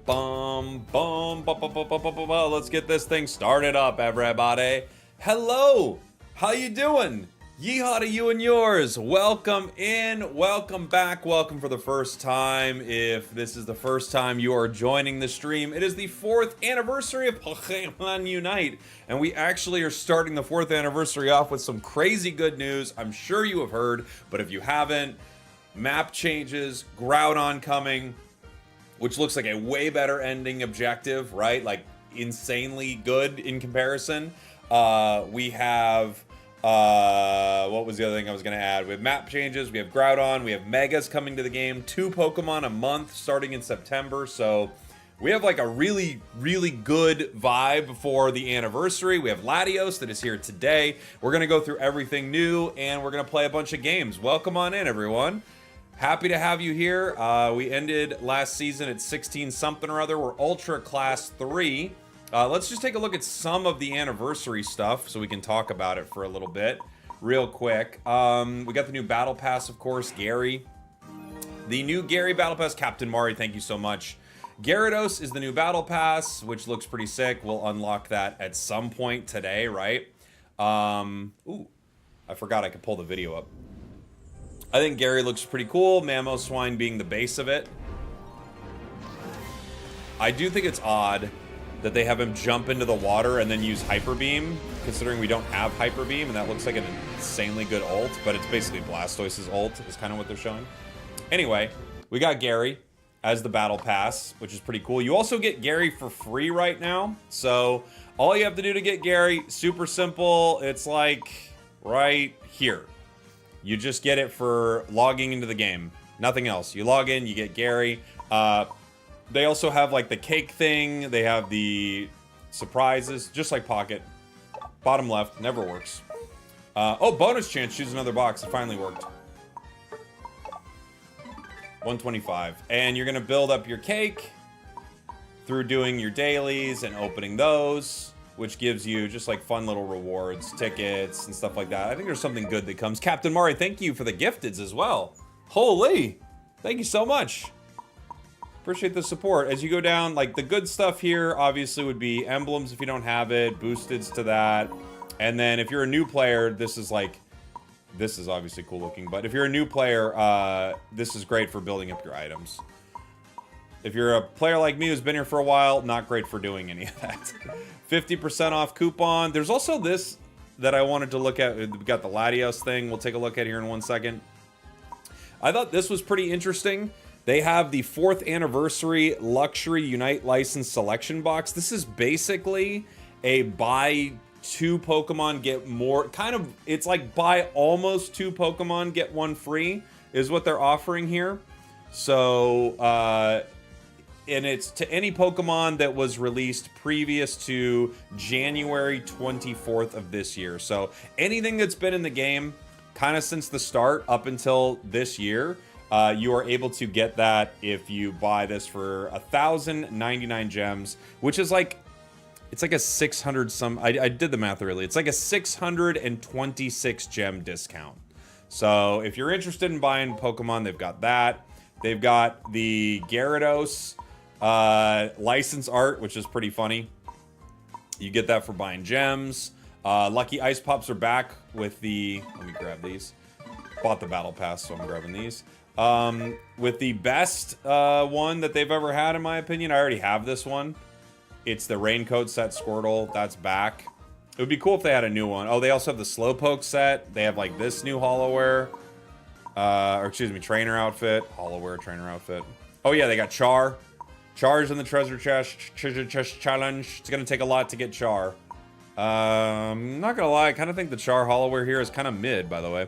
Bum, bum, bum, bum, bum, bum, bum, bum. Let's get this thing started up, everybody. Hello, how you doing? Yeehaw to you and yours. Welcome in, welcome back, welcome for the first time. If this is the first time you are joining the stream, it is the 4th anniversary of Pokemon Unite, and we actually are starting the 4th anniversary off with some crazy good news. I'm sure you have heard, but if you haven't, map changes, Groudon coming, which looks like a way better ending objective, right? Like insanely good in comparison. We have, what was the other thing I was gonna add? We have map changes, we have Groudon, we have Megas coming to the game, 2 Pokemon a month starting in September. So we have like a really, really good vibe for the anniversary. We have Latios that is here today. We're gonna go through everything new and we're gonna play a bunch of games. Welcome on in, everyone. Happy to have you here. We ended last season at 16 something or other. We're Ultra Class 3. Let's just take a look at some of the anniversary stuff so we can talk about it for a little bit real quick. We got the new Battle Pass, of course, Gary. The new Gary Battle Pass, Captain Mari, thank you so much. Gyarados is the new Battle Pass, which looks pretty sick. We'll unlock that at some point today, right? Ooh, I forgot I could pull the video up. I think Gary looks pretty cool, Mamoswine being the base of it. I do think it's odd that they have him jump into the water and then use Hyper Beam, considering we don't have Hyper Beam, and that looks like an insanely good ult, but it's basically Blastoise's ult, is kind of what they're showing. Anyway, we got Gary as the Battle Pass, which is pretty cool. You also get Gary for free right now, so all you have to do to get Gary, super simple, it's like right here. You just get it for logging into the game. Nothing else. You log in, you get Gary. They also have like the cake thing. They have the surprises, just like Pocket. Bottom left, never works. Oh, bonus chance, choose another box. It finally worked. 125. And you're gonna build up your cake through doing your dailies and opening those, which gives you just like fun little rewards, tickets, and stuff like that. I think there's something good that comes. Captain Mari, thank you for the gifteds as well. Holy, thank you so much. Appreciate the support. As you go down, like the good stuff here obviously would be emblems if you don't have it, boosteds to that. And then if you're a new player, this is obviously cool looking, but if you're a new player, this is great for building up your items. If you're a player like me who's been here for a while, not great for doing any of that. 50% off coupon. There's also this that I wanted to look at. We got the Latios thing. We'll take a look at here in 1 second. I thought this was pretty interesting. They have the 4th anniversary Luxury Unite License Selection Box. This is basically a buy 2 Pokemon, get more. Kind of, it's like buy almost 2 Pokemon, get 1 free is what they're offering here. So, and it's to any Pokemon that was released previous to January 24th of this year. So anything that's been in the game kind of since the start up until this year, you are able to get that if you buy this for 1,099 gems, which is like, it's like a 600 some, I did the math earlier. It's like a 626 gem discount. So if you're interested in buying Pokemon, they've got that. They've got the Gyarados license art, which is pretty funny. You get that for buying gems. Lucky Ice Pops are back with the, let me grab these. Bought the Battle Pass, so I'm grabbing these. With the best one that they've ever had, in my opinion. I already have this one. It's the Raincoat set Squirtle. That's back. It would be cool if they had a new one. Oh, they also have the Slowpoke set. They have like this new Hollowware. Or excuse me, trainer outfit. Hollowware trainer outfit. Oh yeah, they got Char. Char's in the treasure chest challenge. It's gonna take a lot to get Char. Not gonna lie, I kind of think the Char Hollowware here is kind of mid, by the way.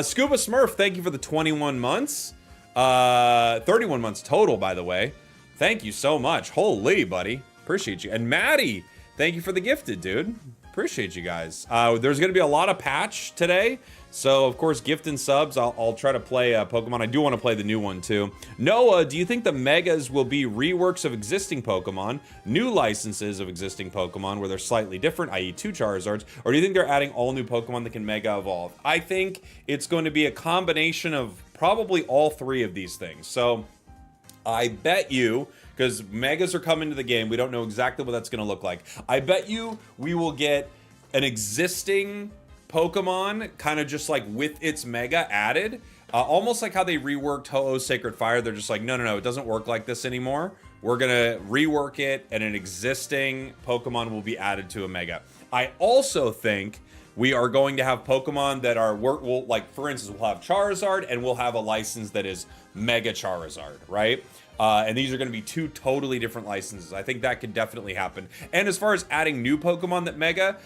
Scuba Smurf, thank you for the 21 months. 31 months total, by the way. Thank you so much. Holy, buddy. Appreciate you. And Maddie, thank you for the gifted, dude. Appreciate you guys. There's gonna be a lot of patch today. So, of course, gift and subs. I'll try to play Pokemon. I do want to play the new one, too. Noah, do you think the Megas will be reworks of existing Pokemon, new licenses of existing Pokemon where they're slightly different, i.e. 2 Charizards, or do you think they're adding all new Pokemon that can Mega Evolve? I think it's going to be a combination of probably all 3 of these things. So, I bet you, because Megas are coming to the game, we don't know exactly what that's going to look like. I bet you we will get an existing Pokemon kind of just like with its Mega added. Almost like how they reworked Ho-Oh's Sacred Fire. They're just like, no, it doesn't work like this anymore. We're going to rework it, and an existing Pokemon will be added to a Mega. I also think we are going to have Pokemon that are, we'll, like, for instance, we'll have Charizard, and we'll have a license that is Mega Charizard, right? And these are going to be two totally different licenses. I think that could definitely happen. And as far as adding new Pokemon that Mega,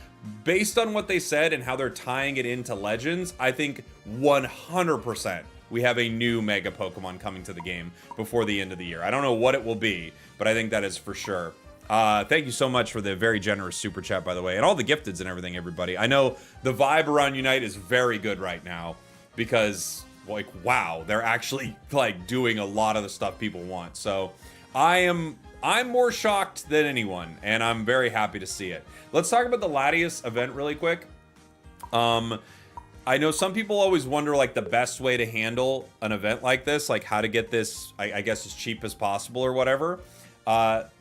based on what they said and how they're tying it into Legends, I think 100% we have a new Mega Pokemon coming to the game before the end of the year. I don't know what it will be, but I think that is for sure. Thank you so much for the very generous super chat, by the way, and all the gifteds and everything, everybody. I know the vibe around Unite is very good right now because, like, wow, they're actually like doing a lot of the stuff people want. So I'm more shocked than anyone, and I'm very happy to see it. Let's talk about the Latios event really quick. I know some people always wonder, like, the best way to handle an event like this, like how to get this, I guess, as cheap as possible or whatever.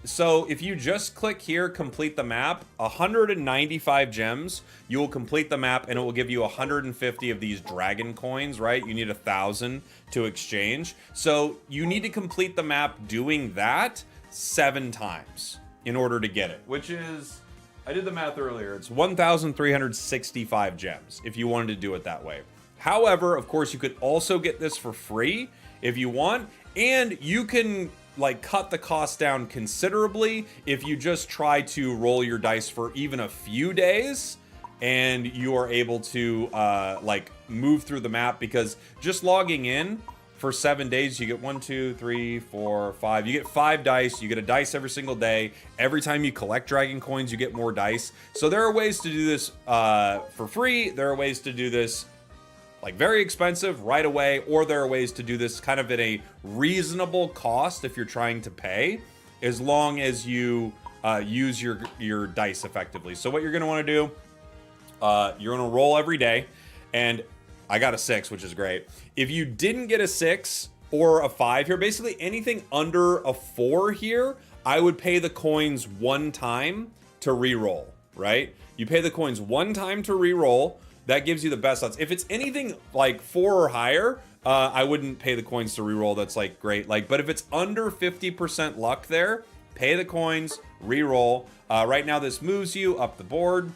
So if you just click here, complete the map, 195 gems, you will complete the map, and it will give you 150 of these dragon coins, right? You need 1,000 to exchange. So you need to complete the map doing that 7 times in order to get it, which is, I did the math earlier, it's 1,365 gems if you wanted to do it that way. However, of course, you could also get this for free if you want, and you can like cut the cost down considerably if you just try to roll your dice for even a few days, and you are able to like move through the map, because just logging in for 7 days, you get 1, 2, 3, 4, 5. You get 5 dice. You get a dice every single day. Every time you collect dragon coins, you get more dice. So there are ways to do this for free. There are ways to do this like very expensive right away, or there are ways to do this kind of at a reasonable cost if you're trying to pay, as long as you use your dice effectively. So what you're going to want to do, you're going to roll every day, and I got a 6, which is great. If you didn't get a 6 or a 5 here, basically anything under a 4 here, I would pay the coins 1 time to re-roll, right? You pay the coins 1 time to re-roll. That gives you the best odds. If it's anything like 4 or higher, I wouldn't pay the coins to re-roll. That's like great. Like, but if it's under 50% luck there, pay the coins, re-roll. Right now, this moves you up the board,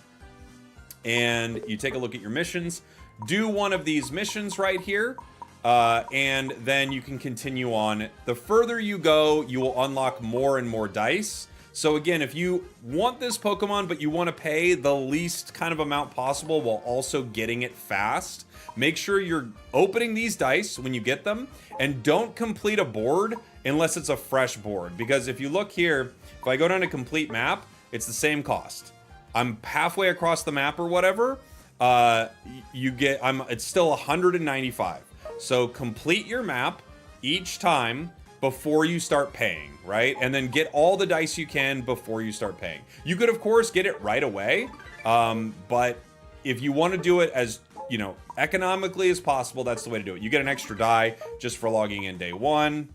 and you take a look at your missions. Do one of these missions right here, and then you can continue on. The further you go, you will unlock more and more dice. So again, if you want this Pokemon, but you want to pay the least kind of amount possible while also getting it fast, make sure you're opening these dice when you get them, and don't complete a board unless it's a fresh board. Because if you look here, if I go down to complete map, it's the same cost. I'm halfway across the map or whatever. It's still 195. So complete your map each time before you start paying, right? And then get all the dice you can before you start paying. You could, of course, get it right away, but if you want to do it as, you know, economically as possible, that's the way to do it. You get an extra die just for logging in day 1.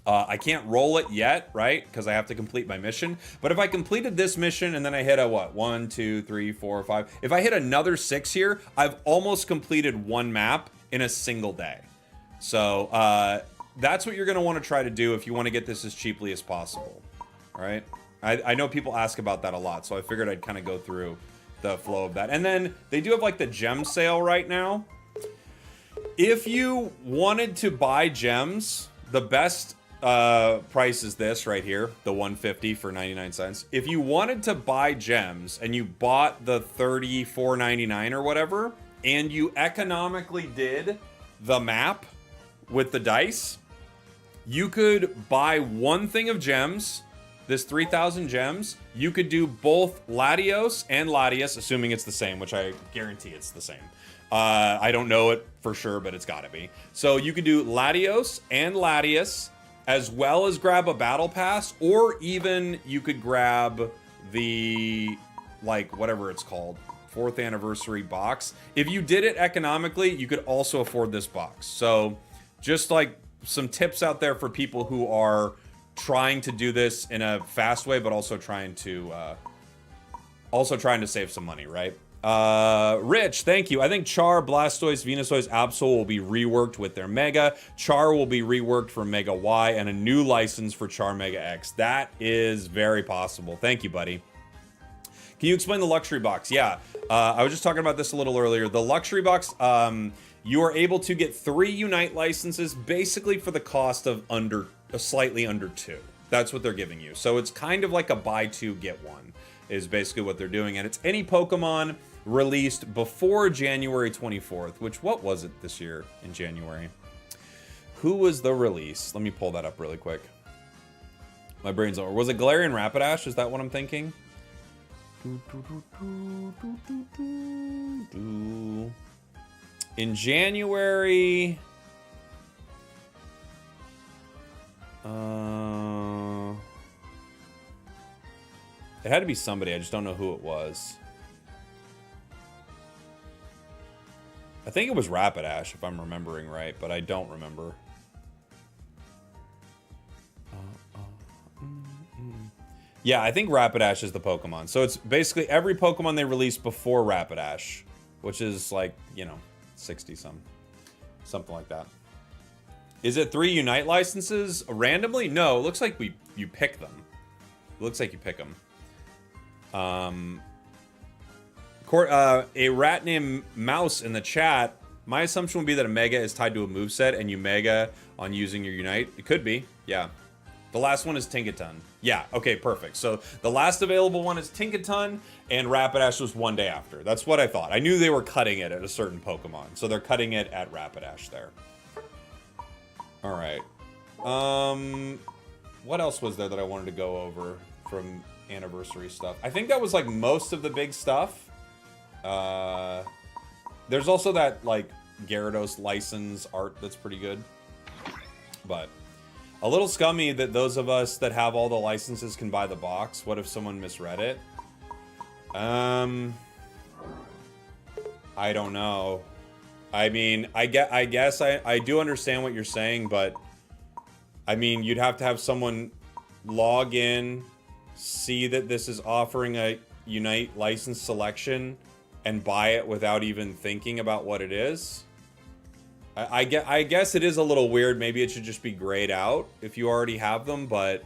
I can't roll it yet, right? Because I have to complete my mission. But if I completed this mission and then I hit a what? 1, 2, 3, 4, 5. If I hit another 6 here, I've almost completed 1 map in a single day. So, that's what you're going to want to try to do if you want to get this as cheaply as possible, all right? I know people ask about that a lot, so I figured I'd kind of go through the flow of that. And then they do have like the gem sale right now. If you wanted to buy gems, the best price is this right here, the 150 for 99 cents. If you wanted to buy gems and you bought the 34.99 or whatever, and you economically did the map with the dice, you could buy 1 thing of gems, this 3,000 gems. You could do both Latios and Latios, assuming it's the same, which I guarantee it's the same. I don't know it for sure, but it's gotta be. So you could do Latios and Latios, as well as grab a battle pass, or even you could grab the, like, whatever it's called, 4th anniversary box. If you did it economically, you could also afford this box. So just like some tips out there for people who are trying to do this in a fast way, but also trying to save some money, right? Rich, thank you. I think Char, Blastoise, Venusaur's, Absol will be reworked with their Mega. Char will be reworked for Mega Y, and a new license for Char Mega X. That is very possible. Thank you, buddy. Can you explain the luxury box? Yeah, I was just talking about this a little earlier. The luxury box, you are able to get 3 Unite licenses basically for the cost of slightly under 2. That's what they're giving you. So it's kind of like a buy 2, get 1 is basically what they're doing. And it's any Pokemon released before January 24th, which, what was it this year in January? Who was the release? Let me pull that up really quick. My brain's over. Was it Galarian Rapidash? Is that what I'm thinking? In January, it had to be somebody. I just don't know who it was. I think it was Rapidash, if I'm remembering right, but I don't remember. Yeah, I think Rapidash is the Pokemon. So it's basically every Pokemon they released before Rapidash, which is like, you know, 60-some. Something like that. Is it 3 Unite licenses randomly? No, it looks like you pick them. It looks like you pick them. A rat named Mouse in the chat. My assumption would be that a Mega is tied to a moveset and you Mega on using your Unite. It could be, yeah. The last one is Tinkaton. Yeah, okay, perfect. So the last available one is Tinkaton, and Rapidash was one day after. That's what I thought. I knew they were cutting it at a certain Pokemon, so they're cutting it at Rapidash there. All right. What else was there that I wanted to go over from anniversary stuff? I think that was like most of the big stuff. There's also that like Gyarados license art that's pretty good, but a little scummy that those of us that have all the licenses can buy the box. What if someone misread it? I don't know. I mean, I guess I do understand what you're saying, but I mean, you'd have to have someone log in, see that this is offering a Unite license selection, and buy it without even thinking about what it is. I guess it is a little weird. Maybe it should just be grayed out if you already have them, but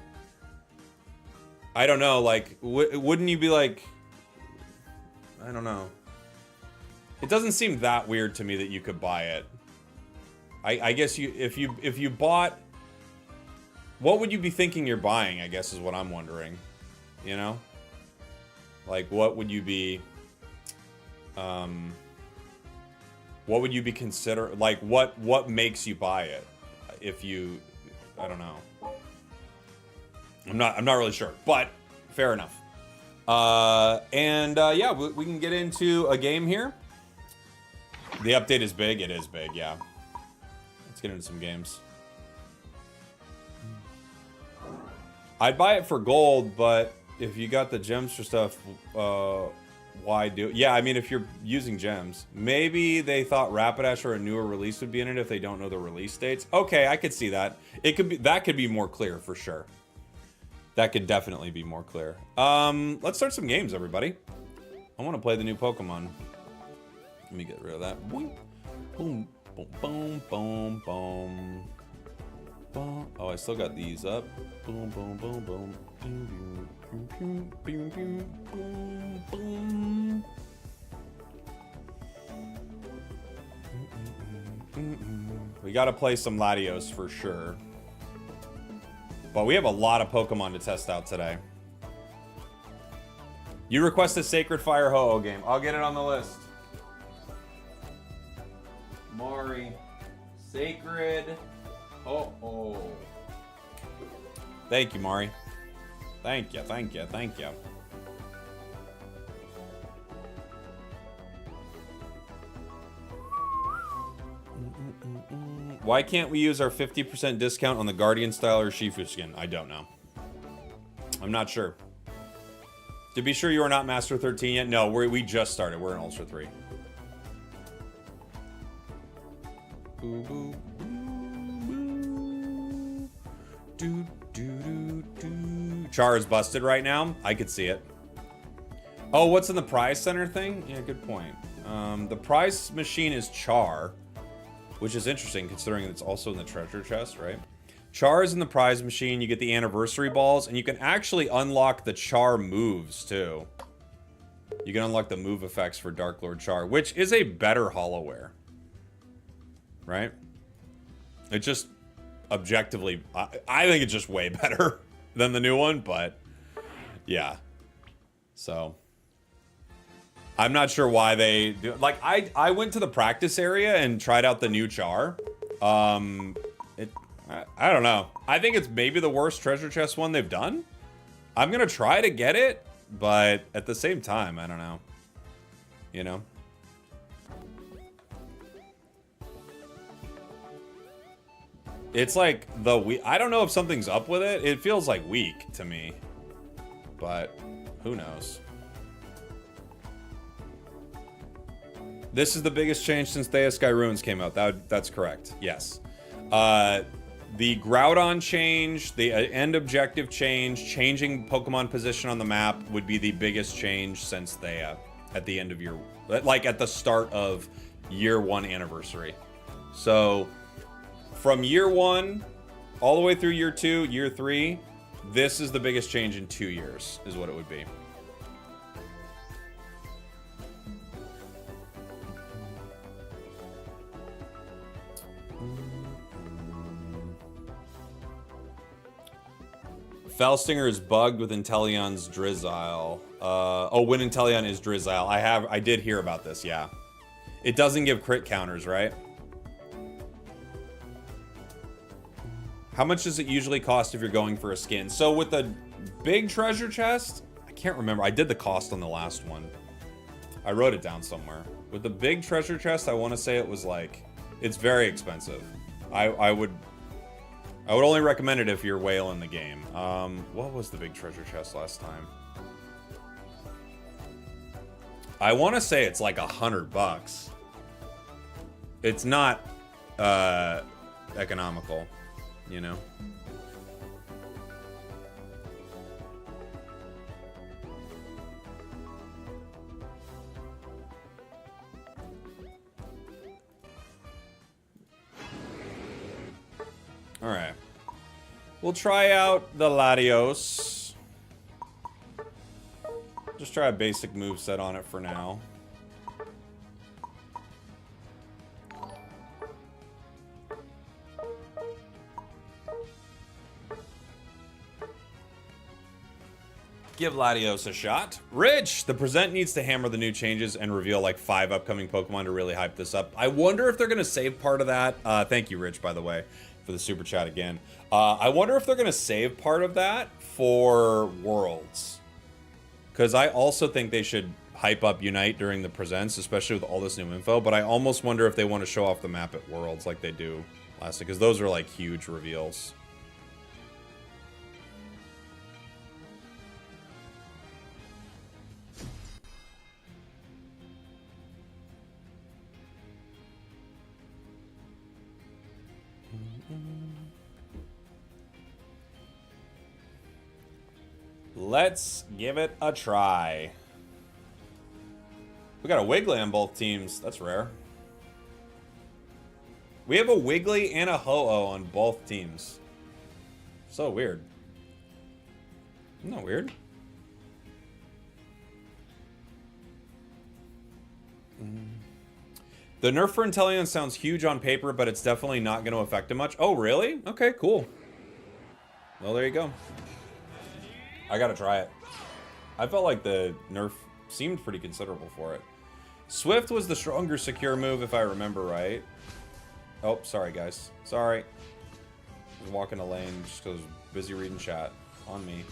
I don't know. Like, wouldn't you be like, I don't know. It doesn't seem that weird to me that you could buy it. I guess if you bought, what would you be thinking you're buying? I guess is what I'm wondering. You know, like what would you be? What would you be consider? Like what makes you buy it? If you, I don't know. I'm not really sure, but fair enough. Yeah, we can get into a game here. The update is big. It is big, yeah. Let's get into some games. I'd buy it for gold, but if you got the gems for stuff, why do it? Yeah, I mean, if you're using gems. Maybe they thought Rapidash or a newer release would be in it if they don't know the release dates. Okay, I could see that. That could be more clear for sure. That could definitely be more clear. Let's start some games, everybody. I want to play the new Pokemon. Let me get rid of that. Boom, boom, boom, boom, boom, boom. Boom. Oh, I still got these up. Boom, boom, boom, boom. Boom, boom, boom, boom, boom, boom. We gotta play some Latios for sure. But we have a lot of Pokemon to test out today. You request a Sacred Fire Ho-Oh game. I'll get it on the list. Mari. Sacred Ho-Oh. Thank you, Mari. Thank you, thank you, thank you. Why can't we use our 50% discount on the Guardian style or Shifu skin? I don't know. I'm not sure. To be sure, you are not Master 13 yet? No, we just started. We're in Ultra 3. Boo, boo, boo, boo. Char is busted right now. I could see it. Oh, what's in the prize center thing? Yeah, good point. The prize machine is Char, which is interesting considering it's also in the treasure chest, right? Char is in the prize machine. You get the anniversary balls, and you can actually unlock the Char moves too. You can unlock the move effects for Dark Lord Char, which is a better Hollowware, right? It just objectively, I think it's just way better than the new one, but yeah. So I'm not sure why they do. Like I went to the practice area and tried out the new Char. I don't know. I think it's maybe the worst treasure chest one they've done. I'm gonna try to get it, but at the same time, I don't know. You know? It's like I don't know if something's up with it. It feels like weak to me. But who knows? This is the biggest change since Theia Sky Ruins came out. That's correct. Yes. The Groudon change, the end objective change, changing Pokemon position on the map would be the biggest change since Theia at the end of like at the start of year 1 anniversary. So from year 1 all the way through year 2, year 3, this is the biggest change in 2 years is what it would be. Felstinger is bugged with Intellion's Drizzile. Oh, when Intellion is Drizzile. I did hear about this, yeah. It doesn't give crit counters, right? How much does it usually cost if you're going for a skin? So with the big treasure chest, I can't remember. I did the cost on the last one. I wrote it down somewhere. With the big treasure chest, I want to say it was like, it's very expensive. I would only recommend it if you're whale in the game. What was the big treasure chest last time? I want to say it's like $100. It's not economical, you know? All right. We'll try out the Latios. Just try a basic moveset on it for now. Give Latios a shot. Rich! The present needs to hammer the new changes and reveal like 5 upcoming Pokemon to really hype this up. I wonder if they're going to save part of that. Thank you, Rich, by the way, for the super chat again. I wonder if they're going to save part of that for Worlds. Because I also think they should hype up Unite during the presents, especially with all this new info. But I almost wonder if they want to show off the map at Worlds like they do last year. Because those are like huge reveals. Let's give it a try. We got a Wiggly on both teams. That's rare. We have a Wiggly and a Ho-Oh on both teams. So weird. Isn't that weird? The nerf for Intellion sounds huge on paper, but it's definitely not going to affect it much. Oh, really? Okay, cool. Well, there you go. I gotta try it. I felt like the nerf seemed pretty considerable for it. Swift was the stronger secure move, if I remember right. Oh, sorry, guys. Sorry. I was walking a lane just because I was busy reading chat. On me.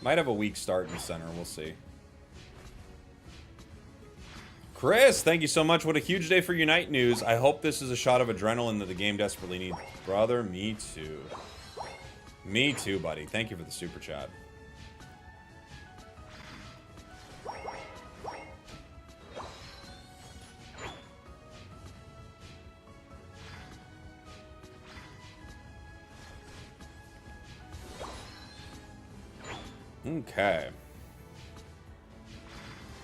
Might have a weak start in the center. We'll see. Chris, thank you so much. What a huge day for Unite news. I hope this is a shot of adrenaline that the game desperately needs. Brother, me too. Me too, buddy. Thank you for the super chat. Okay.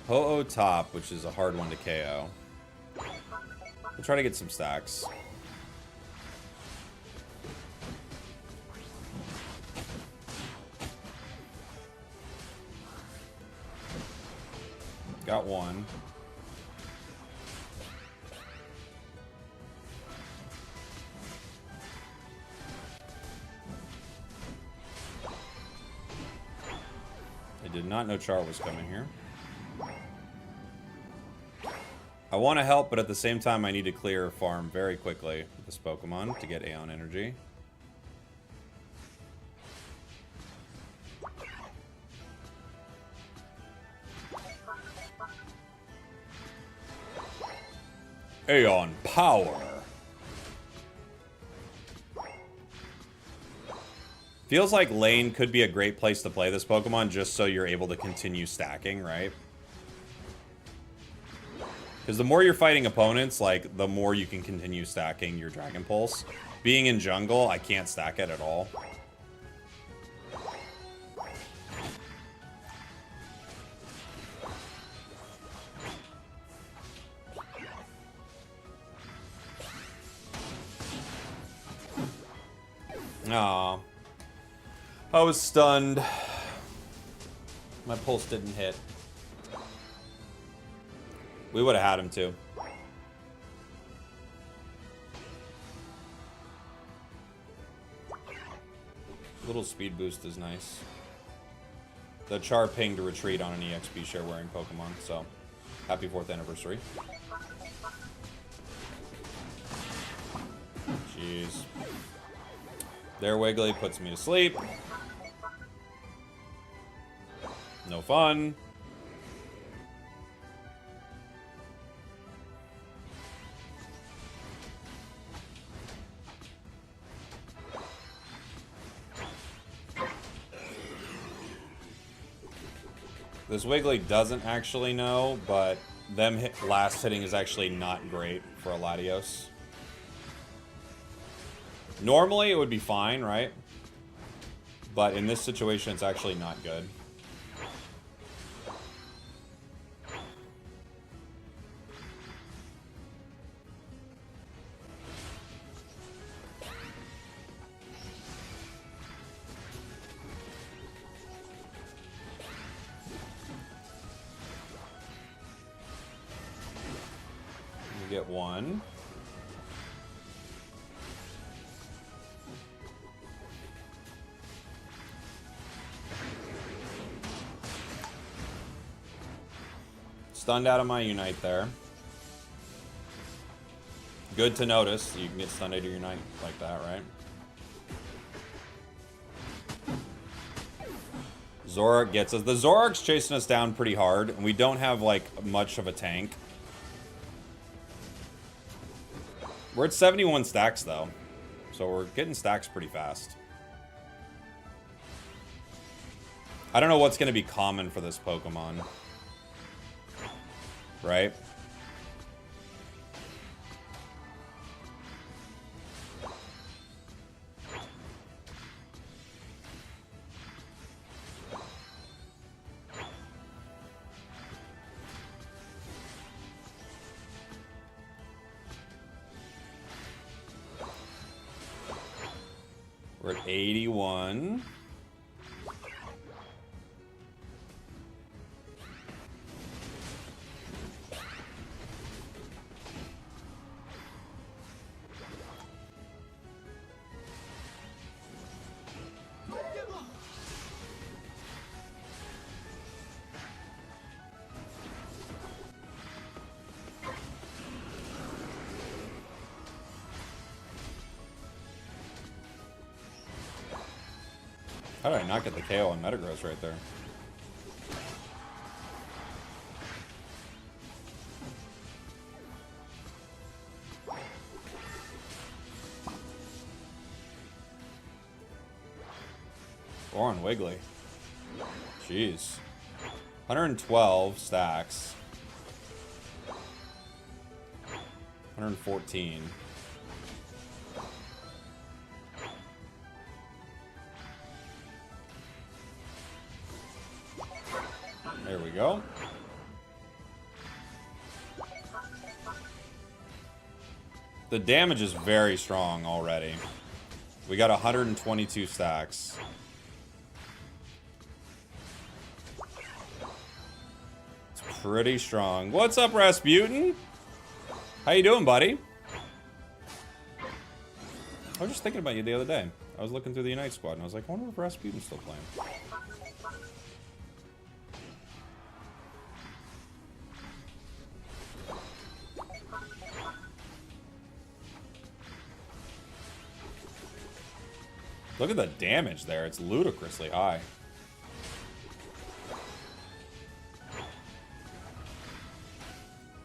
Ho-Oh Top, which is a hard one to KO. We'll try to get some stacks. Got one. I did not know Char was coming here. I want to help, but at the same time, I need to clear farm very quickly with this Pokemon to get Aeon Energy. Aeon Power. Feels like lane could be a great place to play this Pokemon just so you're able to continue stacking, right? Because the more you're fighting opponents, like, the more you can continue stacking your Dragon Pulse. Being in jungle, I can't stack it at all. Aw. I was stunned. My pulse didn't hit. We would have had him too. Little speed boost is nice. The Char ping to retreat on an EXP share wearing Pokemon, so happy 4th anniversary. Jeez. There, Wiggly puts me to sleep. No fun. This Wiggly doesn't actually know, but them last hitting is actually not great for a Latios. Normally it would be fine, right? But in this situation, it's actually not good. We get one. Stunned out of my Unite there. Good to notice. You can get stunned out of your Unite like that, right? Zoroark gets us. The Zoroark's chasing us down pretty hard, and we don't have, like, much of a tank. We're at 71 stacks, though. So we're getting stacks pretty fast. I don't know what's going to be common for this Pokemon. Right? We're at 81. How did I not get the KO on Metagross right there? Or on Wiggly. Jeez. 112 stacks. 114. The damage is very strong already. We got 122 stacks. It's pretty strong. What's up, Rasputin? How you doing, buddy? I was just thinking about you the other day. I was looking through the Unite squad, and I was like, I wonder if Rasputin's still playing. Look at the damage there. It's ludicrously high.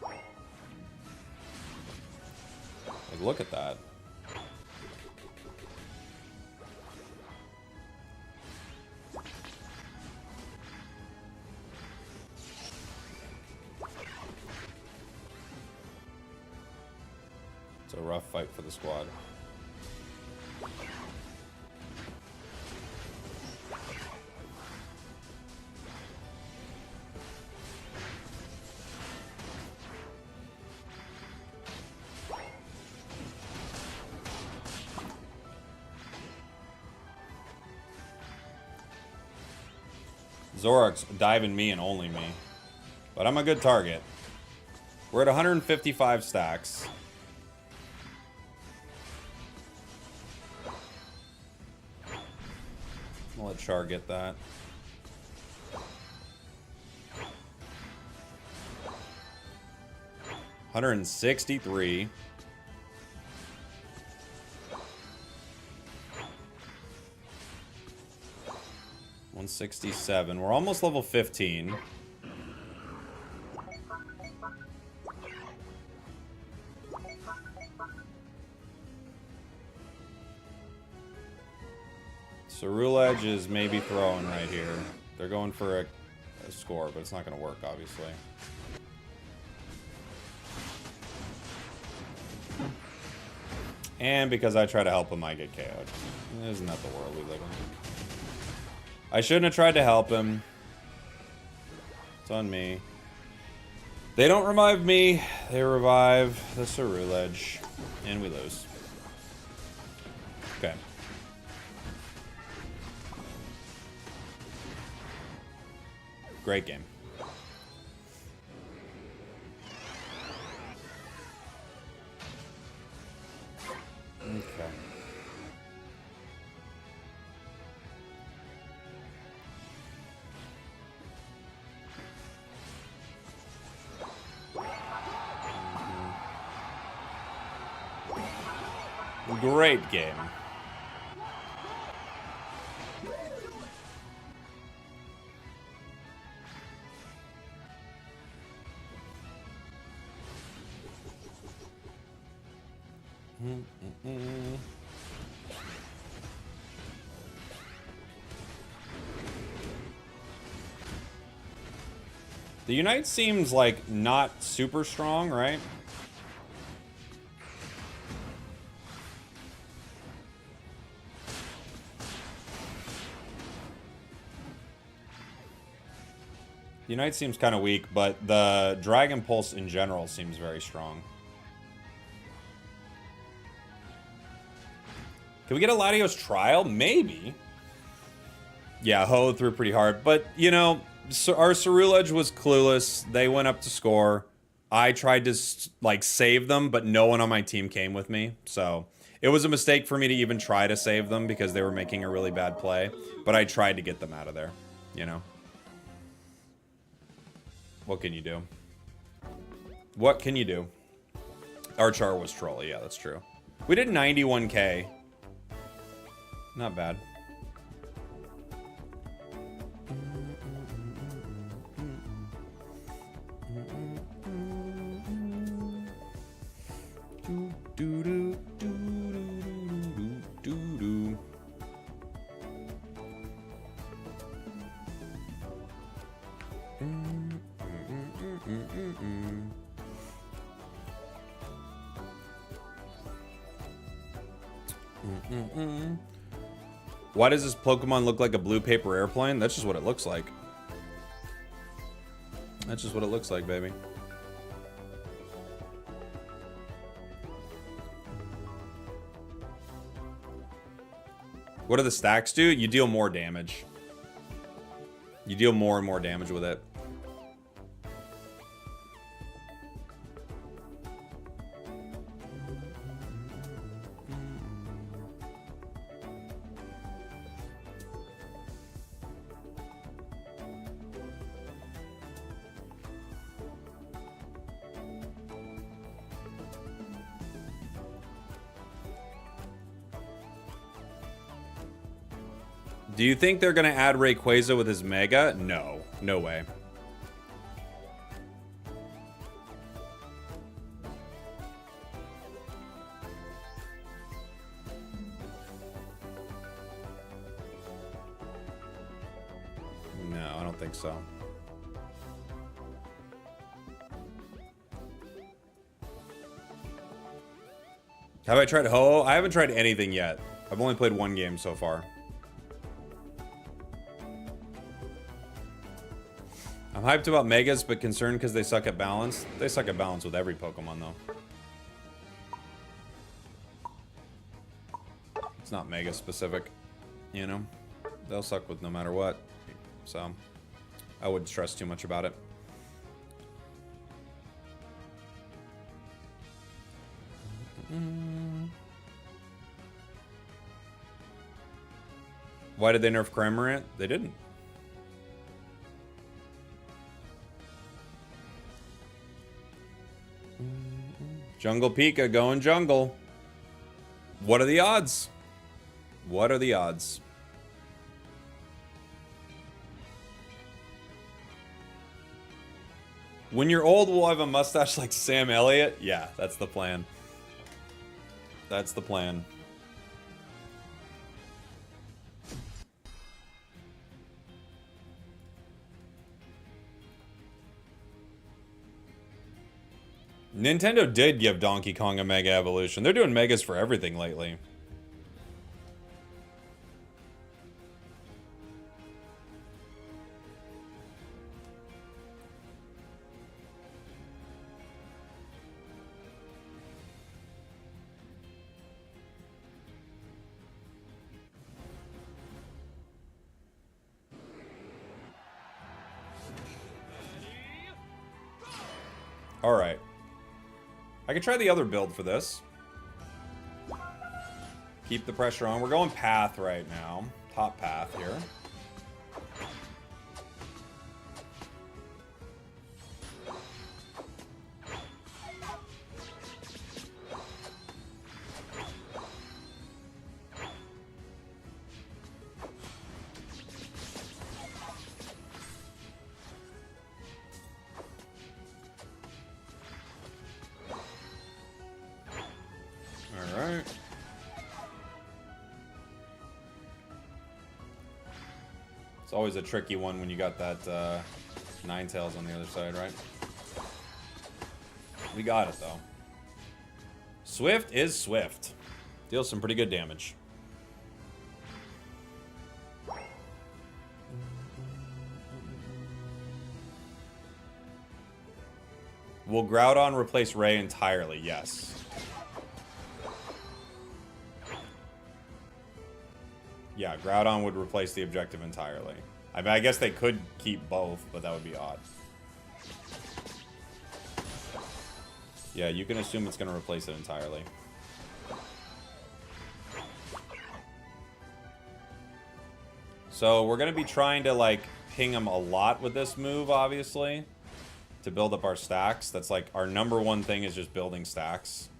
Like, look at that. It's a rough fight for the squad. Zorak's diving me and only me. But I'm a good target. We're at 155 stacks. I'll let Char get that. $163. 167. We're almost level 15. Cerulege is maybe throwing right here. They're going for a score, but it's not going to work, obviously. And because I try to help him, I get KO'd. Isn't that the world we live in? I shouldn't have tried to help him. It's on me. They don't revive me. They revive the Cerulege. And we lose. Okay. Great game. Okay. Great game. The Unite seems like not super strong, right? Unite seems kind of weak, but the Dragon Pulse in general seems very strong. Can we get a Latios trial? Maybe. Yeah, Ho threw pretty hard. But, you know, our Cerulege was clueless. They went up to score. I tried to, like, save them, but no one on my team came with me. So it was a mistake for me to even try to save them because they were making a really bad play. But I tried to get them out of there, you know. What can you do? What can you do? Our Char was trolly. Yeah, that's true. We did 91k. Not bad. Why does this Pokemon look like a blue paper airplane? That's just what it looks like. That's just what it looks like, baby. What do the stacks do? You deal more damage. You deal more and more damage with it. Do you think they're going to add Rayquaza with his Mega? No. No way. No, I don't think so. Have I tried Ho-Oh? I haven't tried anything yet. I've only played one game so far. I'm hyped about Megas, but concerned because they suck at balance. They suck at balance with every Pokemon, though. It's not Mega specific, you know? They'll suck with no matter what. So, I wouldn't stress too much about it. Why did they nerf Cramorant? They didn't. Jungle Pika going jungle. What are the odds? What are the odds? When you're old, we'll have a mustache like Sam Elliott? Yeah, that's the plan. That's the plan. Nintendo did give Donkey Kong a Mega Evolution. They're doing Megas for everything lately. All right. I could try the other build for this. Keep the pressure on. We're going path right now. Top path here. It's always a tricky one when you got that Ninetales on the other side, right? We got it, though. Swift is Swift. Deals some pretty good damage. Will Groudon replace Ray entirely? Yes. Yeah, Groudon would replace the objective entirely. I mean, I guess they could keep both, but that would be odd. Yeah, you can assume it's going to replace it entirely. So we're going to be trying to, like, ping him a lot with this move, obviously, to build up our stacks. That's, like, our number one thing is just building stacks.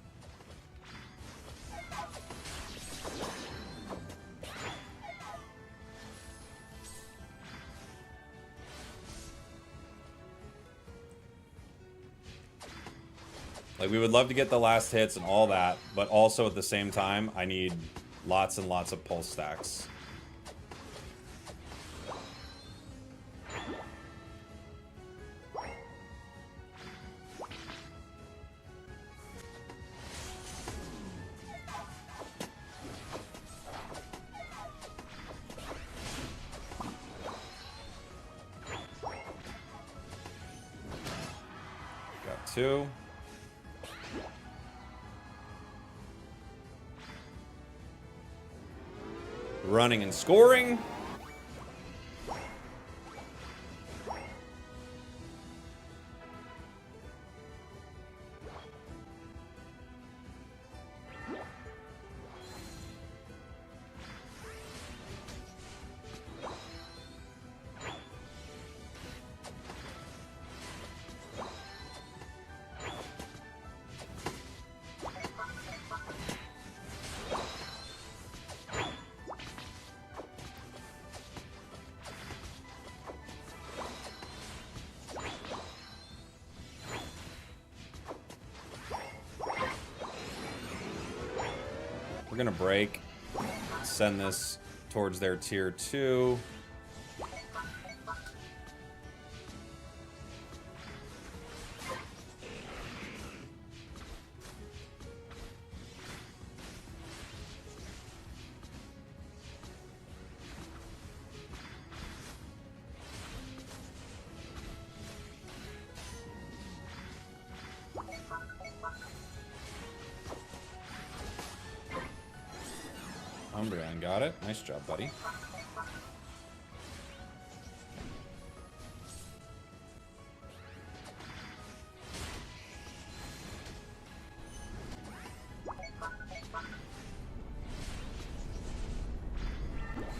Like, we would love to get the last hits and all that, but also at the same time, I need lots and lots of pulse stacks. Got two. running and scoring. We're gonna break, send this towards their tier 2. Umbreon got it. Nice job, buddy.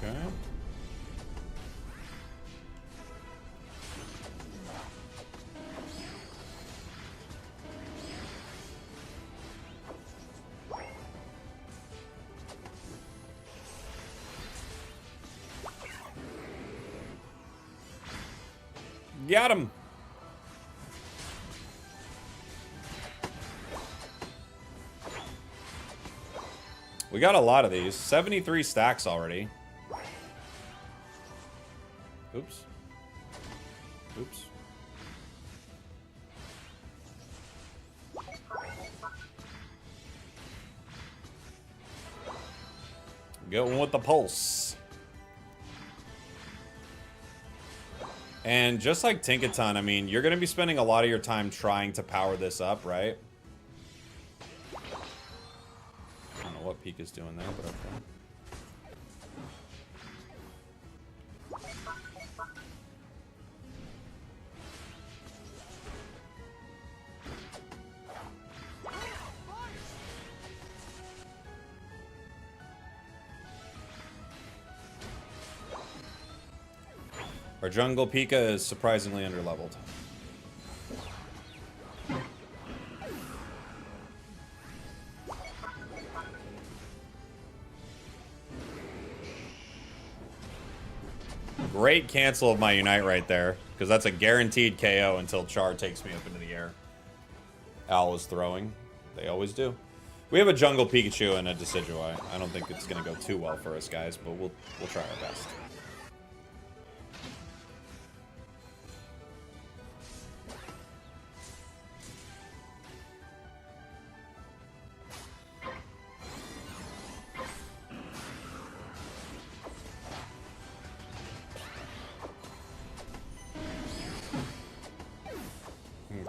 Okay. Got him. We got a lot of these. 73 stacks already. Oops. Oops. Going with the pulse. And just like Tinkaton, I mean, you're going to be spending a lot of your time trying to power this up, right? I don't know what Pika's doing there, but okay. Our jungle Pika is surprisingly underleveled. Great cancel of my Unite right there, because that's a guaranteed KO until Char takes me up into the air. Al is throwing. They always do. We have a jungle Pikachu and a Decidueye. I don't think it's going to go too well for us guys, but we'll try our best.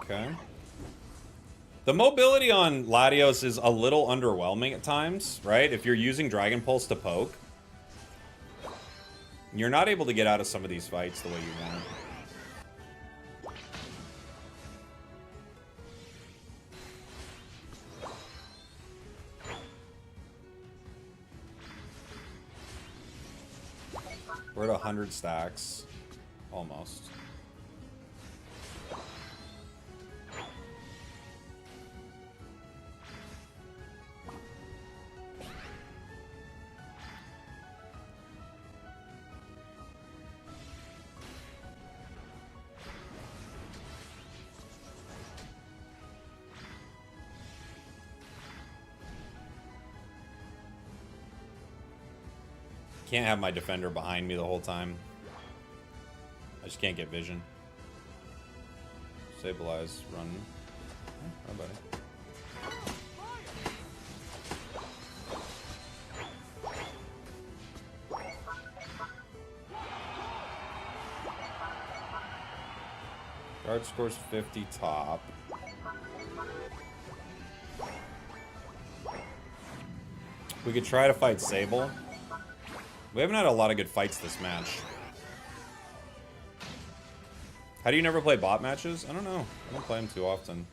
Okay. The mobility on Latios is a little underwhelming at times, right? If you're using Dragon Pulse to poke, you're not able to get out of some of these fights the way you want. We're at 100 stacks. Almost. Can't have my defender behind me the whole time. I just can't get vision. Sableye, run. Oh, buddy. Guard scores 50 top. We could try to fight Sable. We haven't had a lot of good fights this match. How do you never play bot matches? I don't know. I don't play them too often.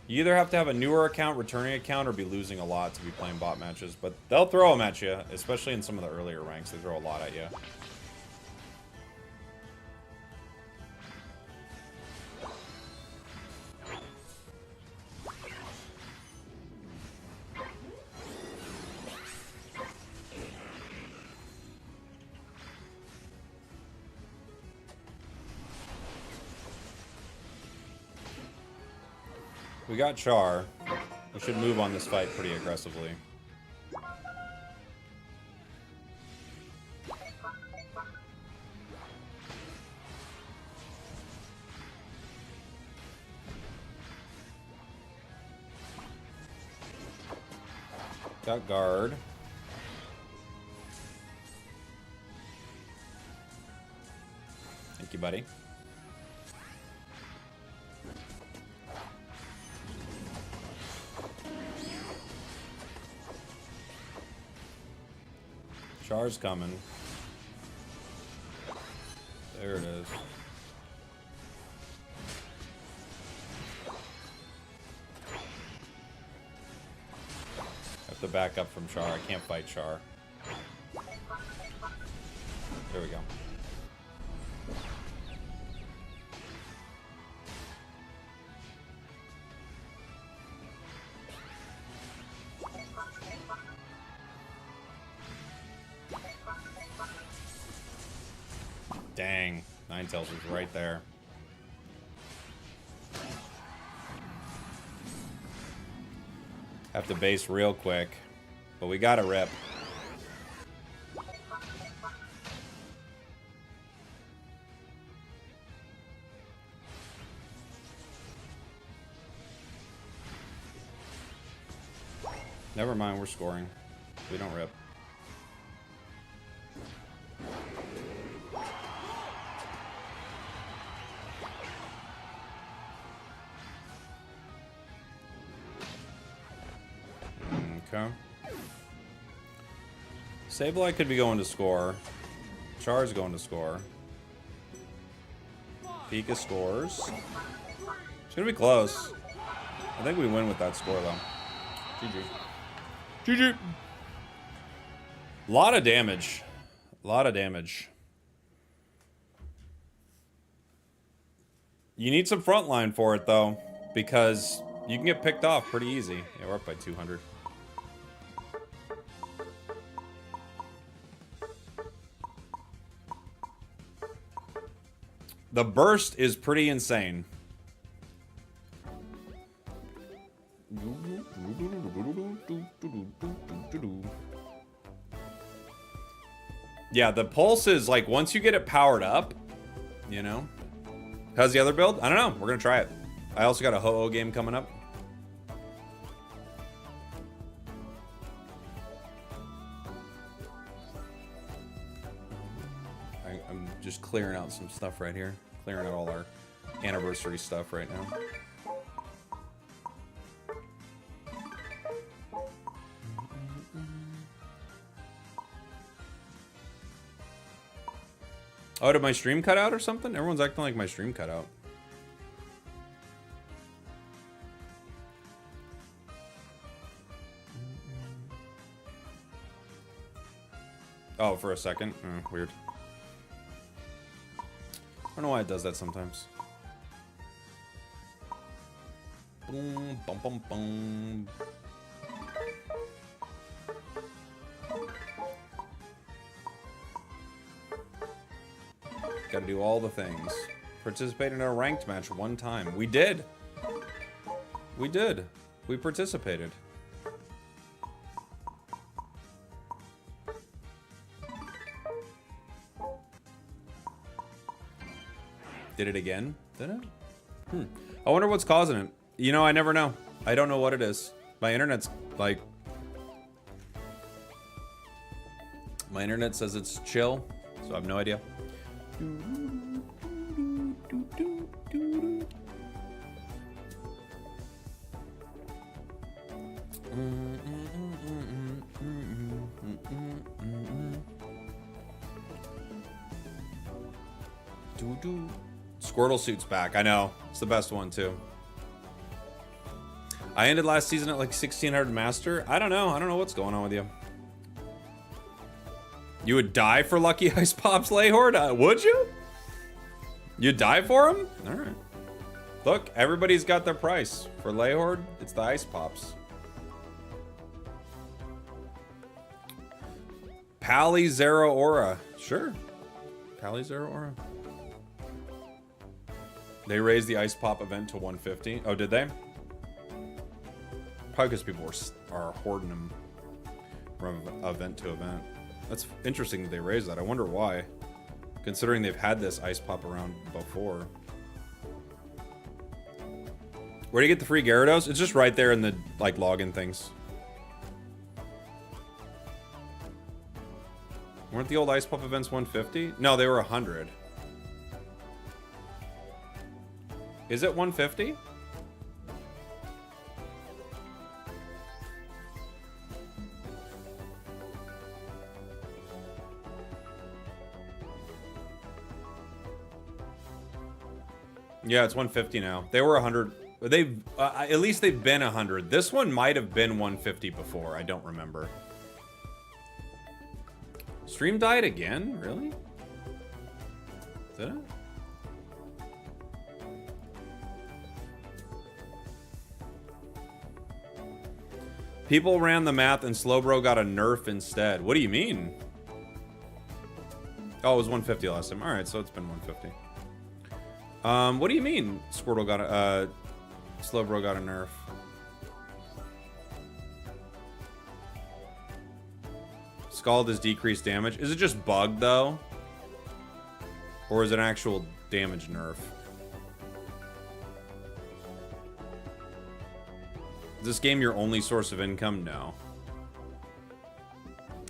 You either have to have a newer account, returning account, or be losing a lot to be playing bot matches. But they'll throw them at you, especially in some of the earlier ranks. They throw a lot at you. We got Char. We should move on this fight pretty aggressively. Got guard. Thank you, buddy. Char's coming. There it is. Have to back up from Char. I can't fight Char. There we go. Dang, Ninetales was right there. Have to base real quick, but we gotta rip. Never mind, we're scoring. We don't rip. Okay. Sableye could be going to score. Char's going to score. Pika scores. It's gonna be close. I think we win with that score though. GG. GG. Lot of damage. Lot of damage. You need some front line for it though, because you can get picked off pretty easy. Yeah, we're up by 200. The burst is pretty insane. Yeah, the pulse is like once you get it powered up, you know. How's the other build? I don't know. We're gonna try it. I also got a Ho-Oh game coming up. I'm just clearing out some stuff right here. Clearing out all our anniversary stuff right now. Oh, did my stream cut out or something? Everyone's acting like my stream cut out. Oh, for a second? Oh, weird. I don't know why it does that sometimes. Boom, bum, bum, bum. Gotta do all the things. Participate in a ranked match one time. We did. We did. We participated. Did it again? Did it? I wonder what's causing it. You know, I never know. I don't know what it is. My internet's like... My internet says it's chill, so I have no idea. Squirtle suit's back. I know. It's the best one, too. I ended last season at like 1600 master. I don't know. I don't know what's going on with you. You would die for Lucky Ice Pops, Layhord? Would you? You'd die for him? All right. Look, everybody's got their price. For Layhord, it's the Ice Pops. Pally Zero Aura. Sure. Pally Zero Aura. They raised the Ice Pop event to 150. Oh, did they? Probably because people are hoarding them from event to event. That's interesting that they raised that. I wonder why. Considering they've had this Ice Pop around before. Where do you get the free Gyarados? It's just right there in the, like, login things. Weren't the old Ice Pop events 150? No, they were 100. Is it 150? Yeah, it's 150 now. They were 100. They've at least they've been 100. This one might have been 150 before. I don't remember. Stream died again? Really? Did it? People ran the math and Slowbro got a nerf instead. What do you mean? Oh, it was 150 last time. Alright, so it's been 150. What do you mean Squirtle got a, Slowbro got a nerf? Scald has decreased damage. Is it just bugged, though? Or is it an actual damage nerf? Is this game your only source of income? No.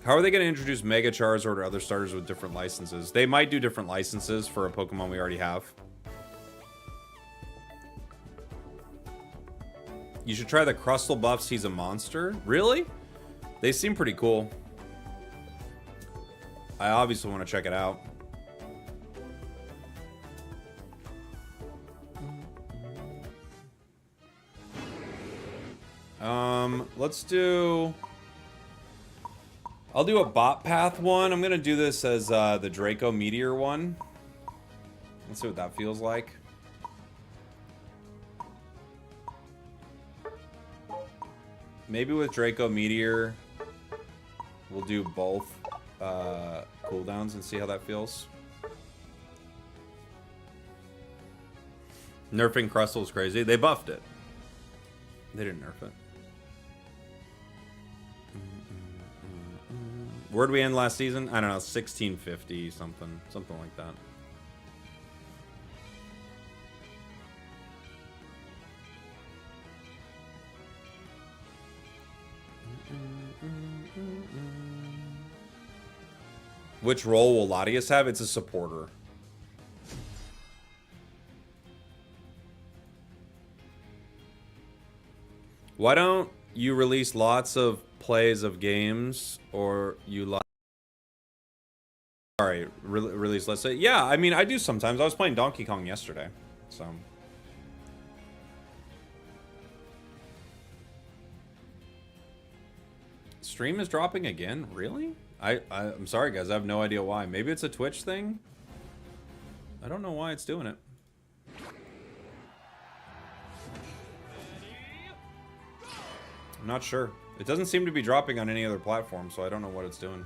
How are they going to introduce Mega Charizard or other starters with different licenses? They might do different licenses for a Pokemon we already have. You should try the Crustle buffs. He's a monster. Really? They seem pretty cool. I obviously want to check it out. Let's do... I'll do a bot path one. I'm going to do this as the Draco Meteor one. Let's see what that feels like. Maybe with Draco Meteor, we'll do both cooldowns and see how that feels. Nerfing Crustle is crazy. They buffed it. They didn't nerf it. Where'd we end last season? I don't know, 1650 something. Something like that. Which role will Latios have? It's a supporter. Why don't you release lots of plays of games, or you release, let's say. Yeah, I mean, I do sometimes. I was playing Donkey Kong yesterday, so. Stream is dropping again? Really? I'm sorry, guys. I have no idea why. Maybe it's a Twitch thing? I don't know why it's doing it. I'm not sure. It doesn't seem to be dropping on any other platform, so I don't know what it's doing.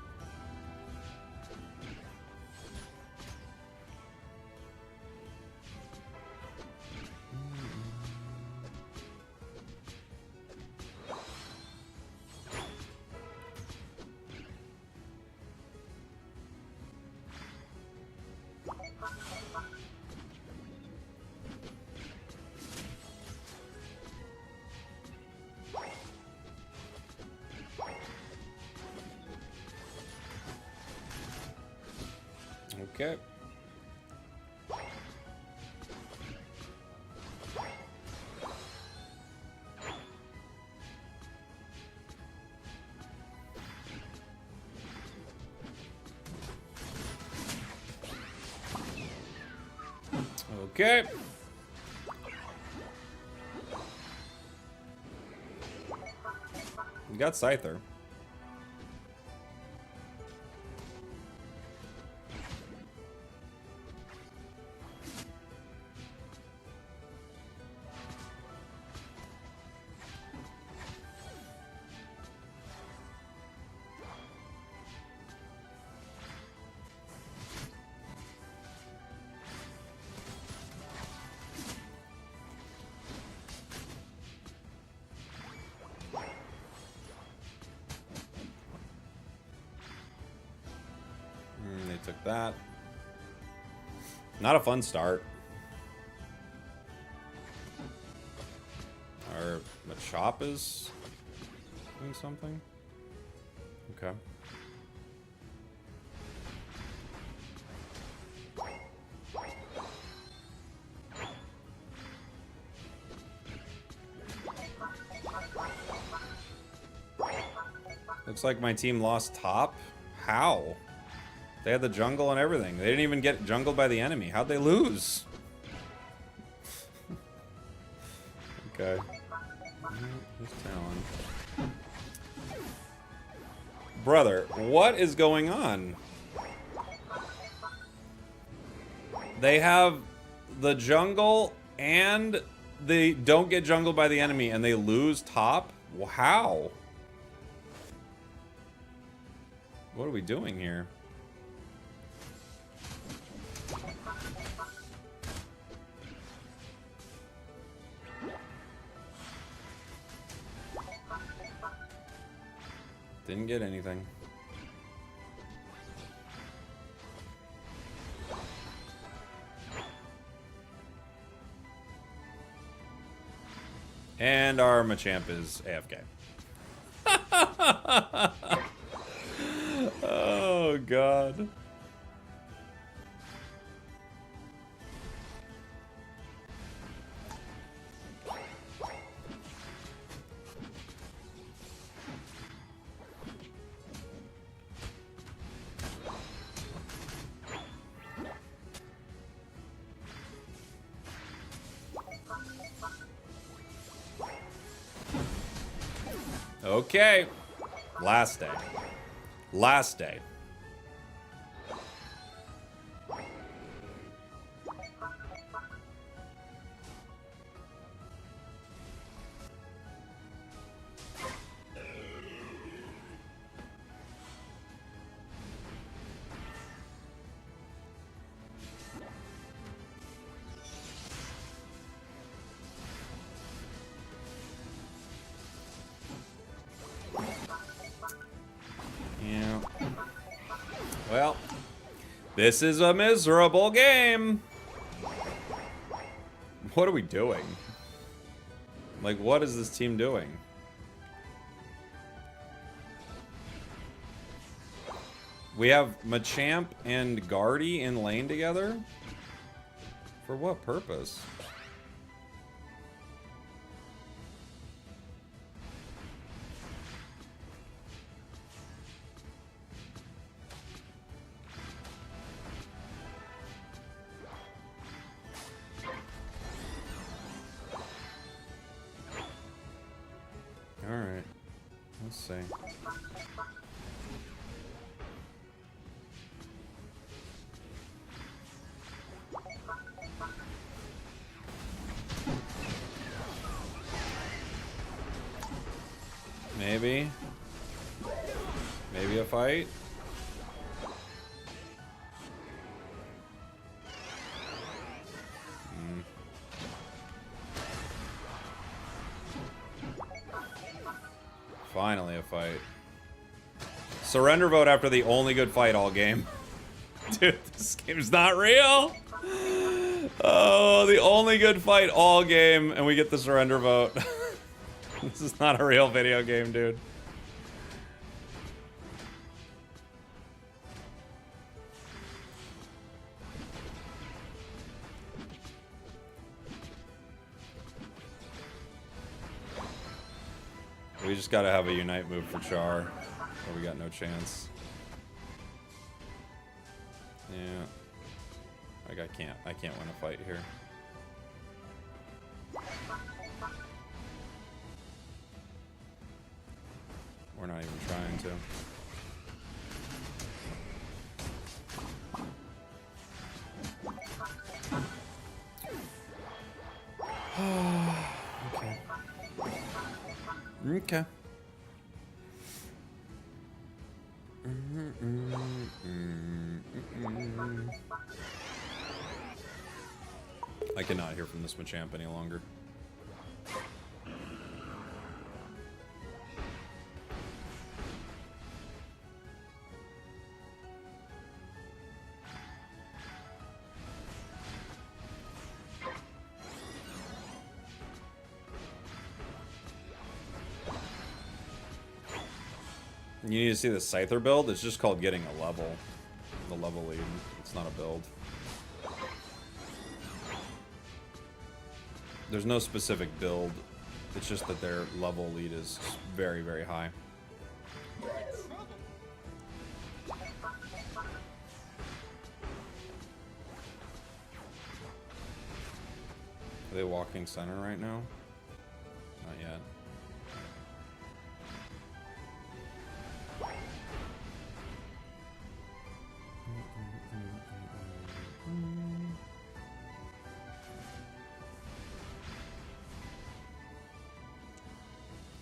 Okay. Okay. You got Scyther. They took that. Not a fun start. Our Machop is doing something. Okay. Looks like my team lost top. How? They had the jungle and everything. They didn't even get jungled by the enemy. How'd they lose? Okay. Who's Talon? Brother, what is going on? They have the jungle and they don't get jungled by the enemy and they lose top? How? What are we doing here? Didn't get anything. And our Machamp is AFK. Oh, God. Okay. Last day. Last day. Well, this is a miserable game. What are we doing? Like, what is this team doing? We have Machamp and Guardy in lane together? For what purpose? Alright. Let's see. Maybe. Maybe a fight. Finally a fight. Surrender vote after the only good fight all game. Dude, this game's not real. Oh, the only good fight all game, and we get the surrender vote. This is not a real video game, dude. We just gotta have a unite move for Char, or we got no chance. Yeah. Like I can't win a fight here. We're not even trying to. Okay. I cannot hear from this Machamp any longer. You need to see the Scyther build. It's just called getting a level. The level lead. It's not a build. There's no specific build. It's just that their level lead is very, very high. Are they walking center right now? Not yet.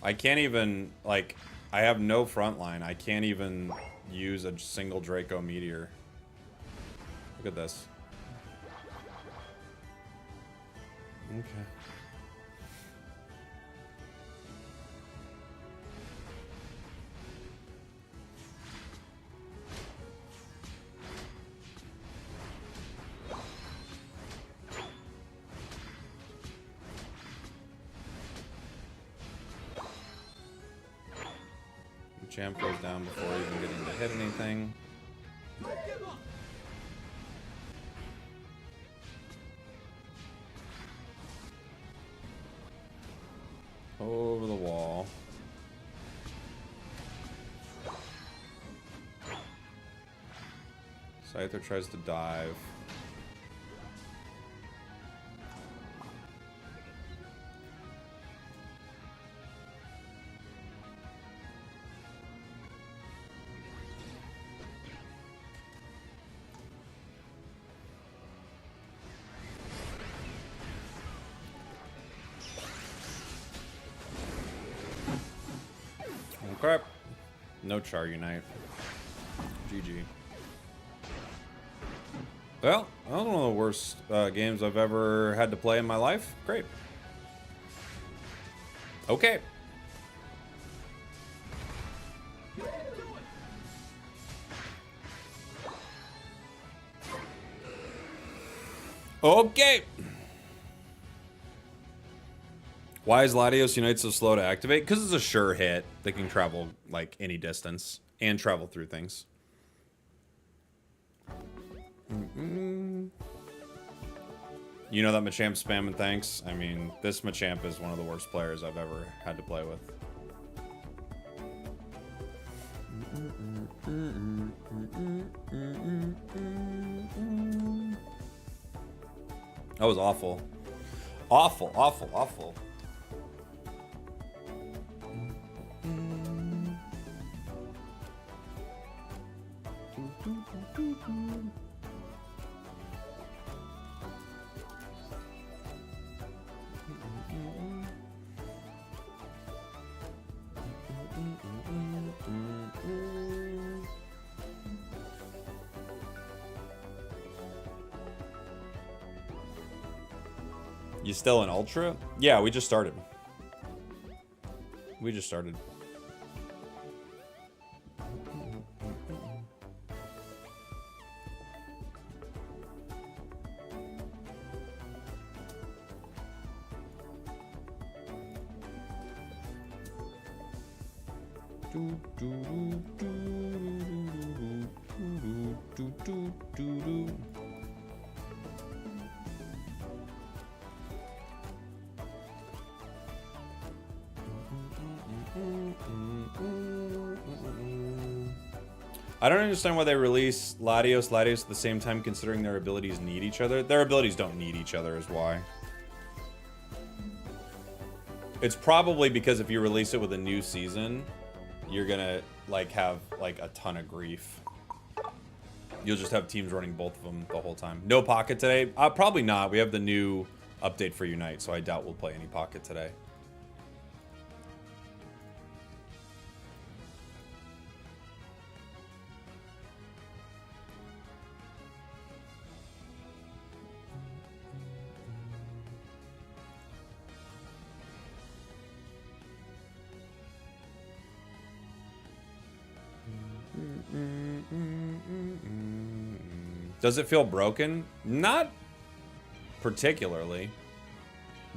I can't even, like, I have no front line. I can't even use a single Draco Meteor. Look at this. Okay. Champ goes down before even getting to hit anything. Over the wall. Scyther tries to dive. Crap. No Char Unite. GG. Well, that was one of the worst games I've ever had to play in my life. Great. Okay. Okay. Why is Latios Unite so slow to activate? Because it's a sure hit. They can travel, like, any distance. And travel through things. You know that Machamp's spamming thanks? I mean, this Machamp is one of the worst players I've ever had to play with. That was awful. Awful, awful, awful. You still in Ultra? Yeah, we just started. We just started. I don't understand why they release Latios at the same time, considering their abilities need each other. Their abilities don't need each other is why. It's probably because if you release it with a new season, you're gonna like have like a ton of grief. You'll just have teams running both of them the whole time. No pocket today? Probably not. We have the new update for Unite, so I doubt we'll play any pocket today. Does it feel broken? Not particularly,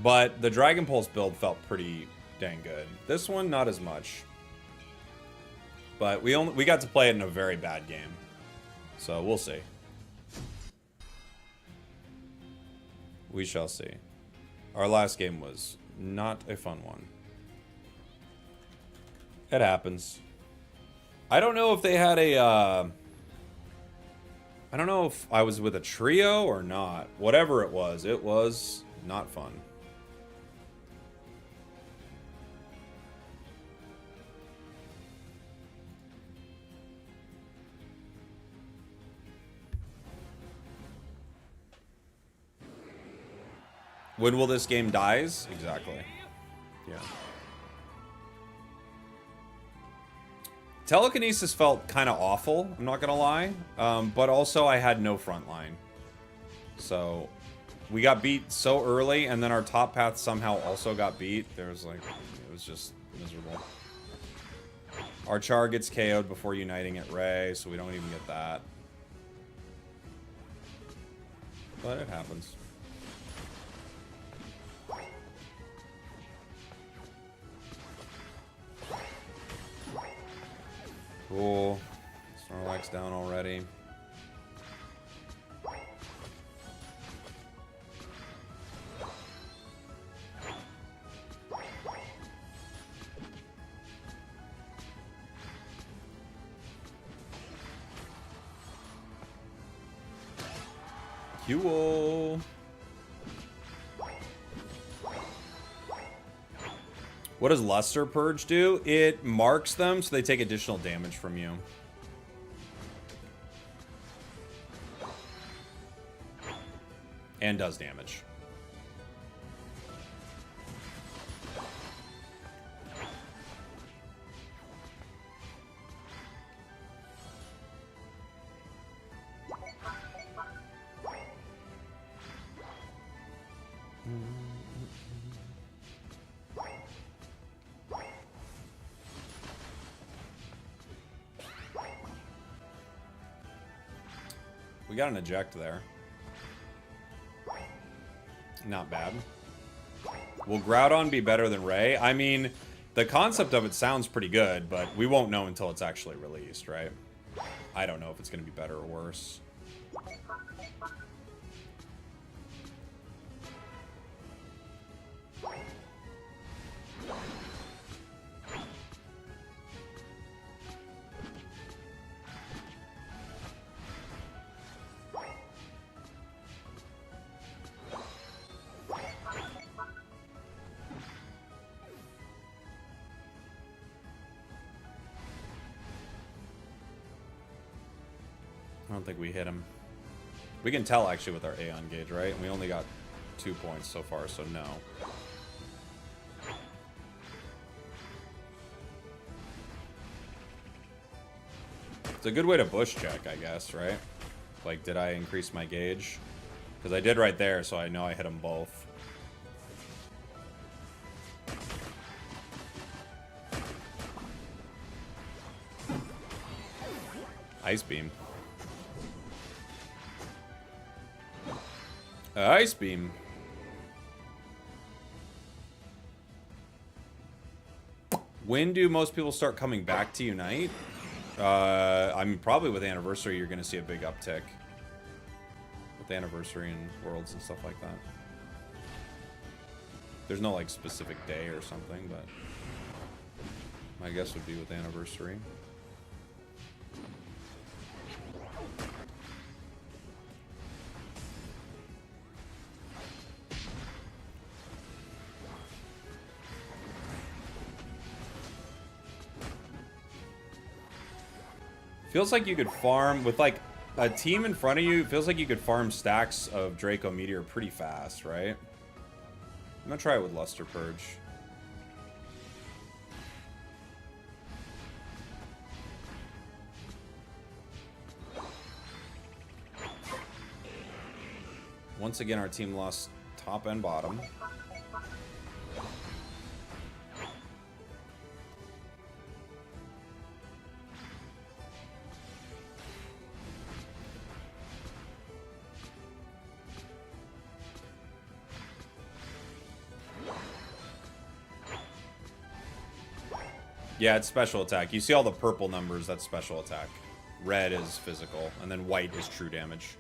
but the Dragon Pulse build felt pretty dang good. This one, not as much. But we got to play it in a very bad game, so we'll see. We shall see. Our last game was not a fun one. It happens. I don't know if they had a, I don't know if I was with a trio or not. Whatever it was not fun. When will this game dies? Exactly. Yeah. Telekinesis felt kind of awful, I'm not gonna lie. But also I had no front line. So we got beat so early, and then our top path somehow also got beat. There was like, it was just miserable. Our Char gets KO'd before uniting at Ray, so we don't even get that. But it happens. Cool. Snorlax down already. Cool. What does Luster Purge do? It marks them so they take additional damage from you. And does damage. We got an eject there. Not bad. Will Groudon be better than Ray? I mean, the concept of it sounds pretty good, but we won't know until it's actually released, right? I don't know if it's going to be better or worse. I don't think we hit him. We can tell actually with our Aeon gauge, right? We only got 2 points so far, so no. It's a good way to bush check, I guess, right? Like, did I increase my gauge? Because I did right there, so I know I hit them both. Ice Beam. Ice Beam. When do most people start coming back to Unite? I mean, probably with Anniversary, you're going to see a big uptick. With Anniversary and Worlds and stuff like that. There's no, like, specific day or something, but my guess would be with Anniversary. Feels like you could farm with like a team in front of you. Feels like you could farm stacks of Draco Meteor pretty fast, right? I'm gonna try it with Luster Purge. Once again, our team lost top and bottom. Yeah, it's special attack. You see all the purple numbers, that's special attack. Red is physical, and then white is true damage.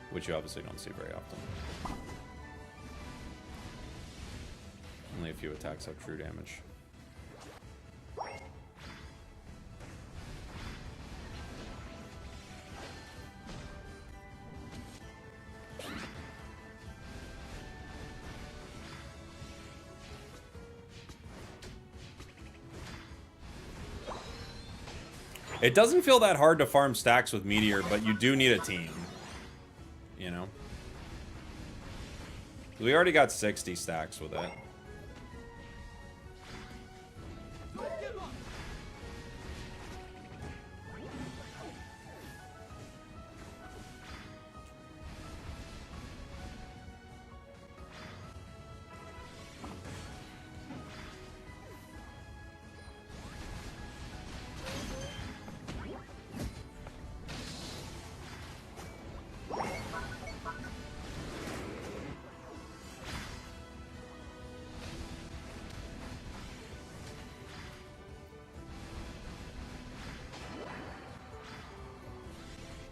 Which you obviously don't see very often. Only a few attacks have true damage. It doesn't feel that hard to farm stacks with Meteor, but you do need a team. You know? We already got 60 stacks with it.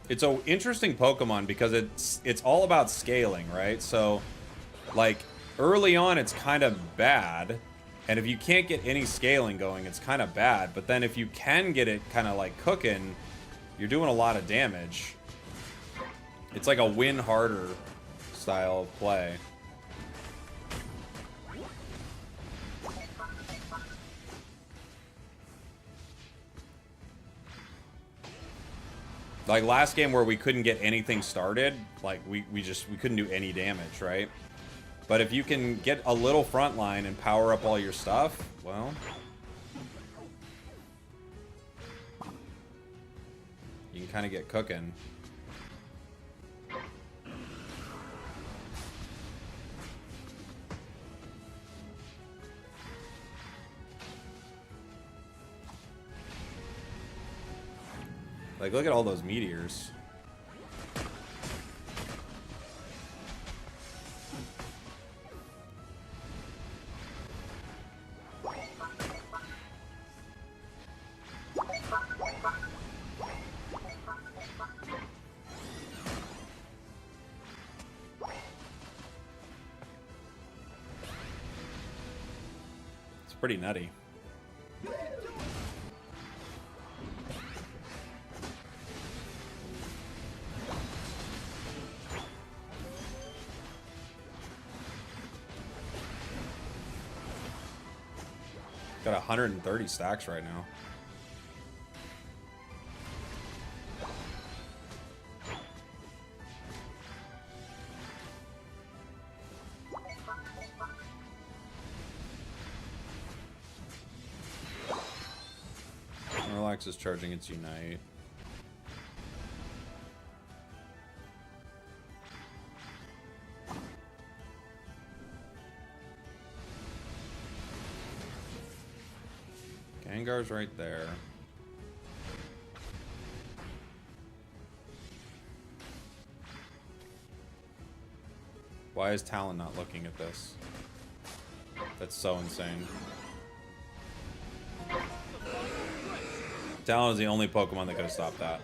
It's an interesting Pokemon because it's all about scaling, right? So, like, early on it's kind of bad, and if you can't get any scaling going, it's kind of bad. But then if you can get it kind of like cooking, you're doing a lot of damage. It's like a win harder style of play. Like last game where we couldn't get anything started, like we couldn't do any damage, right? But if you can get a little front line and power up all your stuff, well, you can kind of get cooking. Like, look at all those meteors. It's pretty nutty. Got 130 stacks right now. Relax is charging its Unite. Gengar's right there. Why is Talon not looking at this? That's so insane. Talon is the only Pokemon that could have stopped that.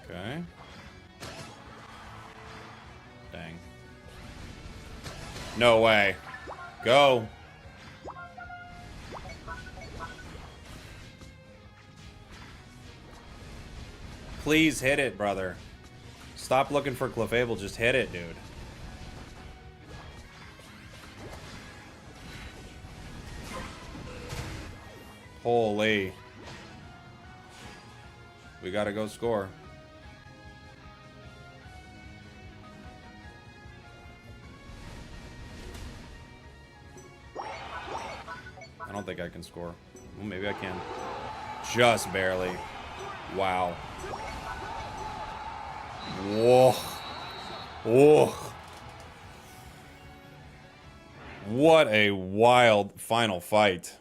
Okay. Dang. No way. Go. Please hit it, brother. Stop looking for Clefable. Just hit it, dude. Holy. We gotta go score. I don't think I can score. Well, maybe I can. Just barely. Wow. Whoa. Whoa. What a wild final fight.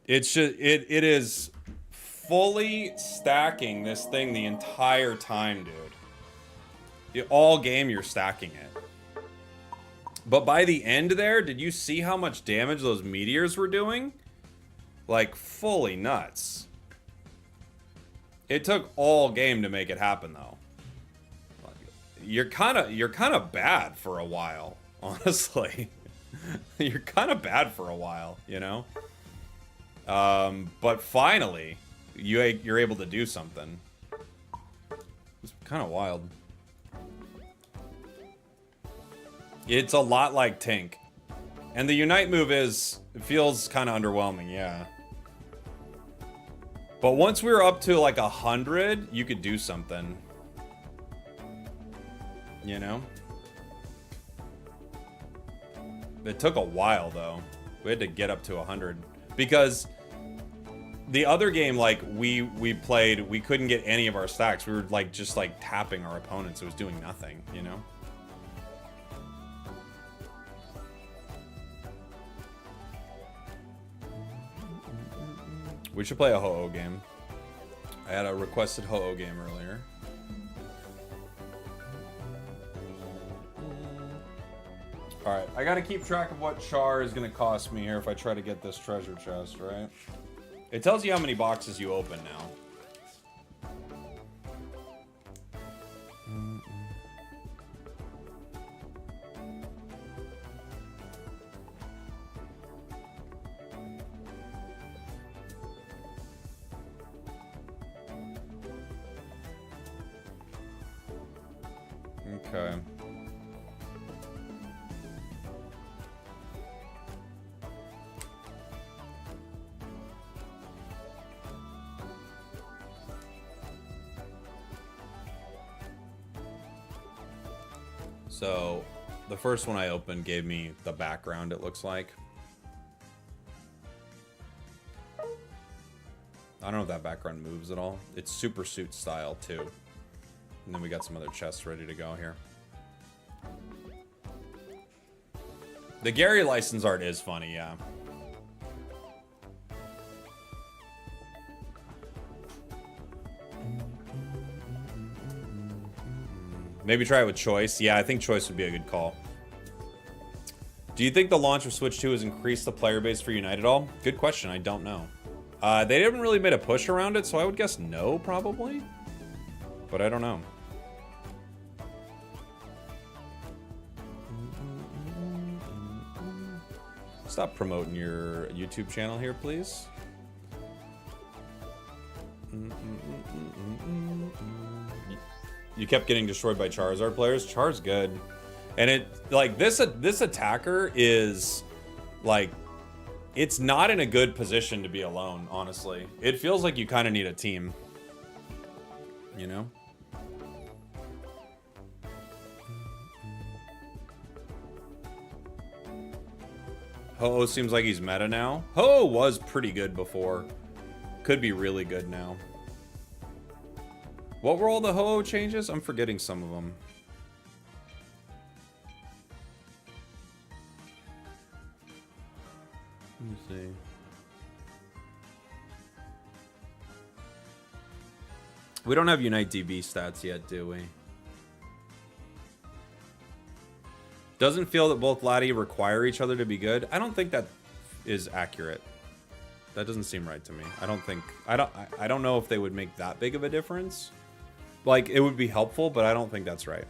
It's just, it is fully stacking this thing the entire time, dude. All game you're stacking it. But by the end there, did you see how much damage those meteors were doing? Like, fully nuts. It took all game to make it happen, though. You're kind of bad for a while, honestly. You're kind of bad for a while, you know? But finally, you're able to do something. It's kind of wild. It's a lot like Tink. And the Unite move it feels kind of underwhelming, yeah. But once we were up to like 100, you could do something. You know? It took a while, though. We had to get up to 100. Because the other game, like, we played, we couldn't get any of our stacks. We were, like, just, like, tapping our opponents. It was doing nothing, you know? We should play a Ho-Oh game. I had a requested Ho-Oh game earlier. Alright, I gotta keep track of what Char is gonna cost me here if I try to get this treasure chest, right? It tells you how many boxes you open now. Okay. So, the first one I opened gave me the background, it looks like. I don't know if that background moves at all. It's super suit style, too. And then we got some other chests ready to go here. The Gary license art is funny, yeah. Maybe try it with Choice. Yeah, I think Choice would be a good call. Do you think the launch of Switch 2 has increased the player base for Unite at all? Good question. I don't know. They haven't really made a push around it, so I would guess no, probably. But I don't know. Stop promoting your YouTube channel here, please. You kept getting destroyed by Charizard players. Char's good. And it, like, this attacker is, like, it's not in a good position to be alone, honestly. It feels like you kind of need a team. You know? Ho-Oh seems like he's meta now. Ho-Oh was pretty good before. Could be really good now. What were all the ho-oh changes? I'm forgetting some of them. Let me see. We don't have Unite DB stats yet, do we? Doesn't feel that both Lati require each other to be good. I don't think that is accurate. That doesn't seem right to me. I don't know if they would make that big of a difference. Like, it would be helpful, but I don't think that's right.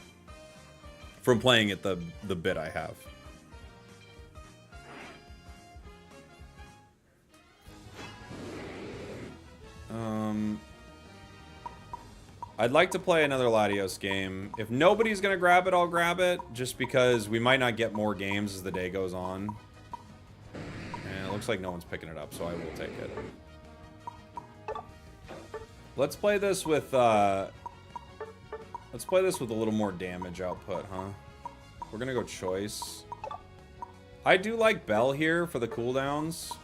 From playing it the bit I have. I'd like to play another Latios game. If nobody's gonna grab it, I'll grab it. Just because we might not get more games as the day goes on. And it looks like no one's picking it up, so I will take it. Let's play this with a little more damage output, huh? We're gonna go choice. I do like Bell here for the cooldowns.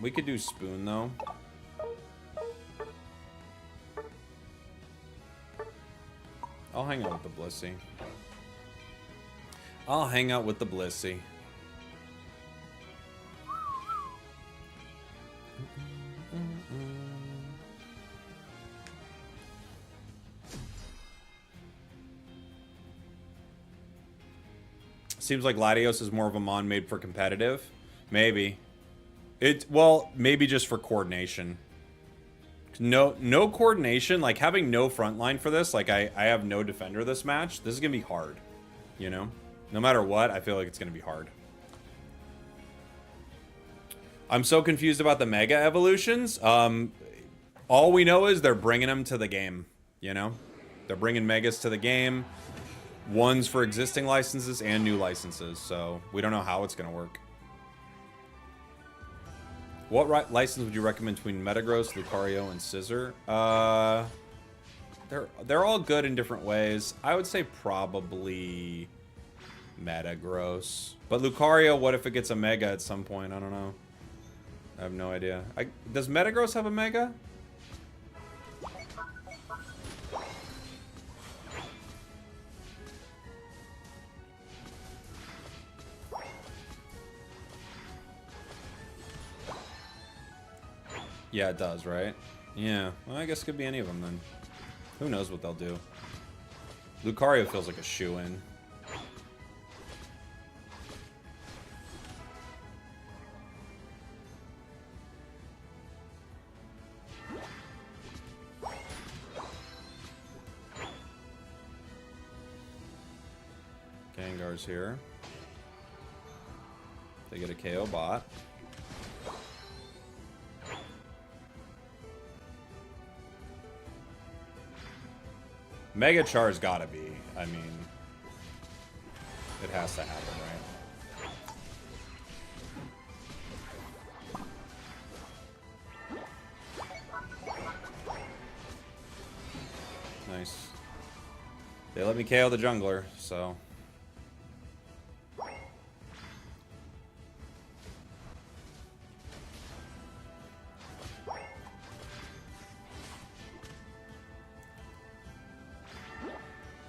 We could do Spoon though. I'll hang out with the Blissey. I'll hang out with the Blissey. Seems like Latios is more of a mon made for competitive. Maybe. Well, maybe just for coordination. No coordination, like having no front line for this, like I have no defender this match. This is gonna be hard, you know? No matter what, I feel like it's gonna be hard. I'm so confused about the Mega evolutions. All we know is they're bringing them to the game, you know? They're bringing Megas to the game. Ones for existing licenses and new licenses, so we don't know how it's gonna work. What license would you recommend between Metagross, Lucario, and Scizor? They're all good in different ways. I would say probably Metagross. But Lucario, what if it gets a Mega at some point? I don't know. I have no idea. Does Metagross have a Mega? Yeah, it does, right? Yeah. Well, I guess it could be any of them then. Who knows what they'll do. Lucario feels like a shoo-in. Gengar's here. They get a KO bot. Mega Char's gotta be. I mean, it has to happen, right? Nice. They let me KO the jungler, so.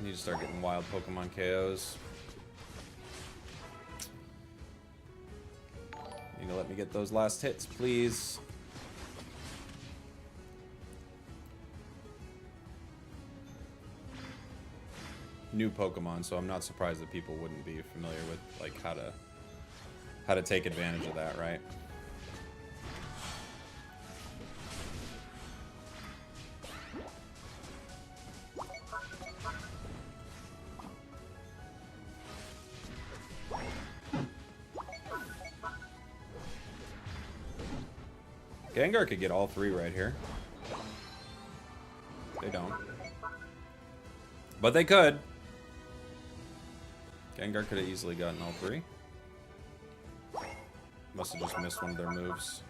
Need to start getting wild Pokemon KOs. Need to let me get those last hits, please. New Pokemon, so I'm not surprised that people wouldn't be familiar with like how to take advantage of that, right? Gengar could get all three right here. They don't. But they could. Gengar could have easily gotten all three. Must have just missed one of their moves.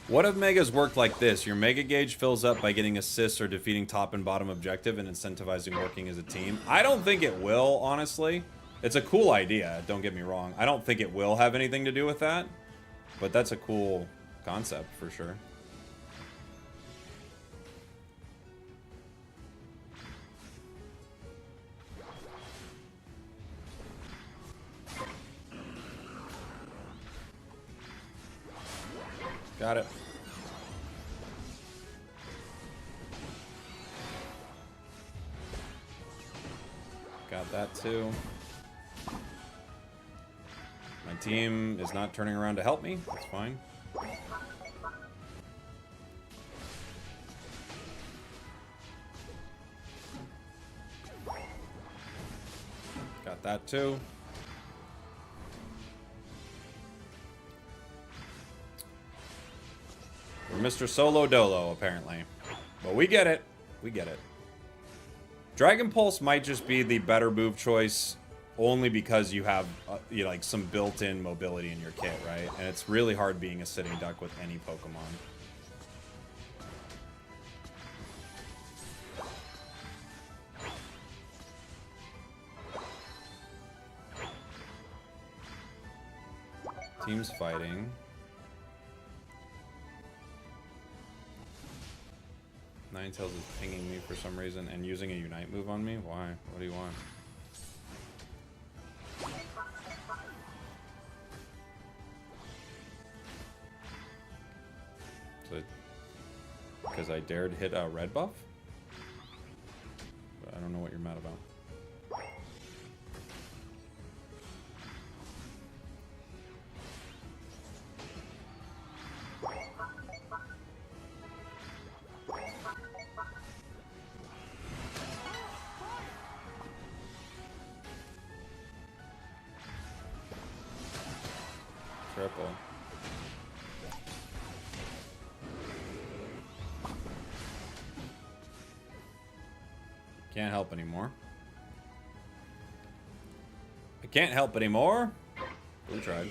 What if Megas worked like this? Your Mega Gauge fills up by getting assists or defeating top and bottom objective and incentivizing working as a team. I don't think it will, honestly. It's a cool idea, don't get me wrong. I don't think it will have anything to do with that. But that's a cool concept, for sure. Got it. Got that too. My team is not turning around to help me. That's fine. Got that too. We're Mr. Solo Dolo, apparently. But we get it. We get it. Dragon Pulse might just be the better move choice only because you have like some built-in mobility in your kit, right? And it's really hard being a sitting duck with any Pokemon. Team's fighting. Ninetales is pinging me for some reason and using a Unite move on me? Why? What do you want? So, because I dared hit a red buff? I don't know what you're mad about. Triple. Can't help anymore. I can't help anymore. We tried.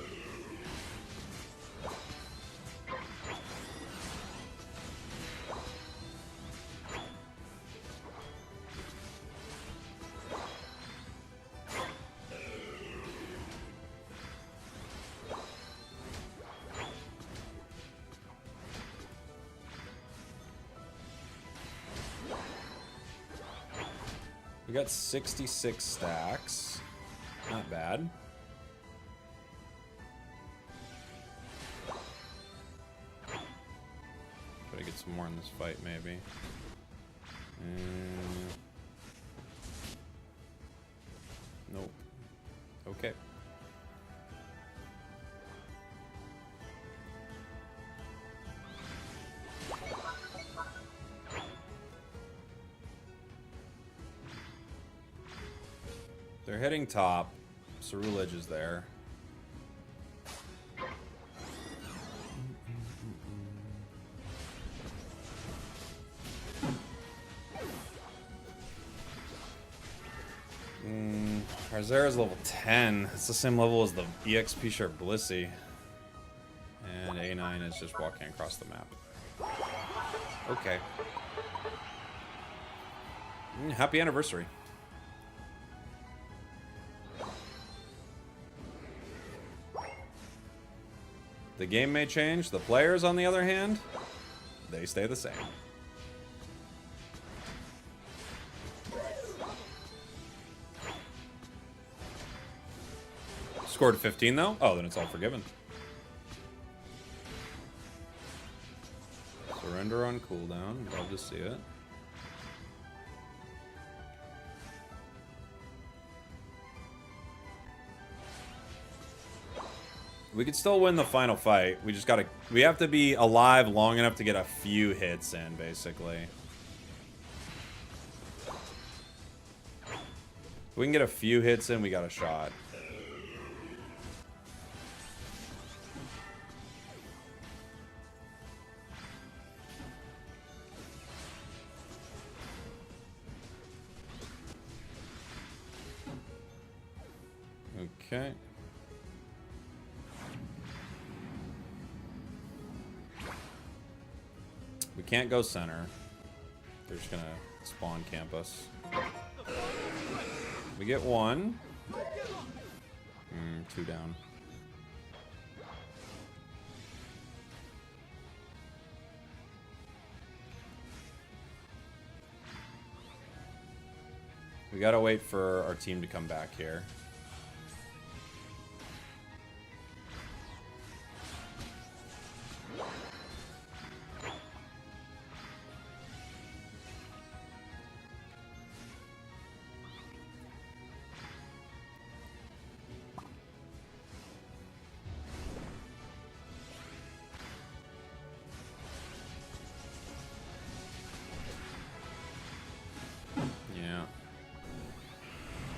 We got 66 stacks. Not bad. Try to get some more in this fight, maybe. Nope. Okay. They're hitting top. Cerulege is there. Harzera's level 10. It's the same level as the EXP Sharp Blissey. And A9 is just walking across the map. Okay. Happy anniversary. The game may change. The players, on the other hand, they stay the same. Scored 15, though? Oh, then it's all forgiven. Surrender on cooldown. Love to see it. We could still win the final fight. We just gotta... We have to be alive long enough to get a few hits in, basically. If we can get a few hits in, we got a shot. Okay. . We can't go center. They're just gonna spawn camp us. We get one. 2 down. We gotta wait for our team to come back here.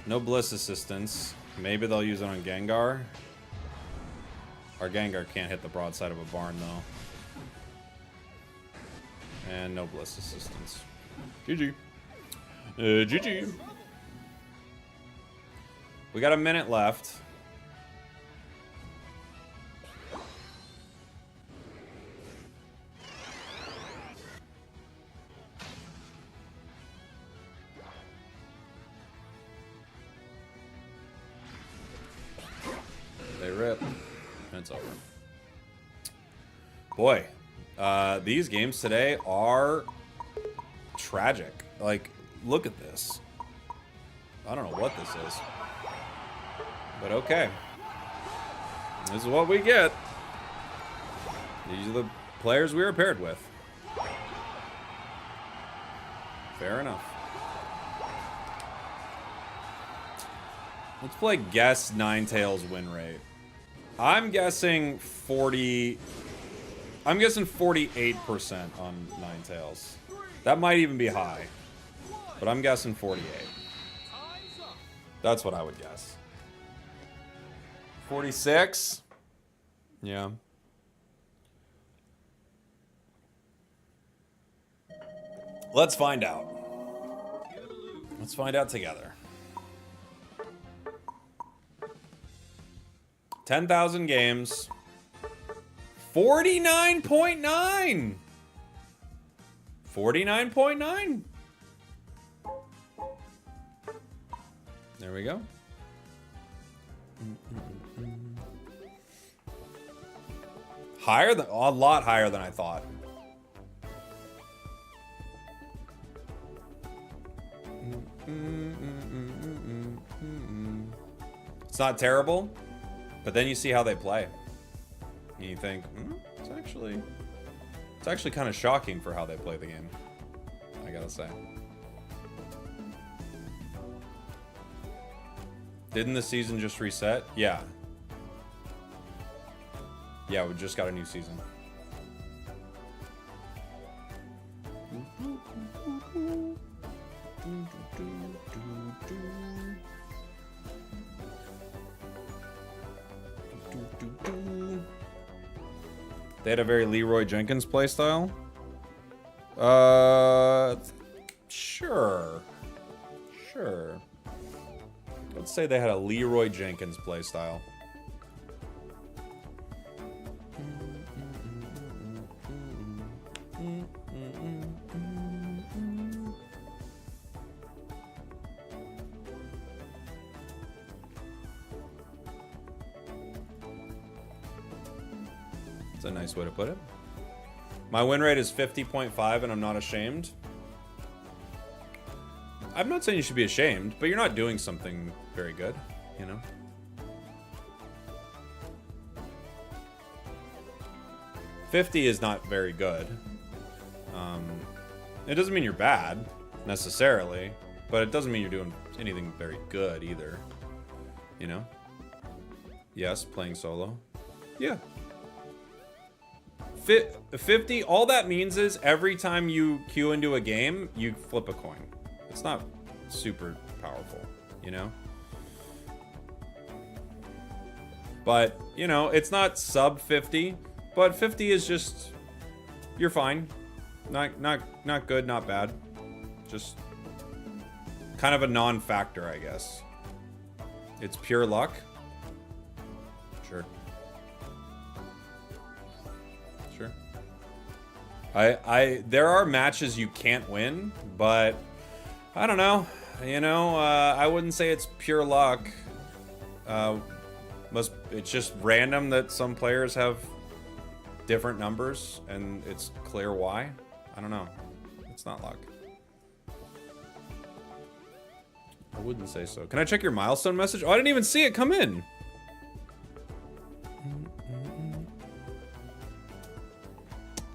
No Bliss assistance. Maybe they'll use it on Gengar. Our Gengar can't hit the broadside of a barn, though. And no Bliss assistance. GG. GG. We got a minute left. It's over. Boy, these games today are tragic. Like, look at this. I don't know what this is. But okay. This is what we get. These are the players we were paired with. Fair enough. Let's play guess Ninetales win rate. I'm guessing 40. I'm guessing 48% on Ninetales. That might even be high. But I'm guessing 48. That's what I would guess. 46? Yeah. Let's find out. Let's find out together. 10,000 games. 49.9. 49.9. There we go. Higher than, a lot higher than I thought. It's not terrible. But then you see how they play, and you think, it's actually kind of shocking for how they play the game. I gotta say. Didn't the season just reset? Yeah. Yeah, we just got a new season. They had a very Leroy Jenkins playstyle. Sure. Let's say they had a Leroy Jenkins playstyle. A nice way to put it. My win rate is 50.5 and I'm not ashamed. I'm not saying you should be ashamed, but you're not doing something very good, you know? $50 is not very good. It doesn't mean you're bad, necessarily, but it doesn't mean you're doing anything very good either. You know? Yes, playing solo. Yeah. 50, all that means is every time you queue into a game, you flip a coin. It's not super powerful, you know? But, you know, it's not sub 50, but 50 is just, you're fine. Not good, not bad. Just kind of a non-factor, I guess. It's pure luck. Sure. There are matches you can't win, but I don't know. You know, I wouldn't say it's pure luck. It's just random that some players have different numbers, and it's clear why. I don't know. It's not luck. I wouldn't say so. Can I check your milestone message? Oh, I didn't even see it come in.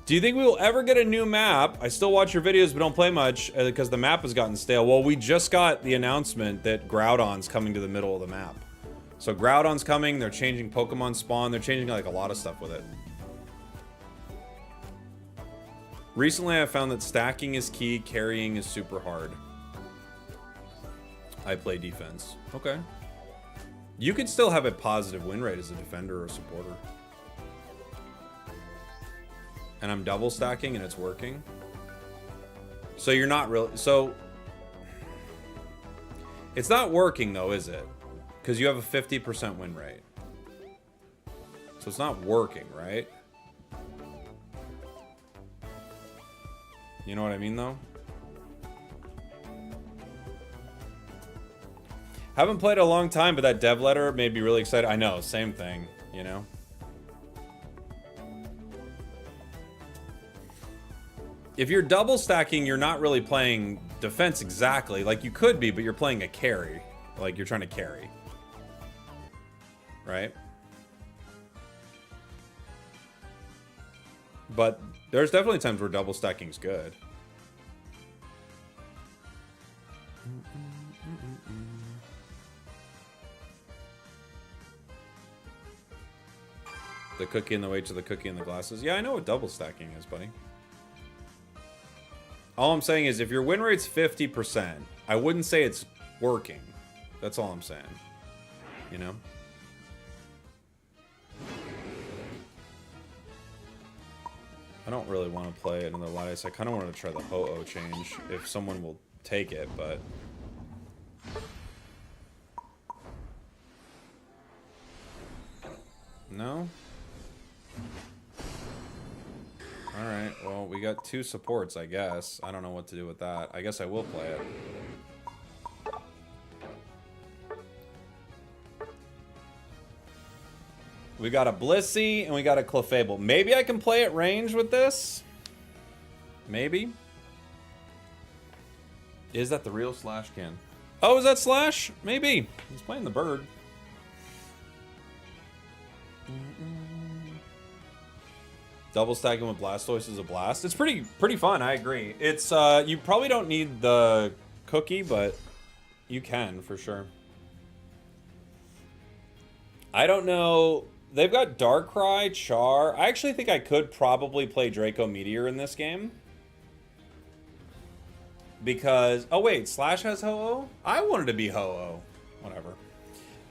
Do you think we will ever get a new map? I still watch your videos, but don't play much because the map has gotten stale. Well, we just got the announcement that Groudon's coming to the middle of the map. So Groudon's coming. They're changing Pokemon spawn. They're changing like a lot of stuff with it. Recently, I found that stacking is key. Carrying is super hard. I play defense. Okay. You could still have a positive win rate as a defender or a supporter. And I'm double stacking and it's working. So you're not really... So... It's not working though, is it? Because you have a 50% win rate. So it's not working, right? You know what I mean though? Haven't played a long time, but that dev letter made me really excited. I know, same thing, you know? If you're double stacking, you're not really playing defense exactly. Like you could be, but you're playing a carry. Like you're trying to carry. Right? But there's definitely times where double stacking is good. The cookie and the way to the cookie and the glasses. Yeah, I know what double stacking is, buddy. All I'm saying is if your win rate's 50%, I wouldn't say it's working. That's all I'm saying. You know? I don't really want to play another Latios. I kind of want to try the Ho-Oh change if someone will take it, but... No? Alright, well, we got 2 supports, I guess. I don't know what to do with that. I guess I will play it. We got a Blissey, and we got a Clefable. Maybe I can play at range with this? Maybe? Is that the real Slash can? Oh, is that Slash? Maybe. He's playing the bird. Double stacking with Blastoise is a blast. It's pretty fun, I agree. It's you probably don't need the cookie, but you can for sure. I don't know. They've got Darkrai, Char. I actually think I could probably play Draco Meteor in this game. Because oh wait, Slash has Ho-Oh? I wanted to be Ho-Oh. Whatever.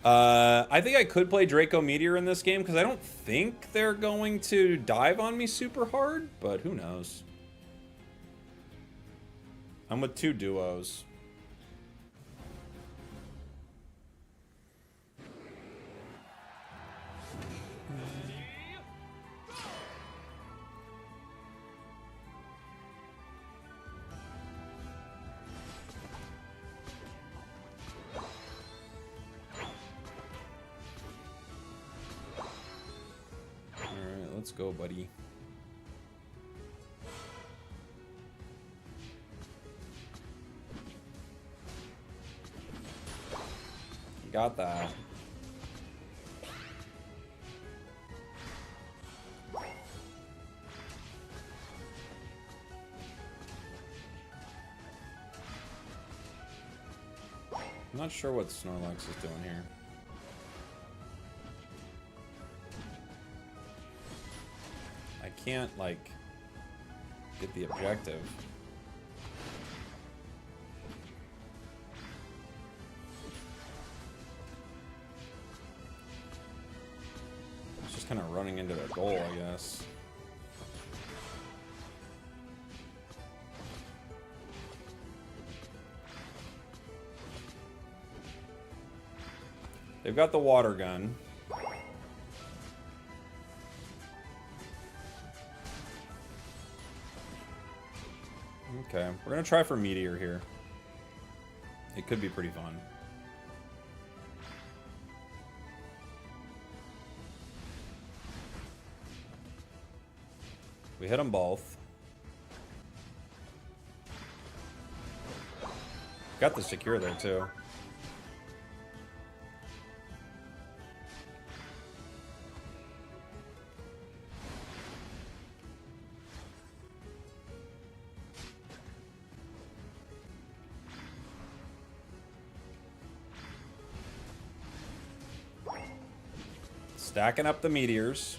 I think I could play Draco Meteor in this game because I don't think they're going to dive on me super hard, but who knows? I'm with 2 duos. Let's go, buddy. Got that. I'm not sure what Snorlax is doing here. I can't, like, get the objective. It's just kind of running into their goal, I guess. They've got the water gun. Okay, we're gonna try for Meteor here. It could be pretty fun. We hit them both. Got the secure there too. Stacking up the meteors.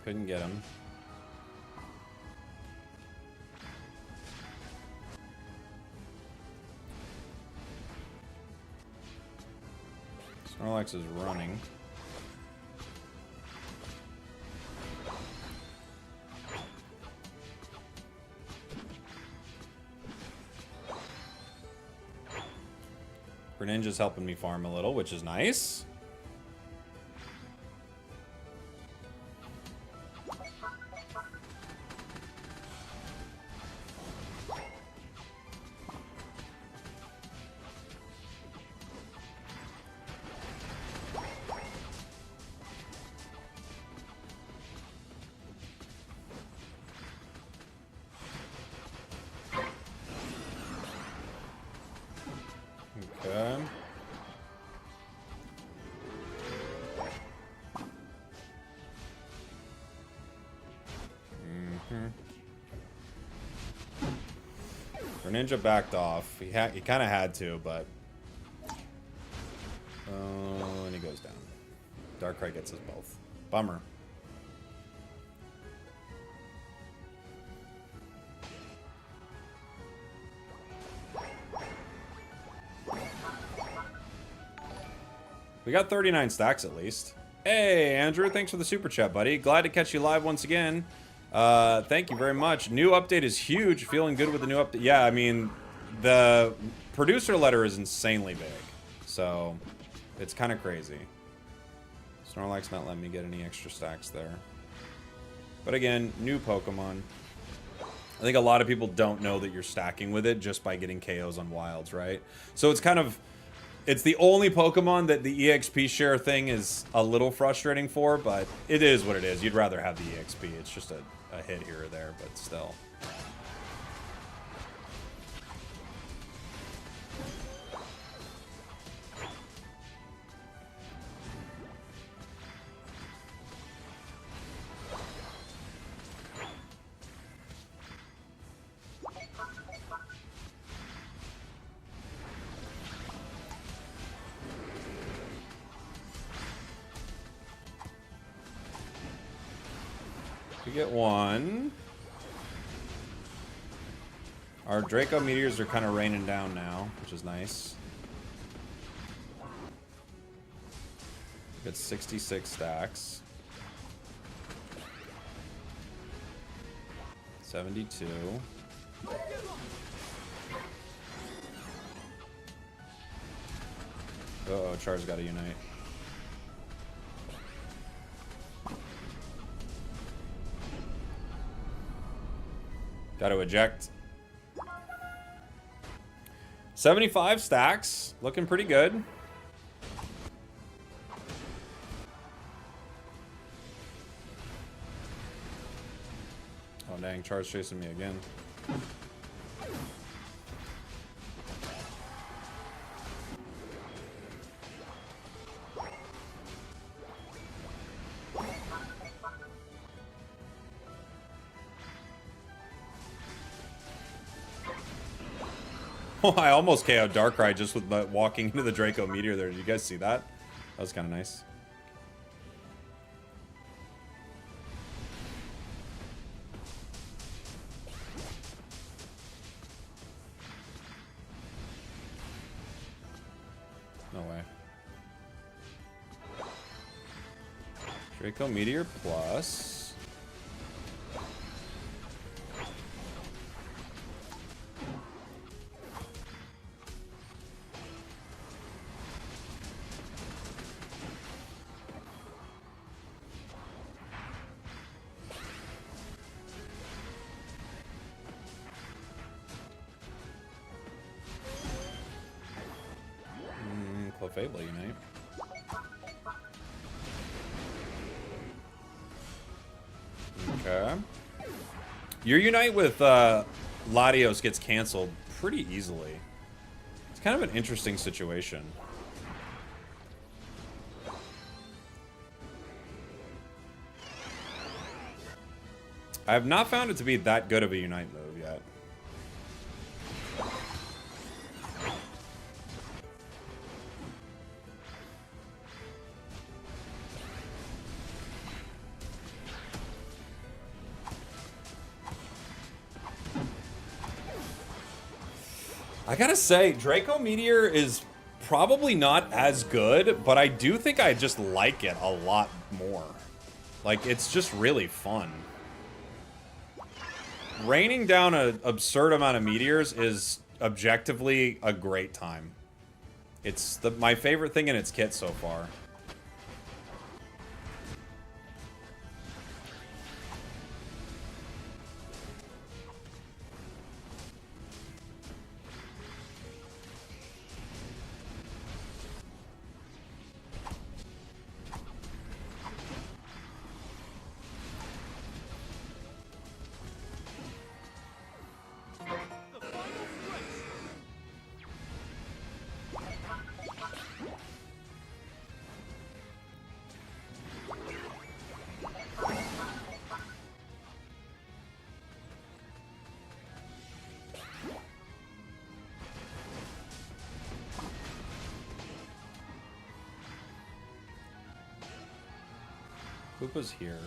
Couldn't get him. Snorlax is running. Greninja's helping me farm a little, which is nice. Okay. Greninja backed off. He kind of had to, but and he goes down. Darkrai gets us both. Bummer. We got 39 stacks at least. Hey, Andrew, thanks for the super chat, buddy. Glad to catch you live once again. Thank you very much. New update is huge. Feeling good with the new update. Yeah, I mean, the producer letter is insanely big. So, it's kind of crazy. Snorlax not letting me get any extra stacks there. But again, new Pokemon. I think a lot of people don't know that you're stacking with it just by getting KOs on wilds, right? So it's kind of... It's the only Pokemon that the EXP share thing is a little frustrating for, but it is what it is. You'd rather have the EXP. It's just a hit here or there, but still. We get one. Our Draco Meteors are kind of raining down now, which is nice. Get 66 stacks. 72. Uh-oh, Char's got to unite. Got to eject. 75 stacks. Looking pretty good. Oh, dang. Char's chasing me again. I almost KO'd Darkrai just with walking into the Draco Meteor there. Did you guys see that? That was kind of nice. No way. Draco Meteor plus... Fable Unite. Okay. Your Unite with Latios gets canceled pretty easily. It's kind of an interesting situation. I have not found it to be that good of a Unite move yet. I gotta say, Draco Meteor is probably not as good, but I do think I just like it a lot more. Like, it's just really fun. Raining down an absurd amount of meteors is objectively a great time. It's my favorite thing in its kit so far. Koopa's here.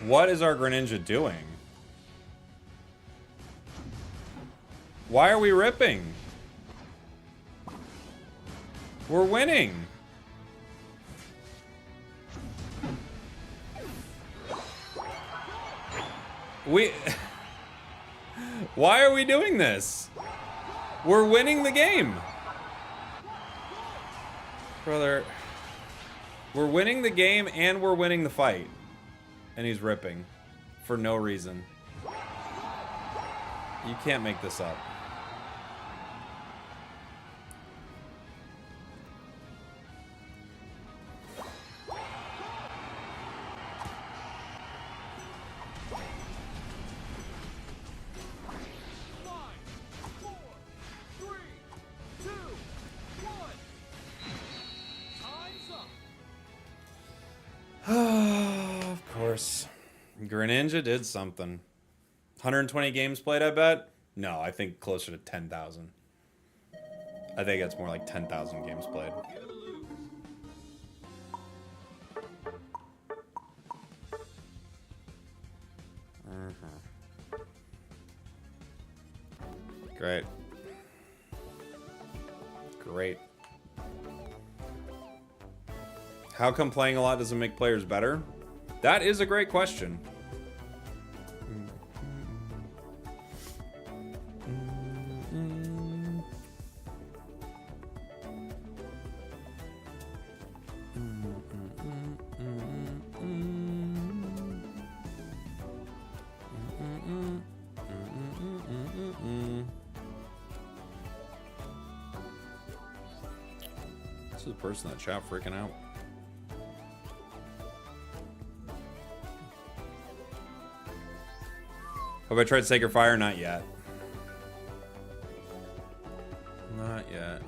What is our Greninja doing? Why are we ripping? We're winning. Why are we doing this? We're winning the game. Brother. We're winning the game and we're winning the fight. And he's ripping. For no reason. You can't make this up. Greninja did something. 120 games played, I bet? No, I think closer to 10,000. I think it's more like 10,000 games played. Great. Great. How come playing a lot doesn't make players better? That is a great question. This is the person in that chat freaking out. Have I tried Sacred Fire? Not yet. Not yet.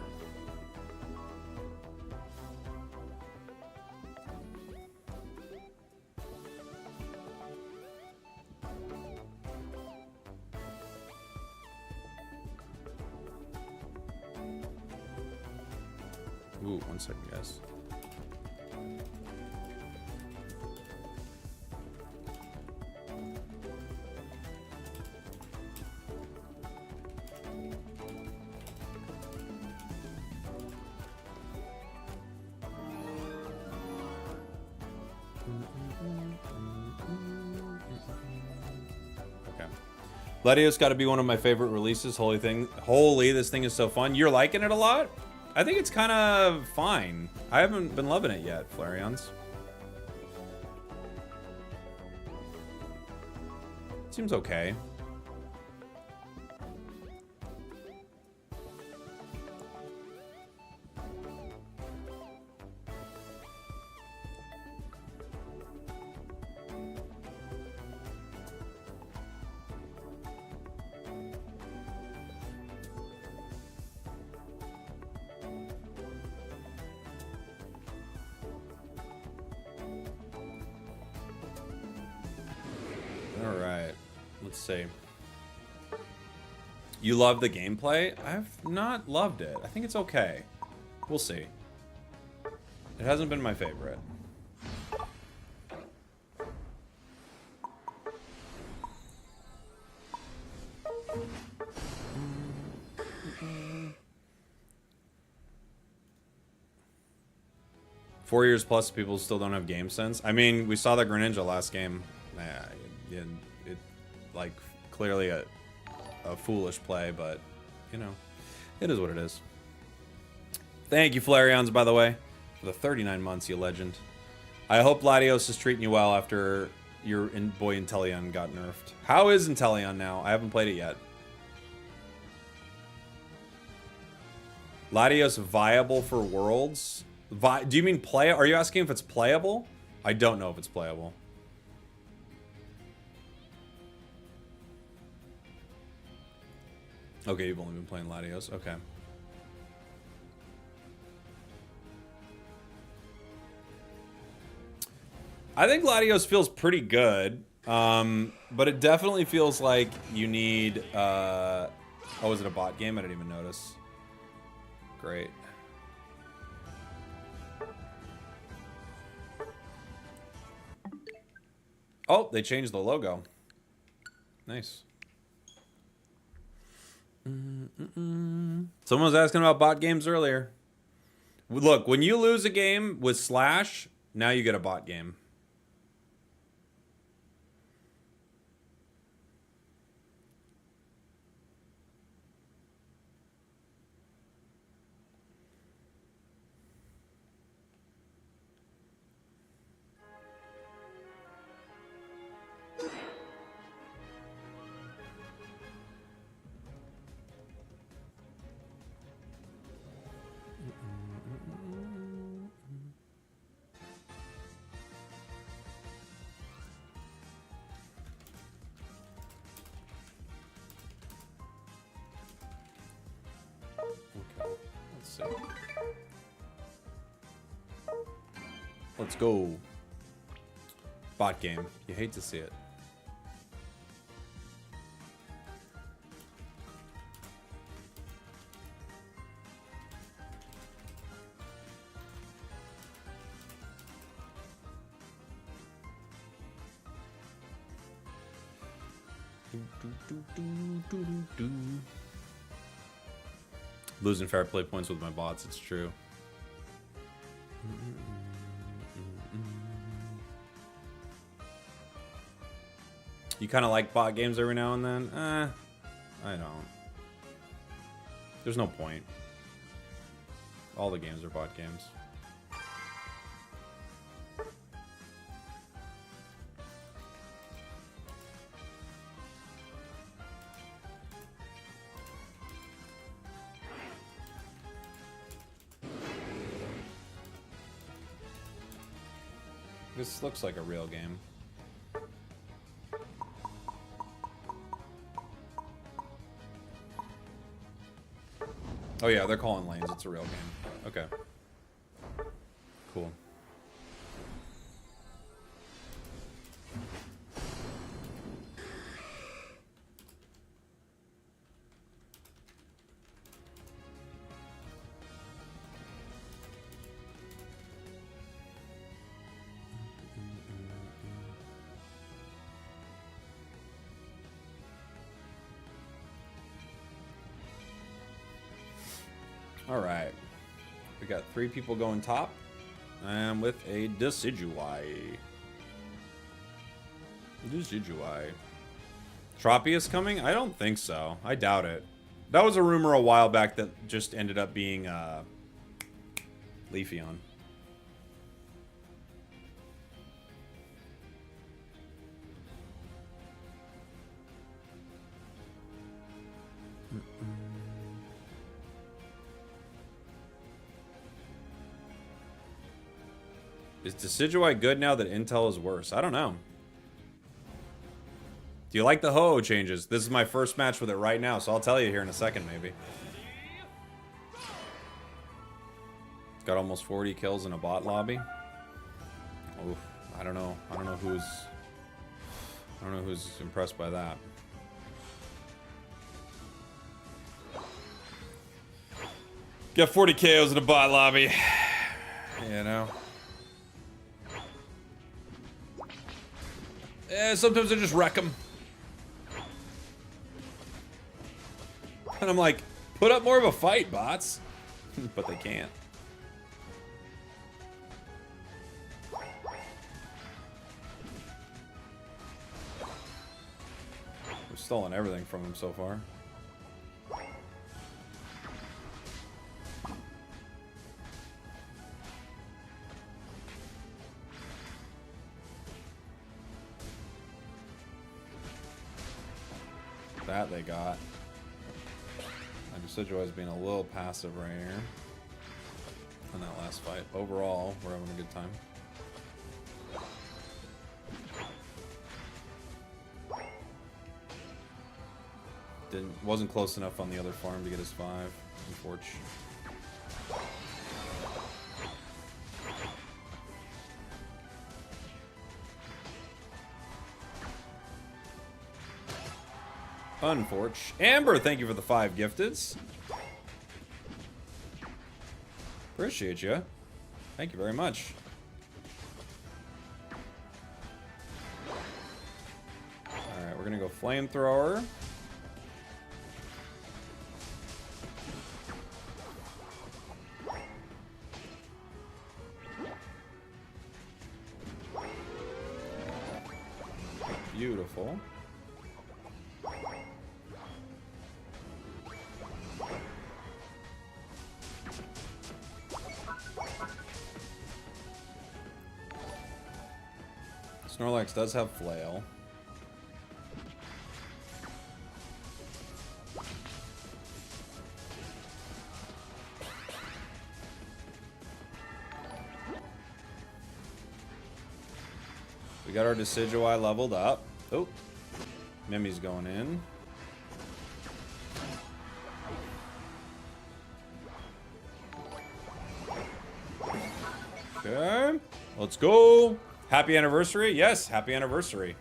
Ooh, 1 second, guys. Latios got to be one of my favorite releases. Holy, this thing is so fun. You're liking it a lot? I think it's kind of fine. I haven't been loving it yet, Flareons. Seems okay. Let's see. You love the gameplay? I've not loved it. I think it's okay. We'll see. It hasn't been my favorite. Four years plus, people still don't have game sense. I mean, we saw the Greninja last game. Yeah, it like clearly a foolish play, but you know, it is what it is. Thank you, Flareons, by the way, for the 39 months, you legend. I hope Latios is treating you well after your boy Intellion got nerfed. How is Intellion now? I haven't played it yet. Latios viable for Worlds? Do you mean play? Are you asking if it's playable? I don't know if it's playable. Okay, you've only been playing Latios. Okay. I think Latios feels pretty good, but it definitely feels like you need... oh, is it a bot game? I didn't even notice. Great. Oh, they changed the logo. Nice. Someone was asking about bot games earlier. Look, when you lose a game with Slash, now you get a bot game. Let's go. Bot game. You hate to see it. Losing fair play points with my bots, it's true. You kind of like bot games every now and then? I don't. There's no point. All the games are bot games. This looks like a real game. Oh yeah, they're calling lanes. It's a real game. Okay. Cool. All right, we got 3 people going top, and with a Decidueye. Tropius coming? I don't think so. I doubt it. That was a rumor a while back that just ended up being Leafeon. Is Decidueye good now that Intel is worse? I don't know. Do you like the Ho-Oh changes? This is my first match with it right now, so I'll tell you here in a second, maybe. Got almost 40 kills in a bot lobby. Oof, I don't know. I don't know who's impressed by that. Got 40 KOs in a bot lobby. You know. Sometimes I just wreck them. And I'm like, put up more of a fight, bots. But they can't. We've stolen everything from him so far. That they got. Decidueye's being a little passive right here in that last fight. Overall, we're having a good time. Wasn't close enough on the other farm to get his 5, unfortunately. Unfortunate. Amber, thank you for the 5 gifteds. Appreciate you. Thank you very much. Alright, we're gonna go flamethrower. Beautiful. Snorlax does have flail. We got our Decidueye leveled up. Oh, Mimi's going in. Okay, let's go. Happy anniversary? Yes, happy anniversary.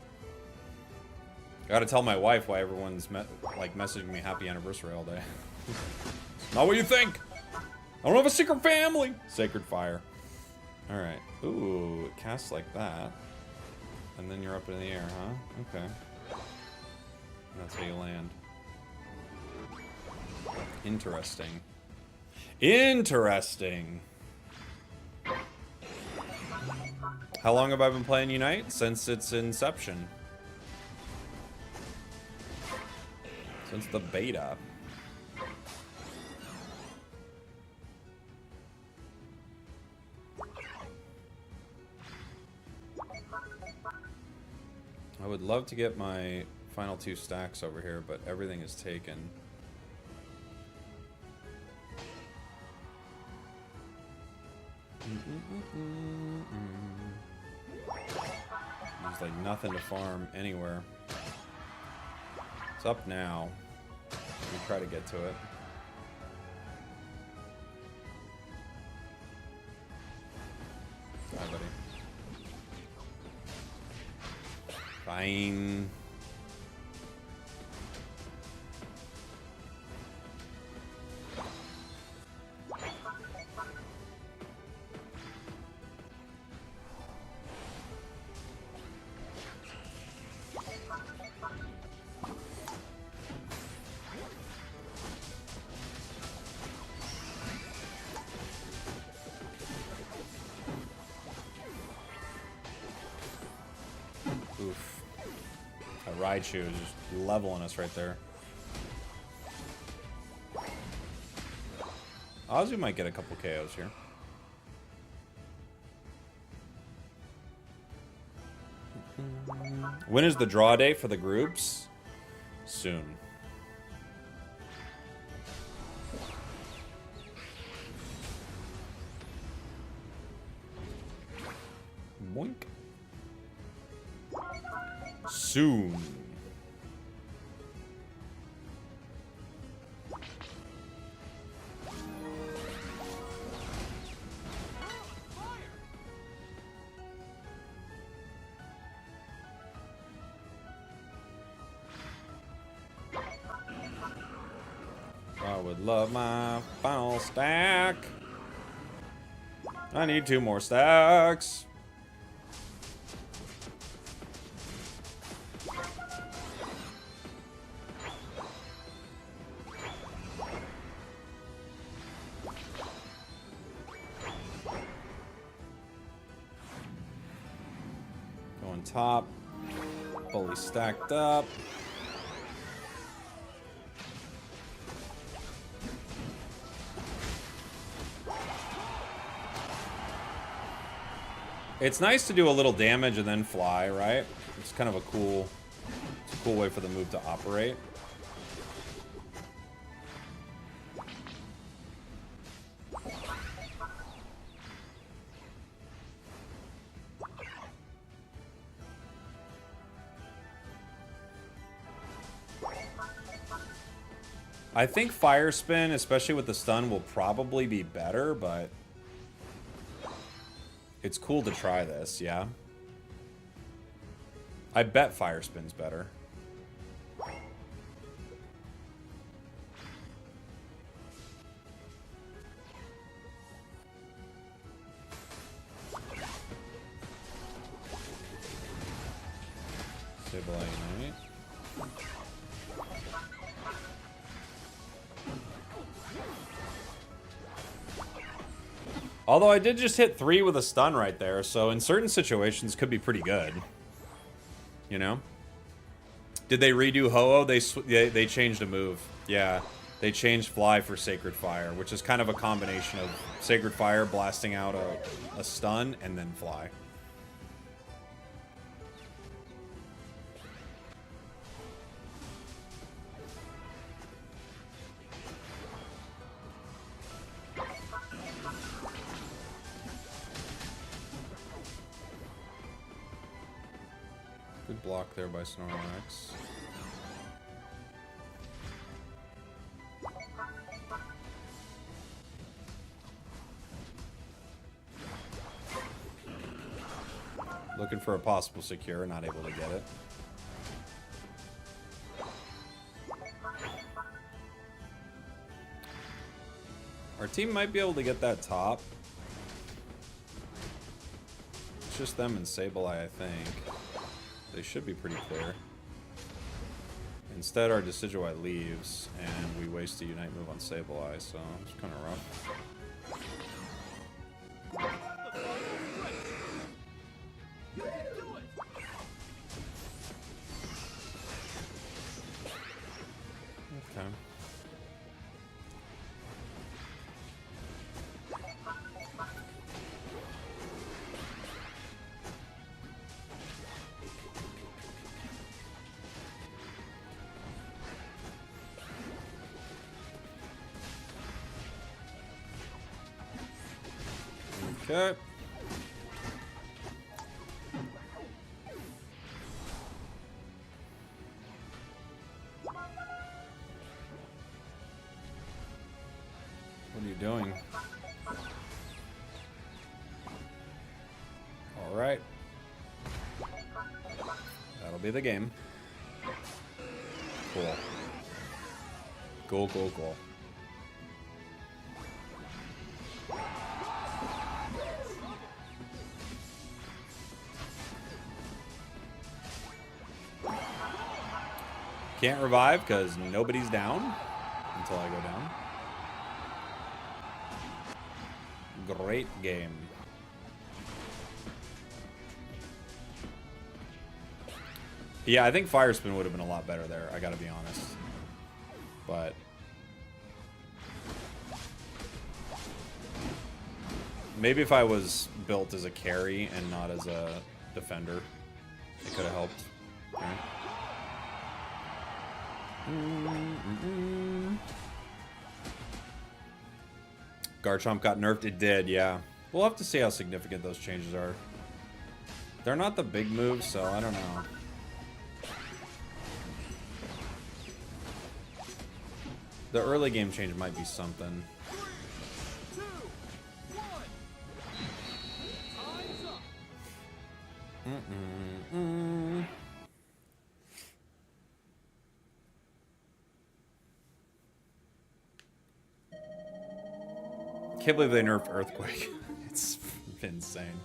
I gotta tell my wife why everyone's messaging me happy anniversary all day. Not what you think. I don't have a secret family. Sacred fire. All right. Ooh, it casts like that, and then you're up in the air, huh? Okay. And that's how you land. Interesting. Interesting. How long have I been playing Unite? Since its inception. Since the beta. I would love to get my final 2 stacks over here, but everything is taken. There's like nothing to farm anywhere. It's up now. We try to get to it. Hi, buddy. Fine. Raichu is just leveling us right there. Ozzy might get a couple KOs here. When is the draw date for the groups? Soon. Boink. Soon. I would love my final stack. I need 2 more stacks. Going top. Fully stacked up. It's nice to do a little damage and then fly, right? It's kind of a cool way for the move to operate. I think Fire Spin, especially with the stun, will probably be better, but it's cool to try this, yeah. I bet Fire Spin's better. Sableye Unite. Although I did just hit 3 with a stun right there, so in certain situations could be pretty good. You know? Did they redo Ho-Oh? They changed a move. Yeah. They changed Fly for Sacred Fire, which is kind of a combination of Sacred Fire blasting out a stun and then Fly. Good block there by Snorlax. Looking for a possible secure, not able to get it. Our team might be able to get that top. It's just them and Sableye, I think. They should be pretty clear. Instead, our Decidueye leaves, and we waste a Unite move on Sableye, so it's kind of rough. Okay. Okay. What are you doing? All right. That'll be the game. Cool. Cool, cool, cool. Can't revive because nobody's down until I go down. Great game. Yeah, I think Fire Spin would have been a lot better there, I gotta be honest. But maybe if I was built as a carry and not as a defender, it could have helped. Okay. Garchomp got nerfed. It did, yeah. We'll have to see how significant those changes are. They're not the big moves, so I don't know. The early game change might be something. 3, 2, 1. Time's up. Can't believe they nerfed Earthquake. It's insane.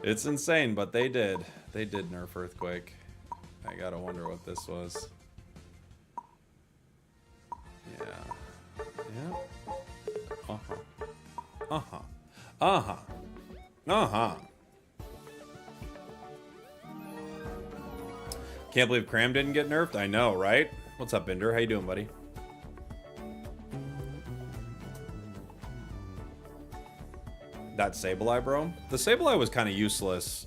It's insane, but they did. They did nerf Earthquake. I gotta wonder what this was. Yeah. Yeah. Uh-huh. Uh-huh. Uh-huh. Uh-huh. Can't believe Cram didn't get nerfed. I know, right? What's up, Binder? How you doing, buddy? That Sableye, bro. The Sableye was kind of useless,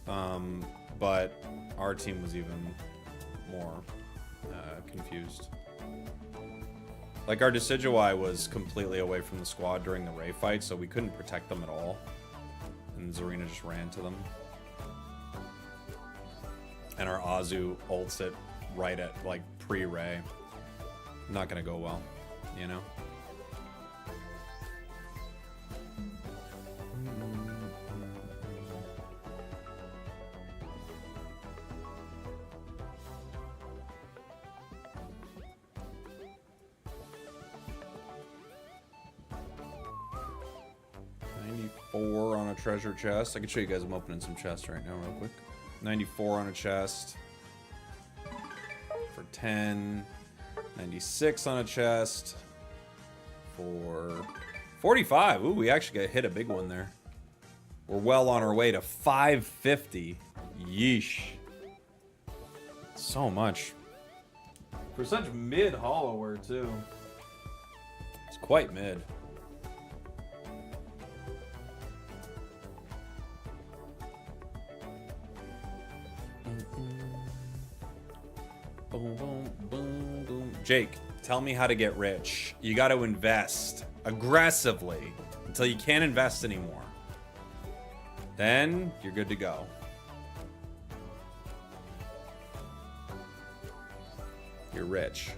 but our team was even more confused. Like, our Decidueye was completely away from the squad during the Ray fight, so we couldn't protect them at all. And Zarina just ran to them. And our Azu ults it right at, like, pre-Ray. Not gonna go well, you know? 94 on a treasure chest. I can show you guys I'm opening some chests right now real quick. 94 on a chest for 10. 96 on a chest for 45. Ooh, we actually got hit a big one there. We're well on our way to 550. Yeesh. So much. For such mid hollowware too. It's quite mid. Boom, boom, boom, boom. Jake, tell me how to get rich. You got to invest aggressively until you can't invest anymore. Then you're good to go. You're rich.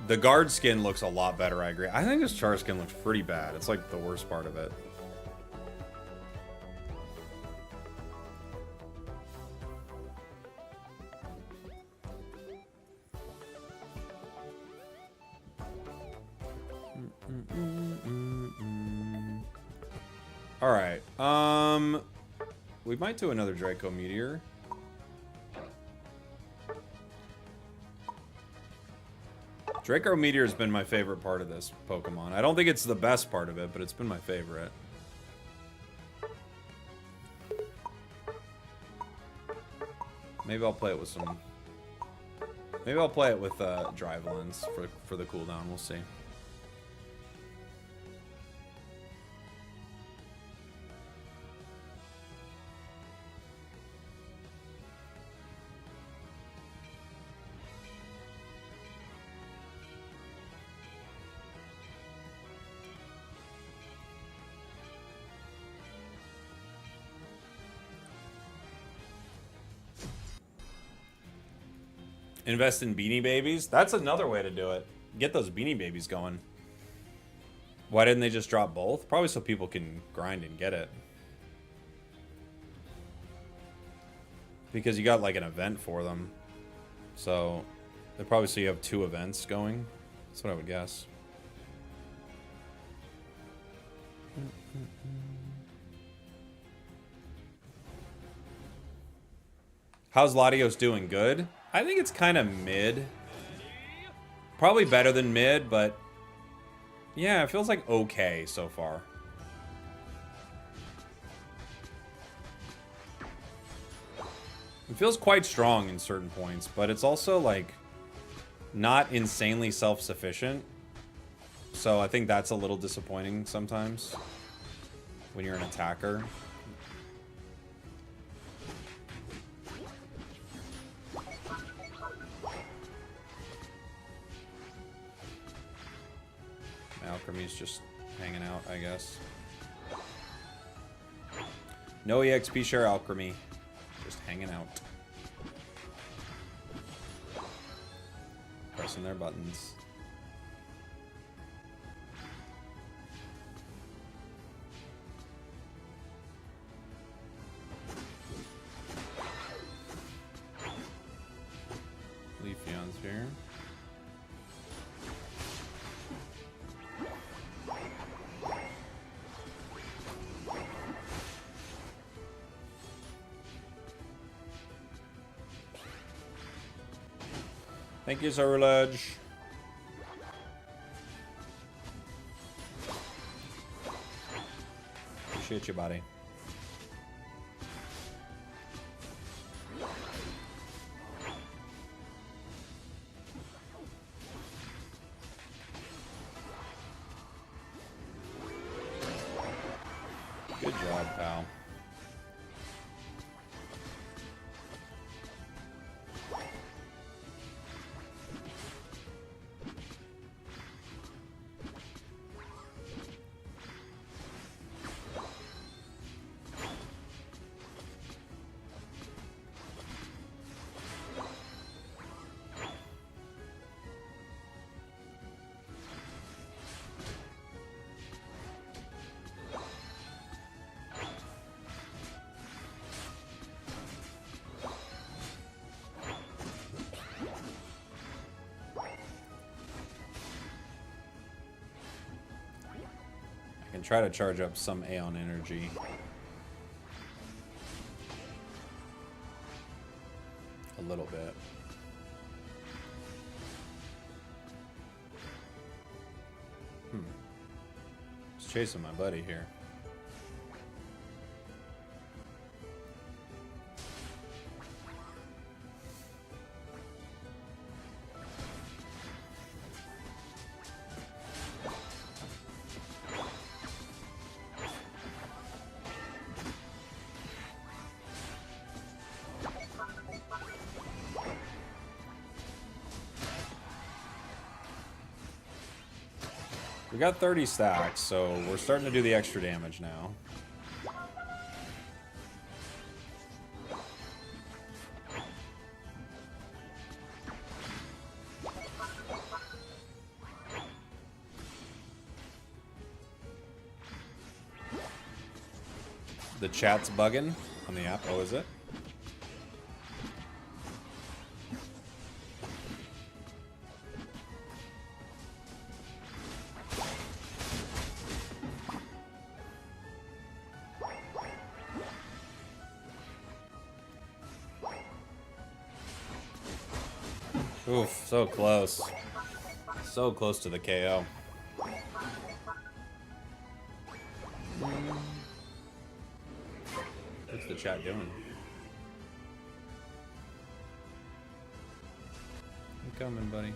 The guard skin looks a lot better, I agree. I think this char skin looks pretty bad. It's like the worst part of it. All right. We might do another Draco Meteor. Draco Meteor has been my favorite part of this Pokemon. I don't think it's the best part of it, but it's been my favorite. Maybe I'll play it with some... Maybe I'll play it with Drive Lens for the cooldown. We'll see. Invest in Beanie Babies? That's another way to do it. Get those Beanie Babies going. Why didn't they just drop both? Probably so people can grind and get it. Because you got like an event for them. So, they probably so you have 2 events going. That's what I would guess. How's Latios doing? Good? I think it's kind of mid. Probably better than mid, but yeah, it feels like okay so far. It feels quite strong in certain points, but it's also, like, not insanely self-sufficient. So I think that's a little disappointing sometimes when you're an attacker. Alchemy's just hanging out, I guess. No EXP share Alchemy. Just hanging out. Pressing their buttons. Leafeon's here. Thank you, Zerledge. Appreciate you, buddy. Good job, pal. And try to charge up some Aeon energy. A little bit. Just chasing my buddy here. We got 30 stacks, so we're starting to do the extra damage now. The chat's bugging on the app. Oh, is it? Oof, so close. So close to the KO. What's the chat doing? I'm coming, buddy.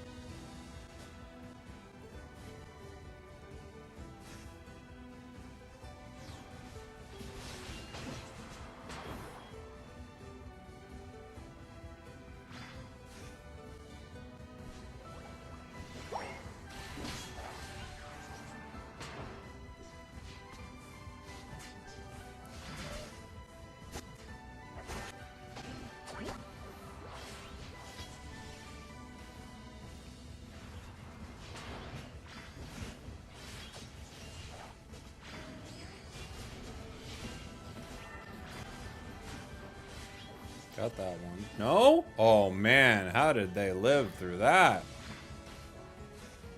Got that one. No? Oh man, how did they live through that?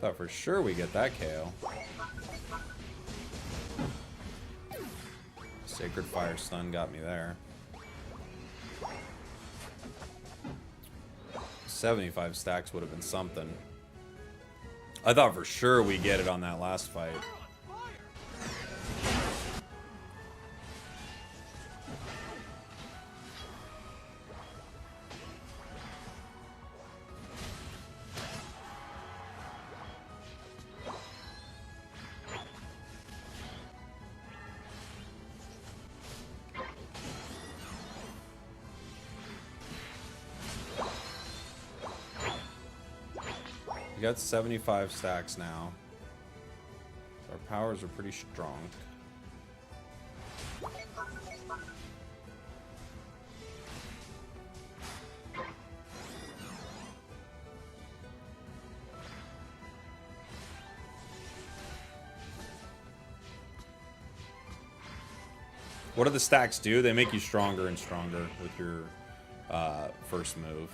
Thought for sure we get that KO. Sacred Fire Stun got me there. 75 stacks would have been something. I thought for sure we get it on that last fight. We got 75 stacks now. Our powers are pretty strong. What do the stacks do? They make you stronger and stronger with your first move.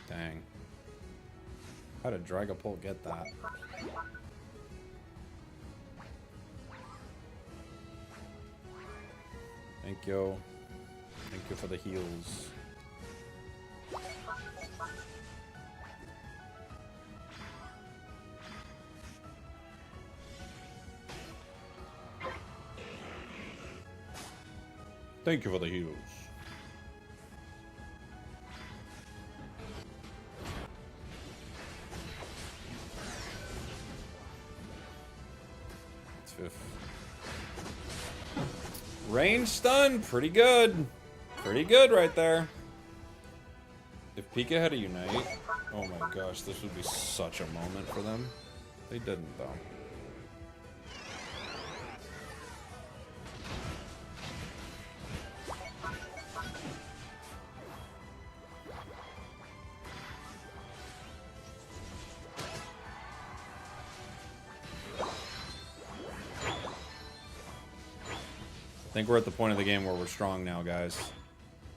Dang. How did Dragapult get that? Thank you. Thank you for the heals. Thank you for the heals. Range stun, pretty good. Pretty good right there. If Pika had a Unite, oh my gosh, this would be such a moment for them. They didn't though. I think we're at the point of the game where we're strong now, guys.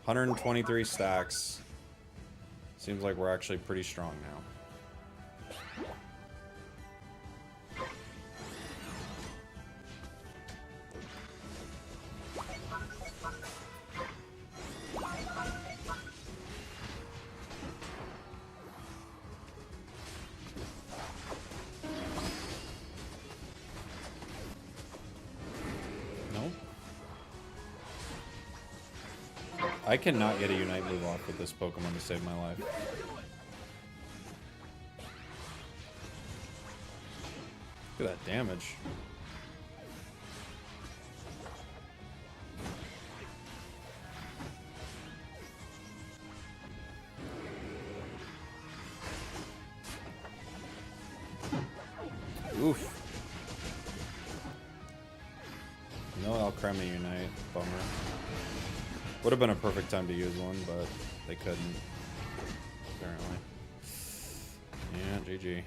123 stacks. Seems like we're actually pretty strong now. I cannot get a Unite move off with this Pokemon to save my life. Look at that damage. Oof. No, I'll cram a Unite. Bummer. Would have been a perfect time to use one, but they couldn't. Apparently. Yeah, GG.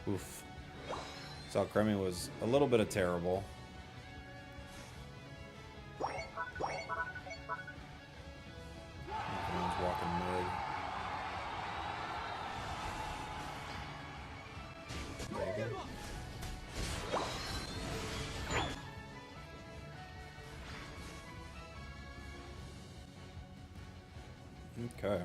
Oof. Salcremi was a little bit of terrible. Everyone's walking mid. Okay.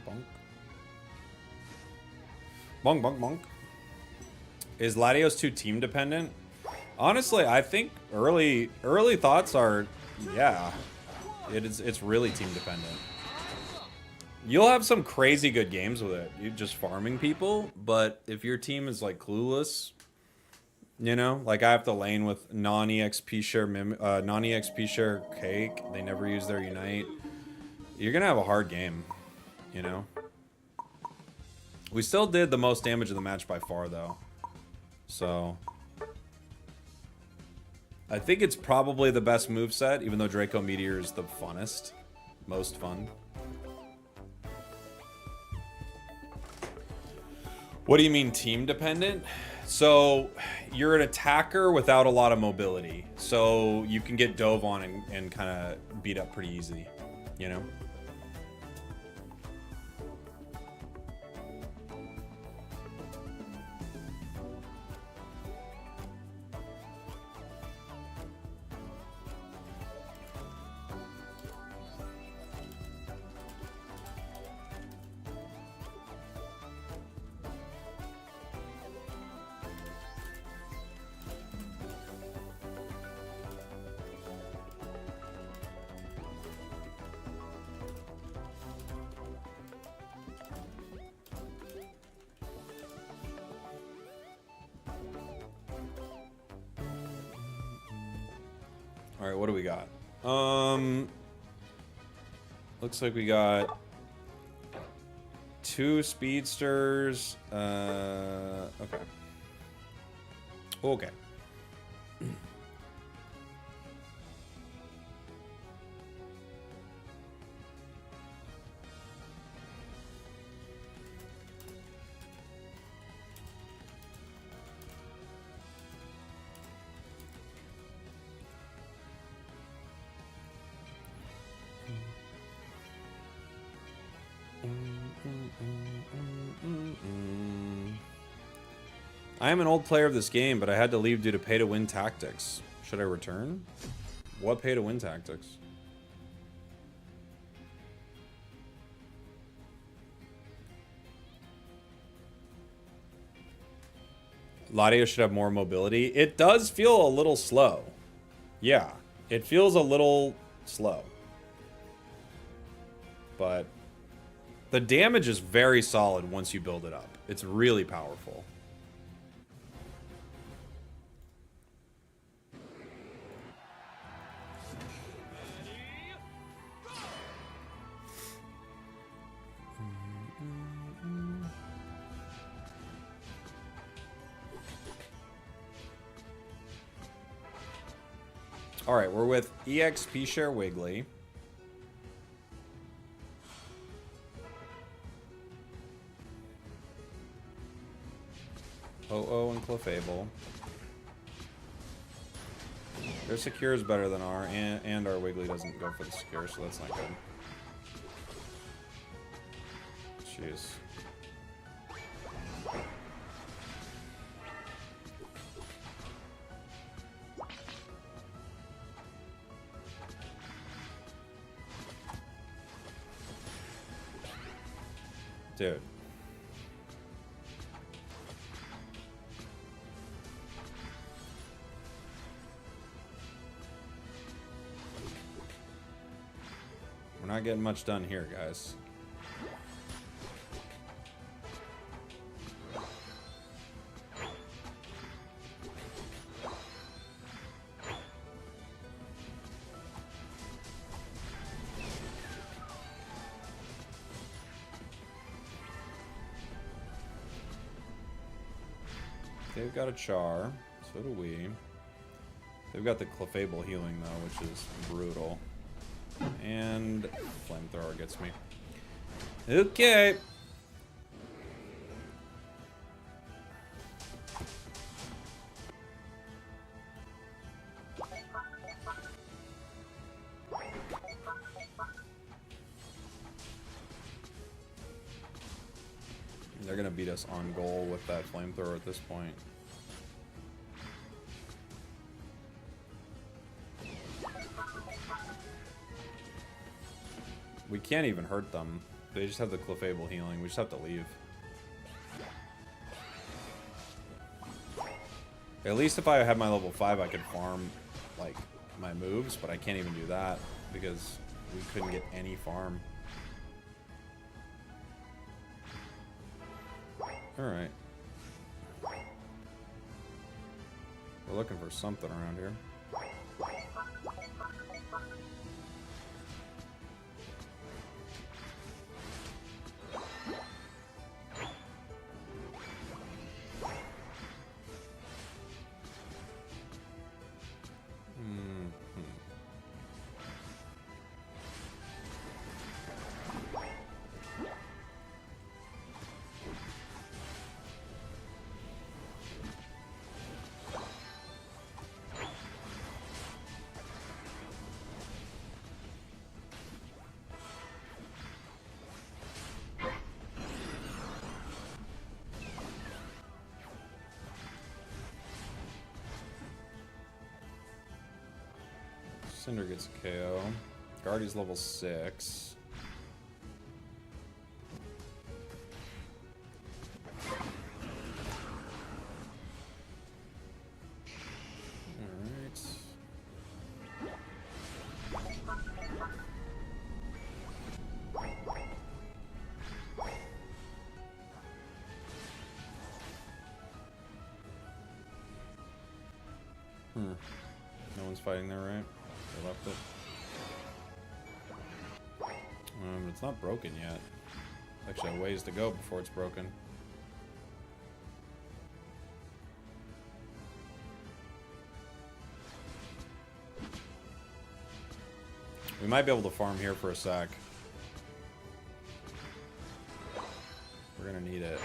Bonk. Bonk, bonk, bonk. Is Latios too team dependent? Honestly, I think early thoughts are, yeah, it's really team dependent. You'll have some crazy good games with it. You're just farming people, but if your team is like clueless, you know, like I have to lane with non-EXP share Cake. They never use their Unite. You're gonna have a hard game, you know. We still did the most damage in the match by far, though. So I think it's probably the best moveset, even though Draco Meteor is the funnest. Most fun. What do you mean team dependent? So you're an attacker without a lot of mobility. So you can get dove on and kind of beat up pretty easy, you know? All right, what do we got? Looks like we got 2 speedsters. Okay. Okay. I am an old player of this game, but I had to leave due to pay-to-win tactics. Should I return? What pay-to-win tactics? Latios should have more mobility. It does feel a little slow. Yeah, it feels a little slow. But the damage is very solid once you build it up. It's really powerful. All right, we're with EXP Share Wiggly. Oh, and Clefable. Their Secure is better than our, and our Wiggly doesn't go for the Secure, so that's not good. Jeez. Dude. We're not getting much done here, guys. They've got a Char, so do we. They've got the Clefable healing, though, which is brutal. And Flamethrower gets me. Okay. They're gonna beat us on goal with that Flamethrower at this point. We can't even hurt them. They just have the Clefable healing. We just have to leave. At least if I had my level 5, I could farm, like, my moves, but I can't even do that because we couldn't get any farm. Alright. We're looking for something around here. Cinder gets a KO. Guardy's level 6. Alright. No one's fighting there, right? They left it. It's not broken yet. Actually, a ways to go before it's broken. We might be able to farm here for a sec. We're gonna need it.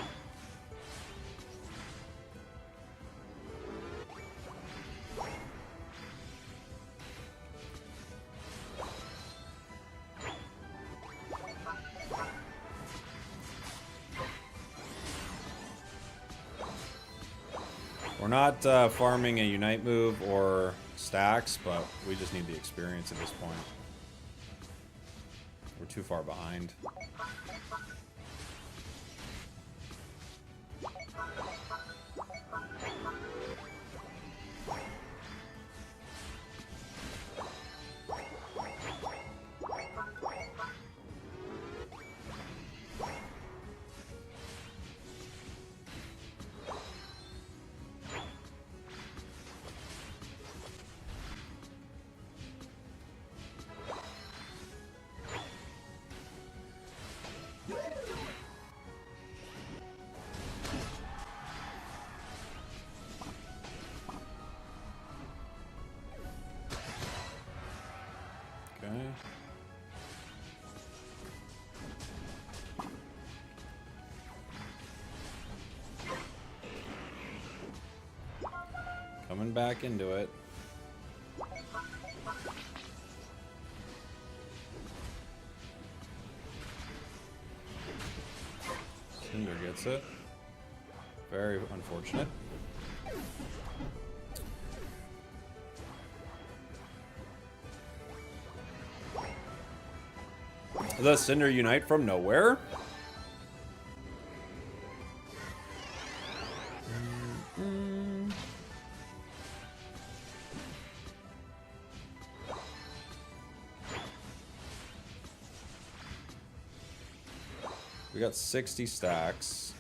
We're not farming a Unite move or stacks, but we just need the experience at this point. We're too far behind. Coming back into it. Cinder gets it. Very unfortunate. The Cinder Unite from nowhere? We got 60 stacks.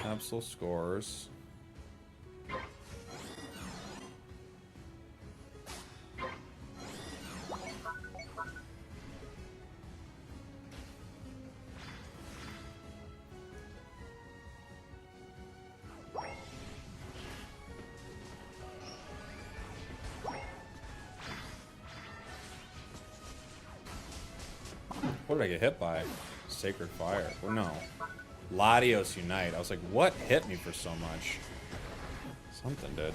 Capsule scores. What did I get hit by? Sacred Fire. Or no. Latios Unite. I was like, what hit me for so much? Something did.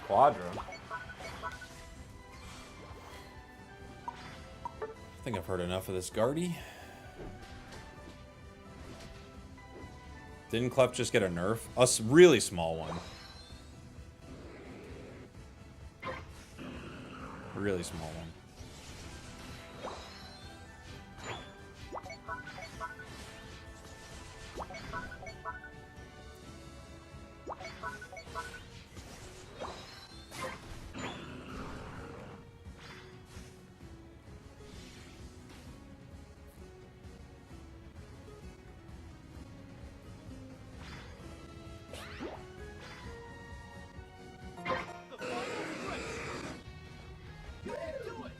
Quadra. I think I've heard enough of this Guardy. Didn't Clef just get a nerf? A really small one. A really small one. The final stretch. You can do it.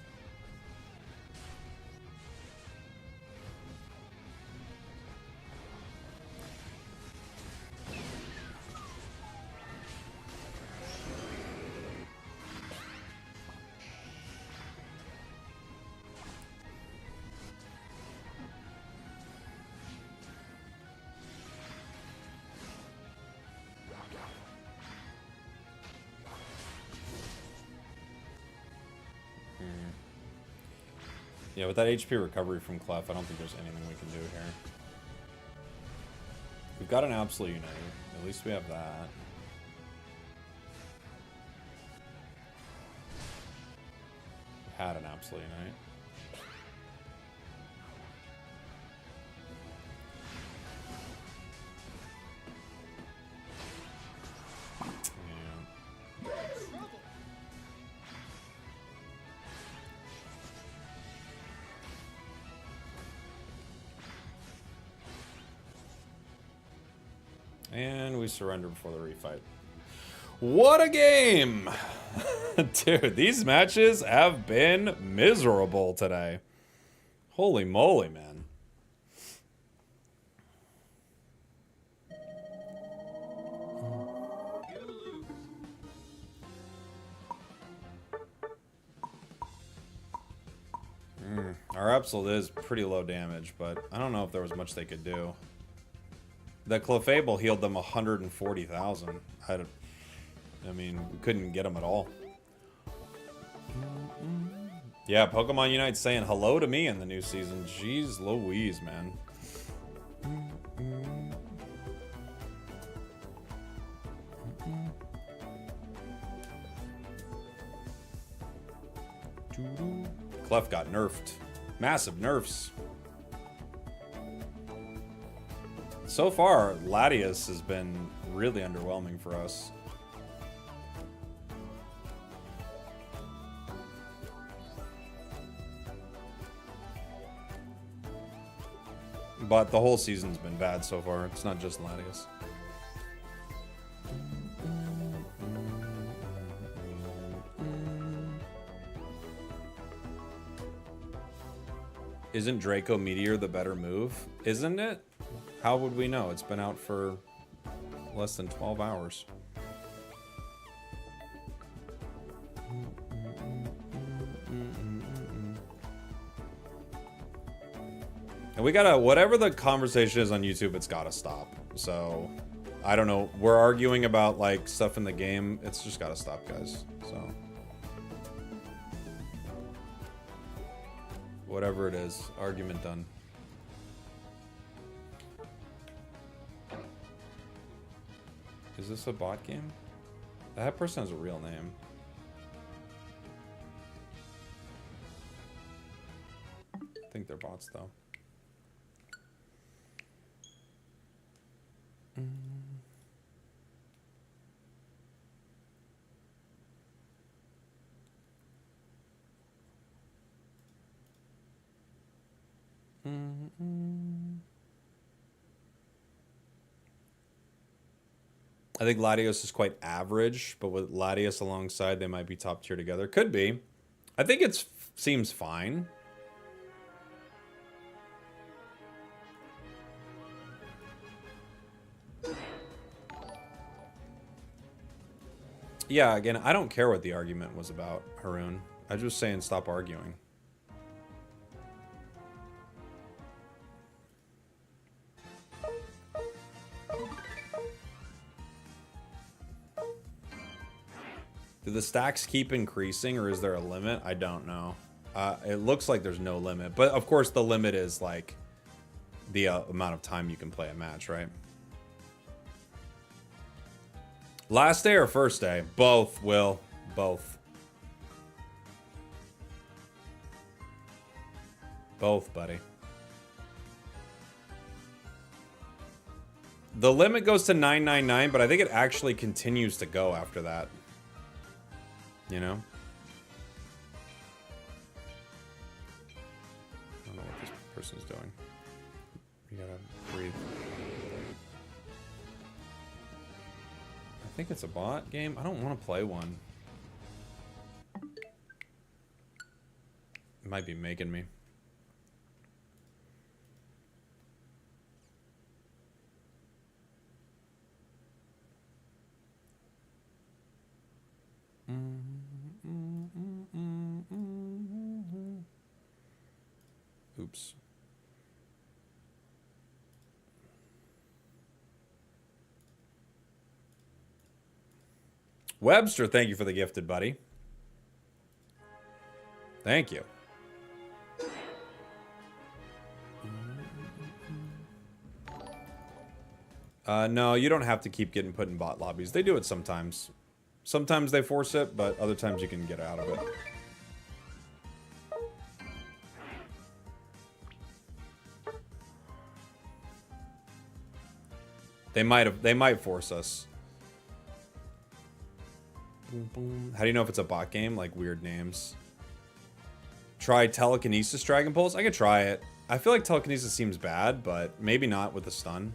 Yeah, with that HP recovery from Clef, I don't think there's anything we can do here. We've got an Absolute Unite. At least we have that. We had an Absolute Unite. And we surrender before the refight. What a game! Dude, these matches have been miserable today. Holy moly, man. Our Absol is pretty low damage, but I don't know if there was much they could do. The Clefable healed them 140,000. I mean, we couldn't get them at all. Yeah, Pokemon Unite saying hello to me in the new season. Jeez Louise, man. Clef got nerfed. Massive nerfs. So far, Latios has been really underwhelming for us. But the whole season's been bad so far. It's not just Latios. Isn't Draco Meteor the better move? Isn't it? How would we know? It's been out for less than 12 hours. And we gotta, whatever the conversation is on YouTube, it's gotta stop. So, I don't know. We're arguing about, like, stuff in the game. It's just gotta stop, guys. So. Whatever it is. Argument done. Is this a bot game? That person has a real name. I think they're bots, though. I think Latios is quite average, but with Latios alongside, they might be top tier together. Could be. I think it seems fine. Yeah, again, I don't care what the argument was about, Haroon. I'm just saying stop arguing. Do the stacks keep increasing, or is there a limit? I don't know. It looks like there's no limit. But, of course, the limit is, like, the amount of time you can play a match, right? Last day or first day? Both, Will. Both. Both, buddy. The limit goes to 999, but I think it actually continues to go after that. You know? I don't know what this person's doing. You gotta breathe. I think it's a bot game. I don't want to play one. It might be making me. Oops. Webster, thank you for the gifted, buddy. Thank you. No, you don't have to keep getting put in bot lobbies. They do it sometimes. Sometimes they force it, but other times you can get out of it. They might force us. How do you know if it's a bot game? Like weird names. Try Telekinesis Dragon Pulse? I could try it. I feel like Telekinesis seems bad, but maybe not with the stun.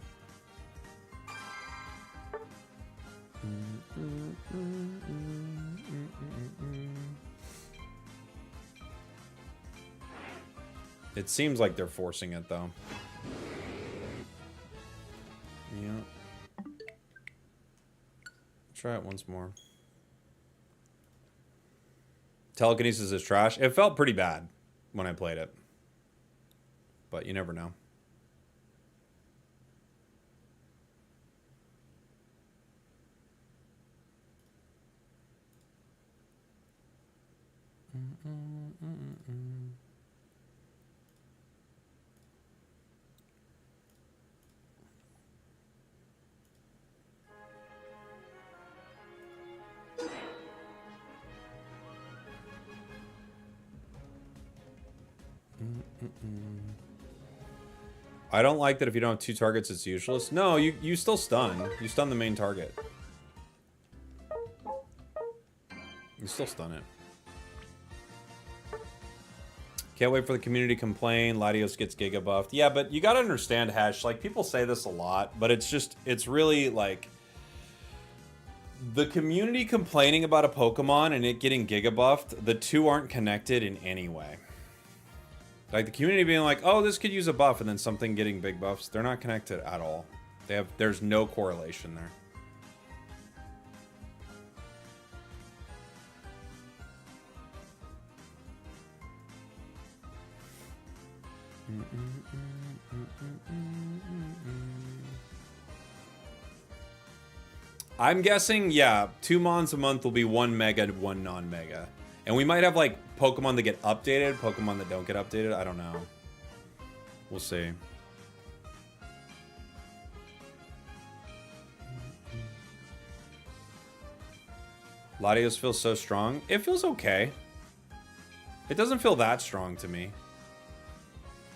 It seems like they're forcing it, though. Yeah. Try it once more. Telekinesis is trash. It felt pretty bad when I played it. But you never know. I don't like that if you don't have two targets, it's useless. No, you still stun. You stun the main target. You still stun it. Can't wait for the community to complain. Latios gets Giga buffed. Yeah, but you gotta understand, Hash. Like, people say this a lot, but it's really like the community complaining about a Pokemon and it getting Giga buffed. The two aren't connected in any way. Like the community being like, oh, this could use a buff, and then something getting big buffs. They're not connected at all. There's no correlation there. I'm guessing, yeah, 2 Mons a month will be 1 Mega, 1 non-Mega. And we might have, like, Pokemon that get updated, Pokemon that don't get updated. I don't know. We'll see. Latios feels so strong. It feels okay. It doesn't feel that strong to me.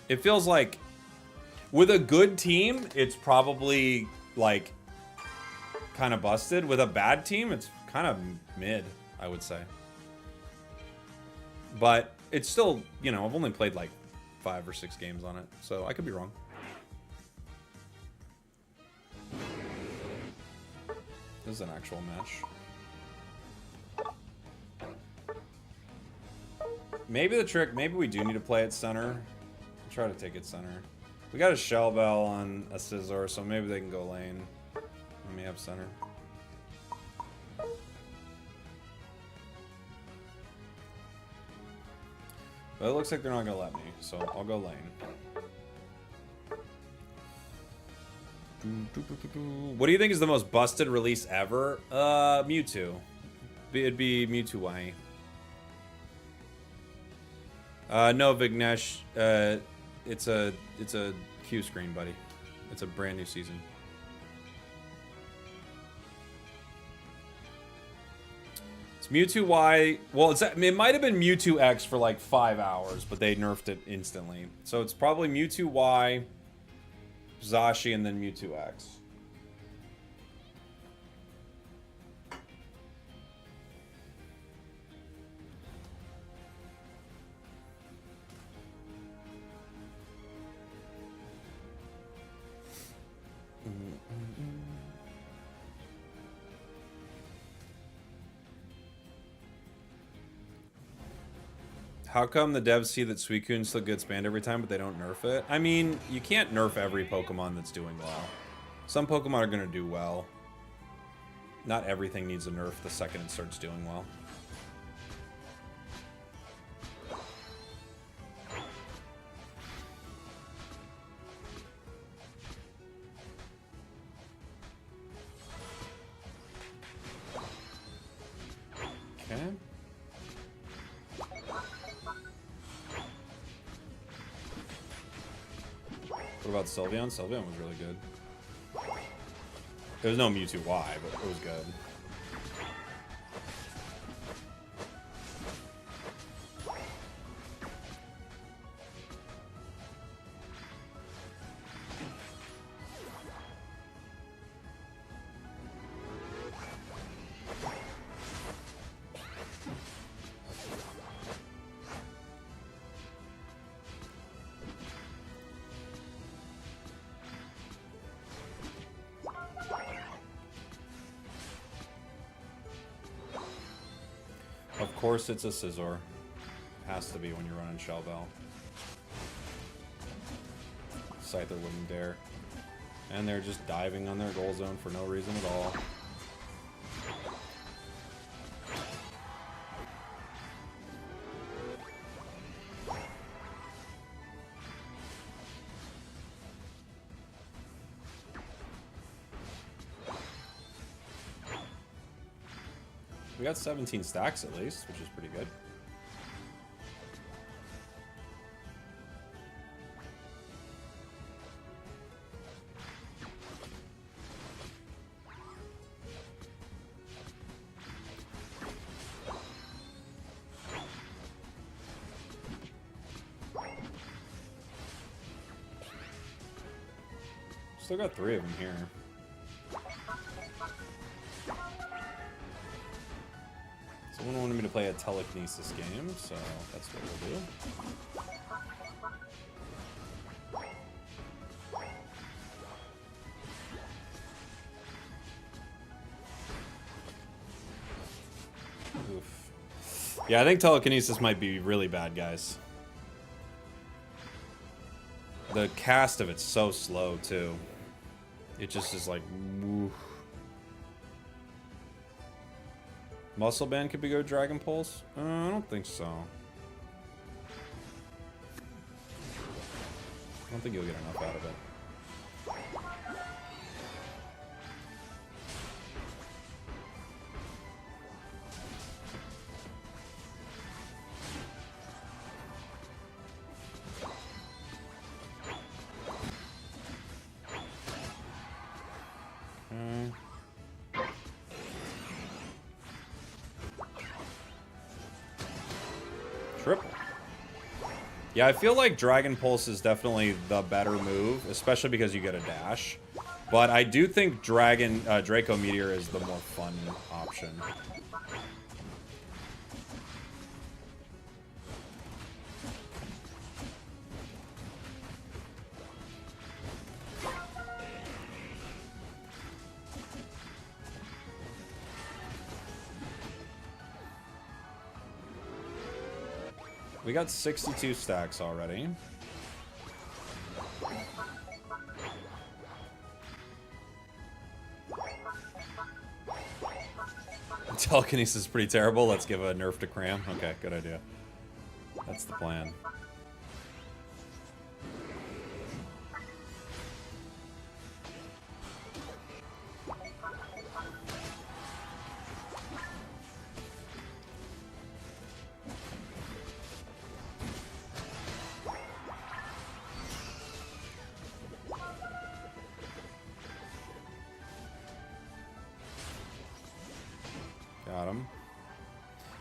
It feels like, with a good team, it's probably, like, kind of busted. With a bad team, it's kind of mid, I would say. But it's still, you know, I've only played like 5 or 6 games on it, so I could be wrong. This is an actual match. Maybe the trick, maybe we do need to play at center. I'll try to take it center. We got a Shell Bell on a Scizor, so maybe they can go lane. Let me have center. But it looks like they're not going to let me, so I'll go lane. What do you think is the most busted release ever? Mewtwo. It'd be Mewtwo Y. No, Vignesh. It's a Q screen, buddy. It's a brand new season. Mewtwo Y, well, it might have been Mewtwo X for like 5 hours, but they nerfed it instantly. So it's probably Mewtwo Y, Zashi, and then Mewtwo X. How come the devs see that Suicune still gets banned every time, but they don't nerf it? I mean, you can't nerf every Pokemon that's doing well. Some Pokemon are going to do well. Not everything needs a nerf the second it starts doing well. Okay. What about Sylveon? Sylveon was really good. There was no Mewtwo Y, but it was good. Of course it's a Scizor. It has to be when you're running Shell Bell. Scyther wouldn't dare. And they're just diving on their goal zone for no reason at all. We got 17 stacks at least, which is pretty good. Still got 3 of them here. Someone wanted me to play a Telekinesis game, so that's what we'll do. Oof. Yeah, I think Telekinesis might be really bad, guys. The cast of it's so slow, too. It just is like... Woof. Muscle Band could be good Dragon Pulse? I don't think so. I don't think you'll get enough out of it. Triple. Yeah, I feel like Dragon Pulse is definitely the better move, especially because you get a dash. But I do think Draco Meteor is the more fun option. We got 62 stacks already. Telekinesis is pretty terrible. Let's give a nerf to Cram. Okay, good idea. That's the plan. Got him.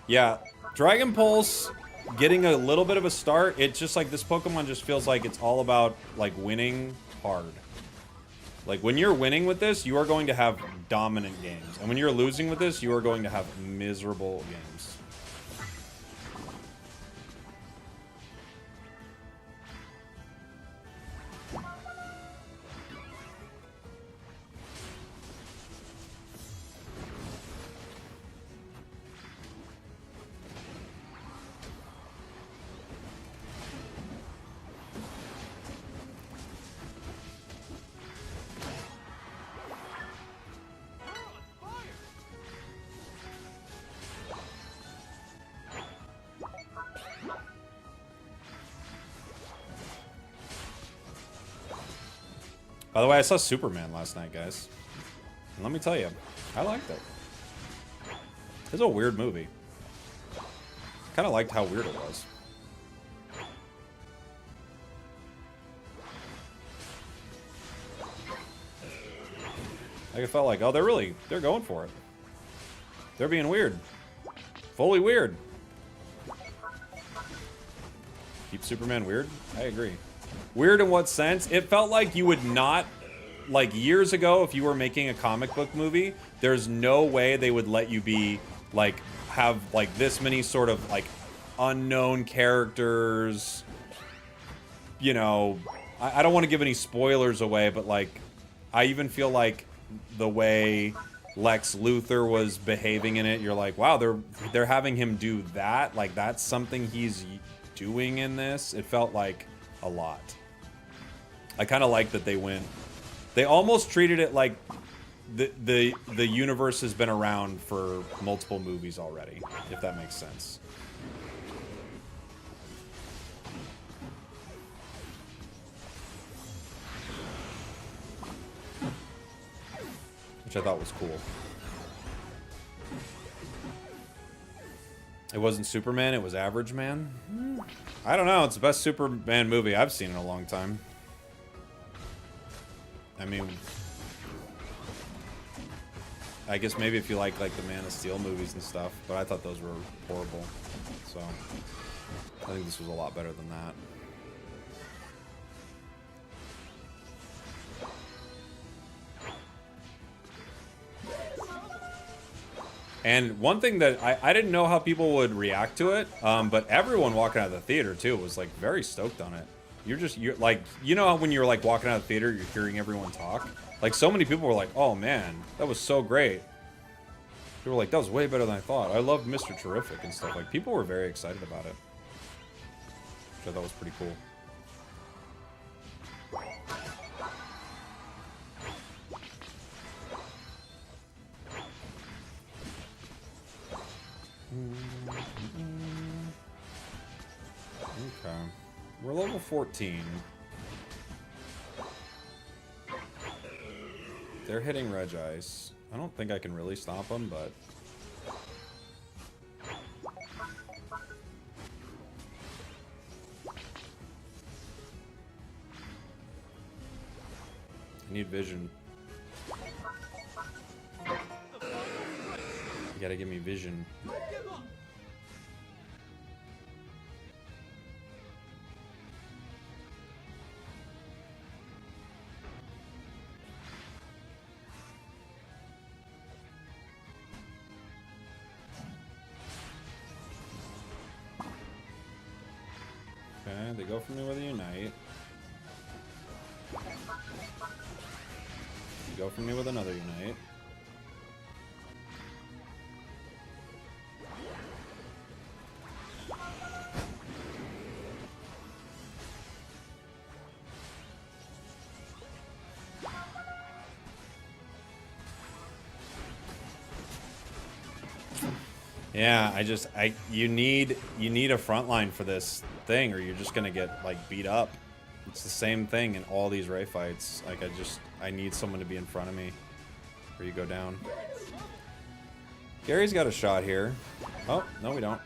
Yeah, Dragon Pulse getting a little bit of a start. It's just like this Pokemon just feels like it's all about like winning hard. Like when you're winning with this, you are going to have dominant games. And when you're losing with this, you are going to have miserable games. By the way, I saw Superman last night, guys. And let me tell you, I liked it. It was a weird movie. Kind of liked how weird it was. Like, it felt like, oh, they're going for it. They're being weird. Fully weird. Keep Superman weird? I agree. Weird in what sense? It felt like you would not, like years ago, if you were making a comic book movie, there's no way they would let you be, like, have, like, this many sort of, like, unknown characters. You know, I don't want to give any spoilers away, but, like, I even feel like the way Lex Luthor was behaving in it, you're like, wow, they're having him do that? Like, that's something he's doing in this? It felt like a lot. I kind of like that they almost treated it like the universe has been around for multiple movies already, if that makes sense. Which I thought was cool. It wasn't Superman, it was Average Man? I don't know, it's the best Superman movie I've seen in a long time. I mean, I guess maybe if you like the Man of Steel movies and stuff, but I thought those were horrible. So, I think this was a lot better than that. And one thing that I didn't know how people would react to it, but everyone walking out of the theater too was like very stoked on it. You're like, you know, when you're like walking out of the theater, you're hearing everyone talk. Like, so many people were like, "Oh man, that was so great." They were like, "That was way better than I thought. I loved Mr. Terrific and stuff." Like, people were very excited about it, which I thought was pretty cool. Okay. We're level 14. They're hitting Regice. I don't think I can really stop them, but... I need vision. You gotta give me vision. Okay, they go for me with a Unite. They go for me with another Unite. Yeah, you need a front line for this thing, or you're just gonna get like beat up. It's the same thing in all these Ray fights. Like, I need someone to be in front of me, or you go down. Gary's got a shot here. Oh, no, we don't.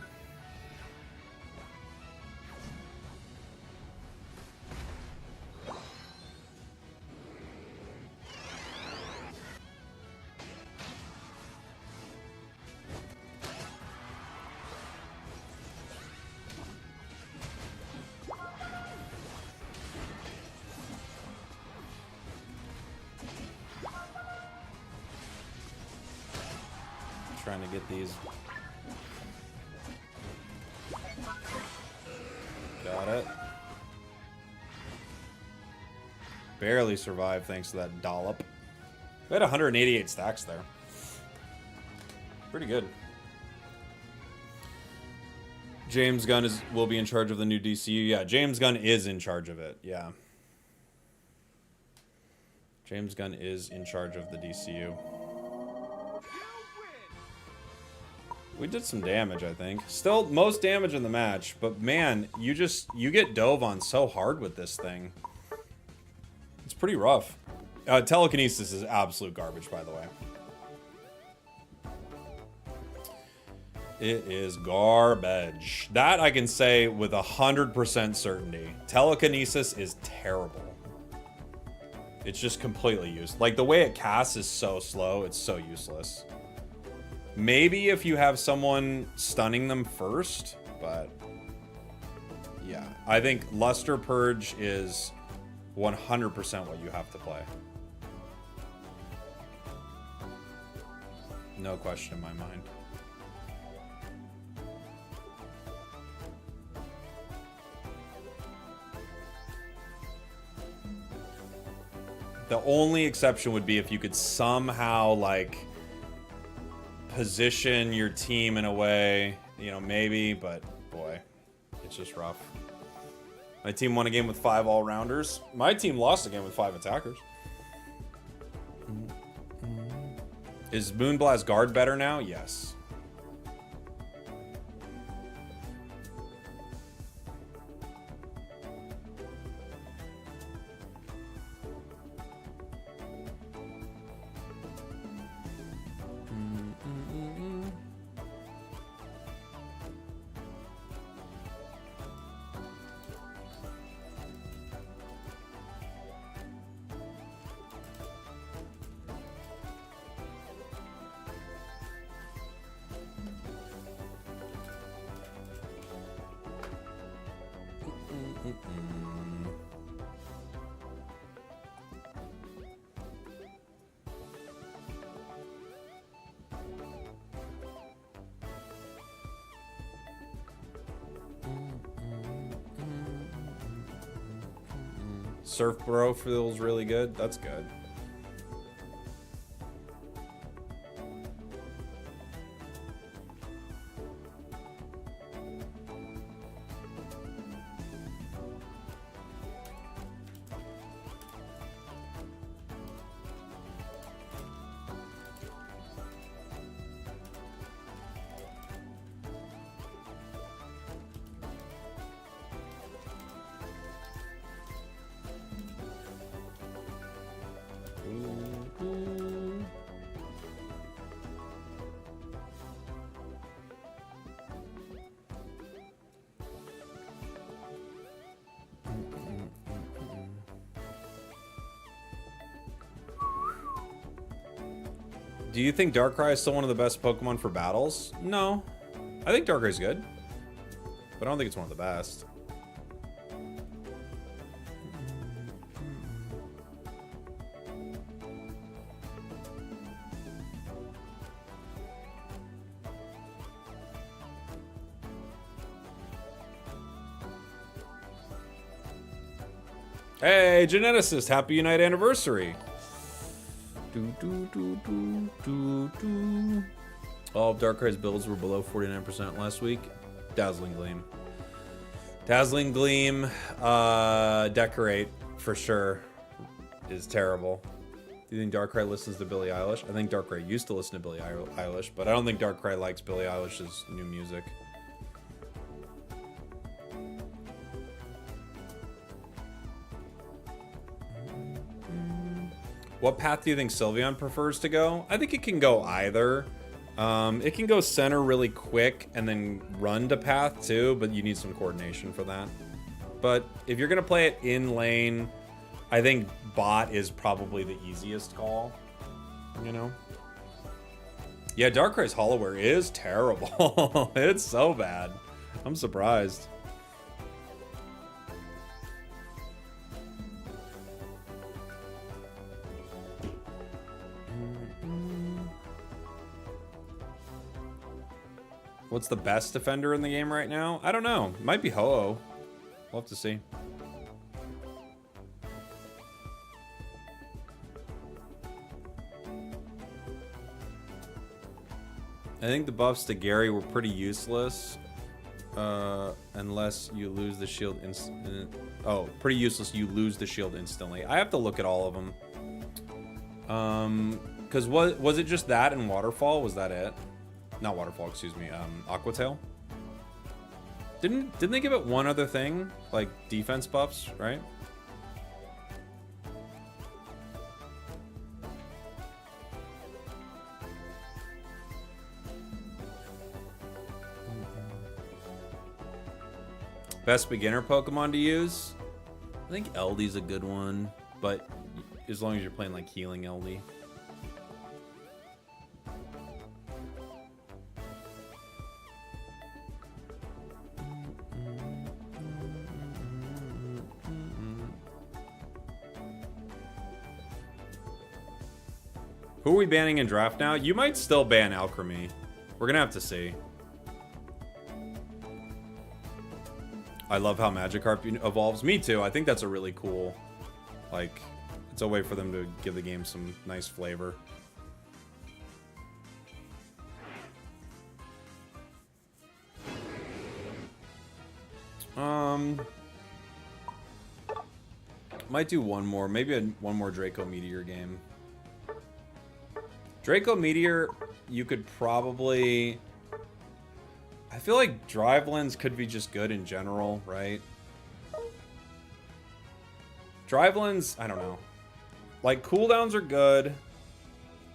Trying to get these. Got it. Barely survived thanks to that dollop. We had 188 stacks there. Pretty good. James Gunn will be in charge of the new DCU. Yeah, James Gunn is in charge of it. Yeah. James Gunn is in charge of the DCU. We did some damage, I think. Still, most damage in the match, but man, you get dove on so hard with this thing. It's pretty rough. Telekinesis is absolute garbage, by the way. It is garbage. That I can say with 100% certainty. Telekinesis is terrible. It's just completely useless. Like, the way it casts is so slow, it's so useless. Maybe if you have someone stunning them first, but... yeah, I think Luster Purge is 100% what you have to play. No question in my mind. The only exception would be if you could somehow, like, position your team in a way, you know, maybe, but boy, it's just rough. My team won a game with 5 all-rounders. My team lost a game with 5 attackers. Is Moonblast Guard better now? Yes. Surf Bro feels really good. That's good. Do you think Darkrai is still one of the best Pokemon for battles? No. I think Darkrai's good. But I don't think it's one of the best. Hey, Geneticist, happy Unite anniversary. All of Darkrai's builds were below 49% last week. Dazzling Gleam. Dazzling Gleam, Decorate, for sure, is terrible. Do you think Darkrai listens to Billie Eilish? I think Darkrai used to listen to Billie Eilish, but I don't think Darkrai likes Billie Eilish's new music. What path do you think Sylveon prefers to go? I think it can go either. It can go center really quick and then run to path too, but you need some coordination for that. But if you're gonna play it in lane, I think bot is probably the easiest call, you know? Yeah, Darkrai's Hollowware is terrible. It's so bad. I'm surprised. What's the best defender in the game right now? I don't know. Might be Ho-Oh. We'll have to see. I think the buffs to Gary were pretty useless. Unless you lose the shield oh, pretty useless. You lose the shield instantly. I have to look at all of them. Because was it just that and Waterfall? Was that it? Not Waterfall, excuse me. Aqua Tail. Didn't they give it one other thing, like defense buffs, right? Best beginner Pokemon to use? I think Eldie's a good one, but as long as you're playing like healing LD. Who are we banning in draft now? You might still ban Alchemy. We're gonna have to see. I love how Magikarp evolves. Me too. I think that's a really cool, like, it's a way for them to give the game some nice flavor. Might do one more. Maybe one more Draco Meteor game. Draco Meteor, you could probably... I feel like Drive Lens could be just good in general, right? Drive Lens, I don't know. Like, cooldowns are good.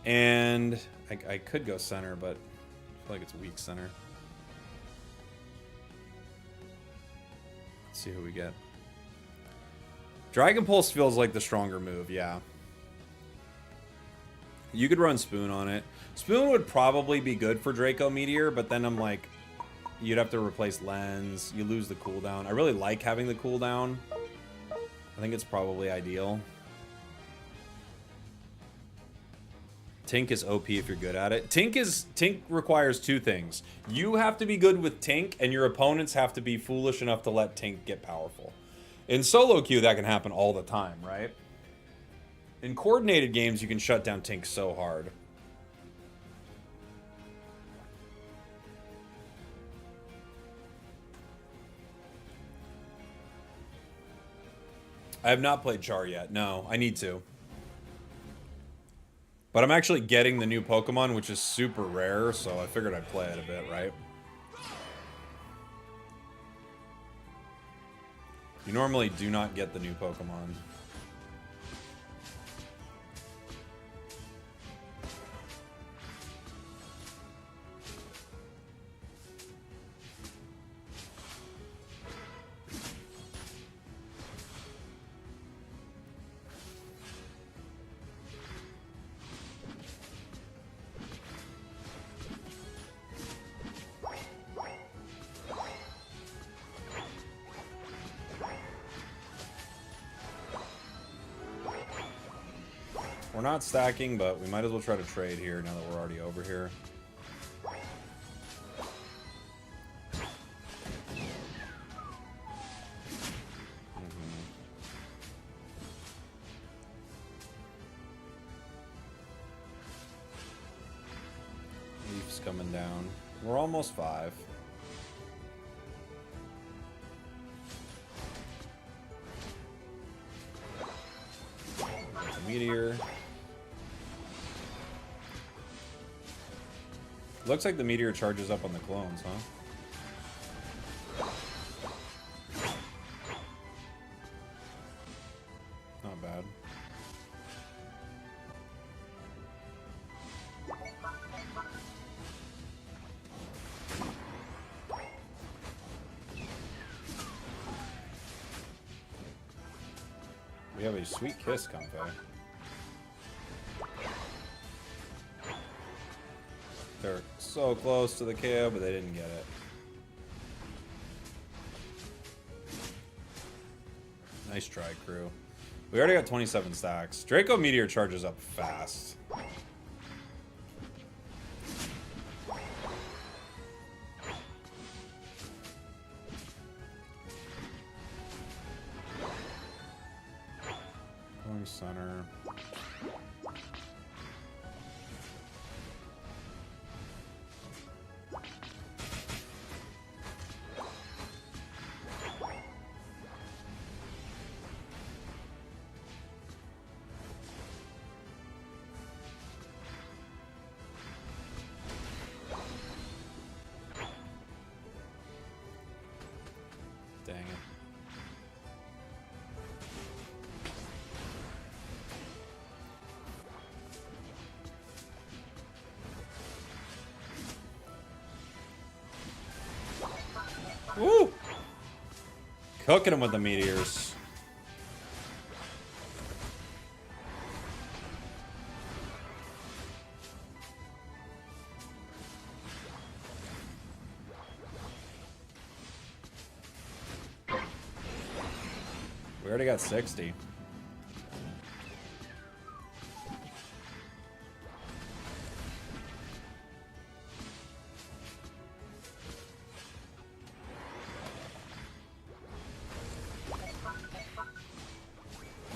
And I could go center, but I feel like it's weak center. Let's see who we get. Dragon Pulse feels like the stronger move, yeah. You could run Spoon on it. Spoon would probably be good for Draco Meteor, but then I'm like, you'd have to replace Lens. You lose the cooldown. I really like having the cooldown. I think it's probably ideal. Tink is OP if you're good at it. Tink requires two things. You have to be good with Tink, and your opponents have to be foolish enough to let Tink get powerful. In solo queue, that can happen all the time, right? In coordinated games, you can shut down Tink so hard. I have not played Char yet. No, I need to. But I'm actually getting the new Pokemon, which is super rare, so I figured I'd play it a bit, right? You normally do not get the new Pokemon. We're not stacking, but we might as well try to trade here now that we're already over here. Leaf's coming down. We're almost 5. Meteor. Looks like the meteor charges up on the clones, huh? Not bad. We have a sweet kiss, Comfey. They're so close to the KO, but they didn't get it. Nice try, crew. We already got 27 stacks. Draco Meteor charges up fast. Going center. Dang it. Woo! Cooking them with the meteors. already got 60.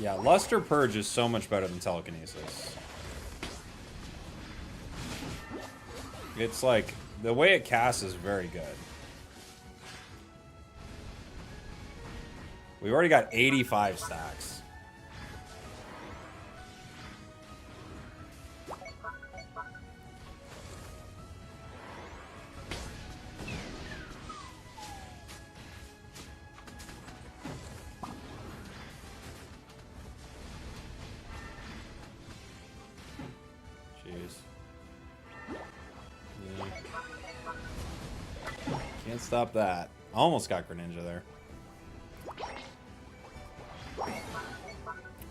Yeah, Luster Purge is so much better than Telekinesis. It's like, the way it casts is very good. We've already got 85 stacks. Can't stop that. Almost got Greninja there.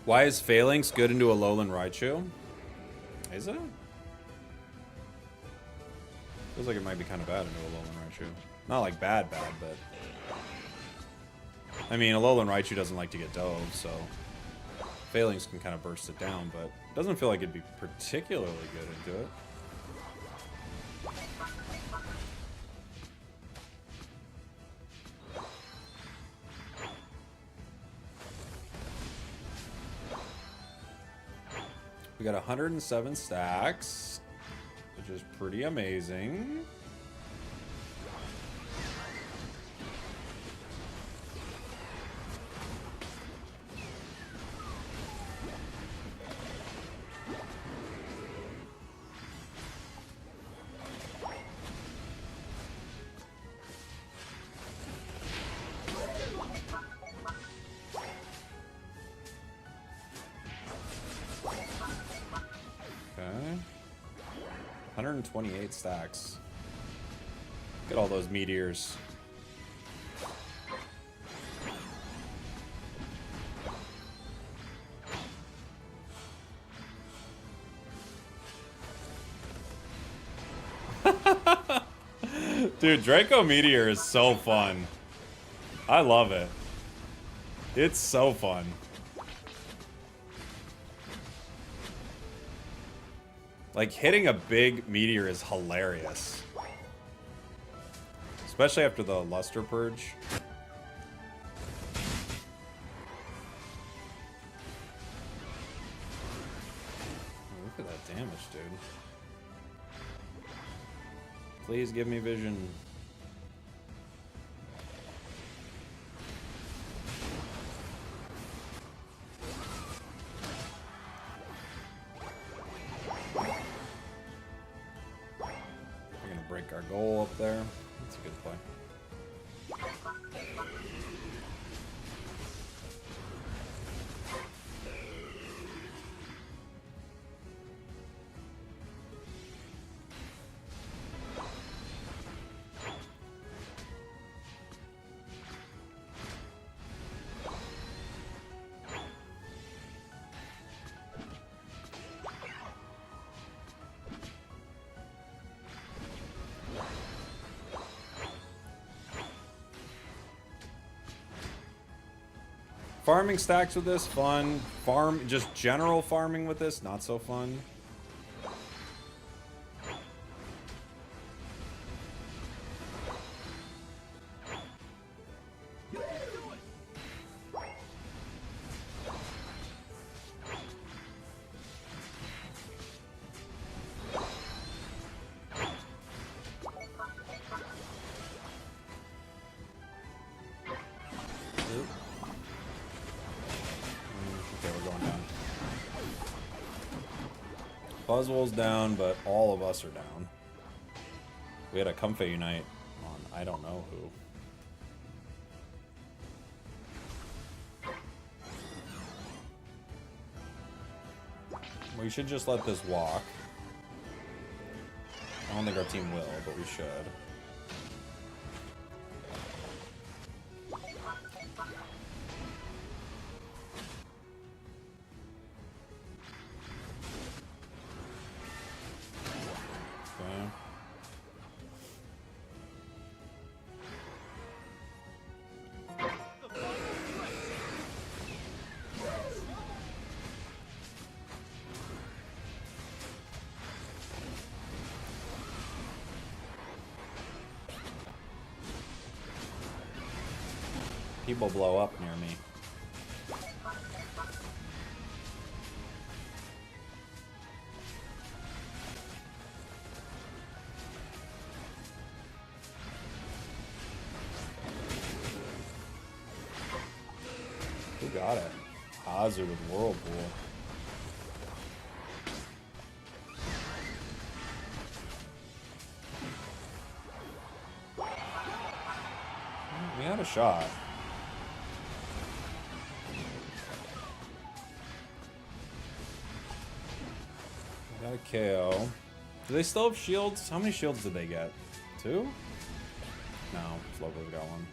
Why is Phalanx good into a Alolan Raichu? Is it? Feels like it might be kind of bad into a Alolan Raichu. Not like bad, but... I mean, Alolan Raichu doesn't like to get dove, so... Phalanx can kind of burst it down, but... It doesn't feel like it'd be particularly good into it. We got 107 stacks, which is pretty amazing. Okay. 128 stacks. Look at all those meteors. Dude, Draco Meteor is so fun. I love it. It's so fun. Like, hitting a big meteor is hilarious. Especially after the Luster Purge. Oh, look at that damage, dude. Please give me vision. Break our goal up there. That's a good play. Farming stacks with this, fun. Just general farming with this, not so fun. Buzzwole's down, but all of us are down. We had a Comfey Unite on I don't know who. We should just let this walk. I don't think our team will, but we should. people blow up near me. Who got it? Azu with Whirlpool. We had a shot. We got a KO. Do they still have shields? How many shields did they get? 2? No, Slowpoke's got 1.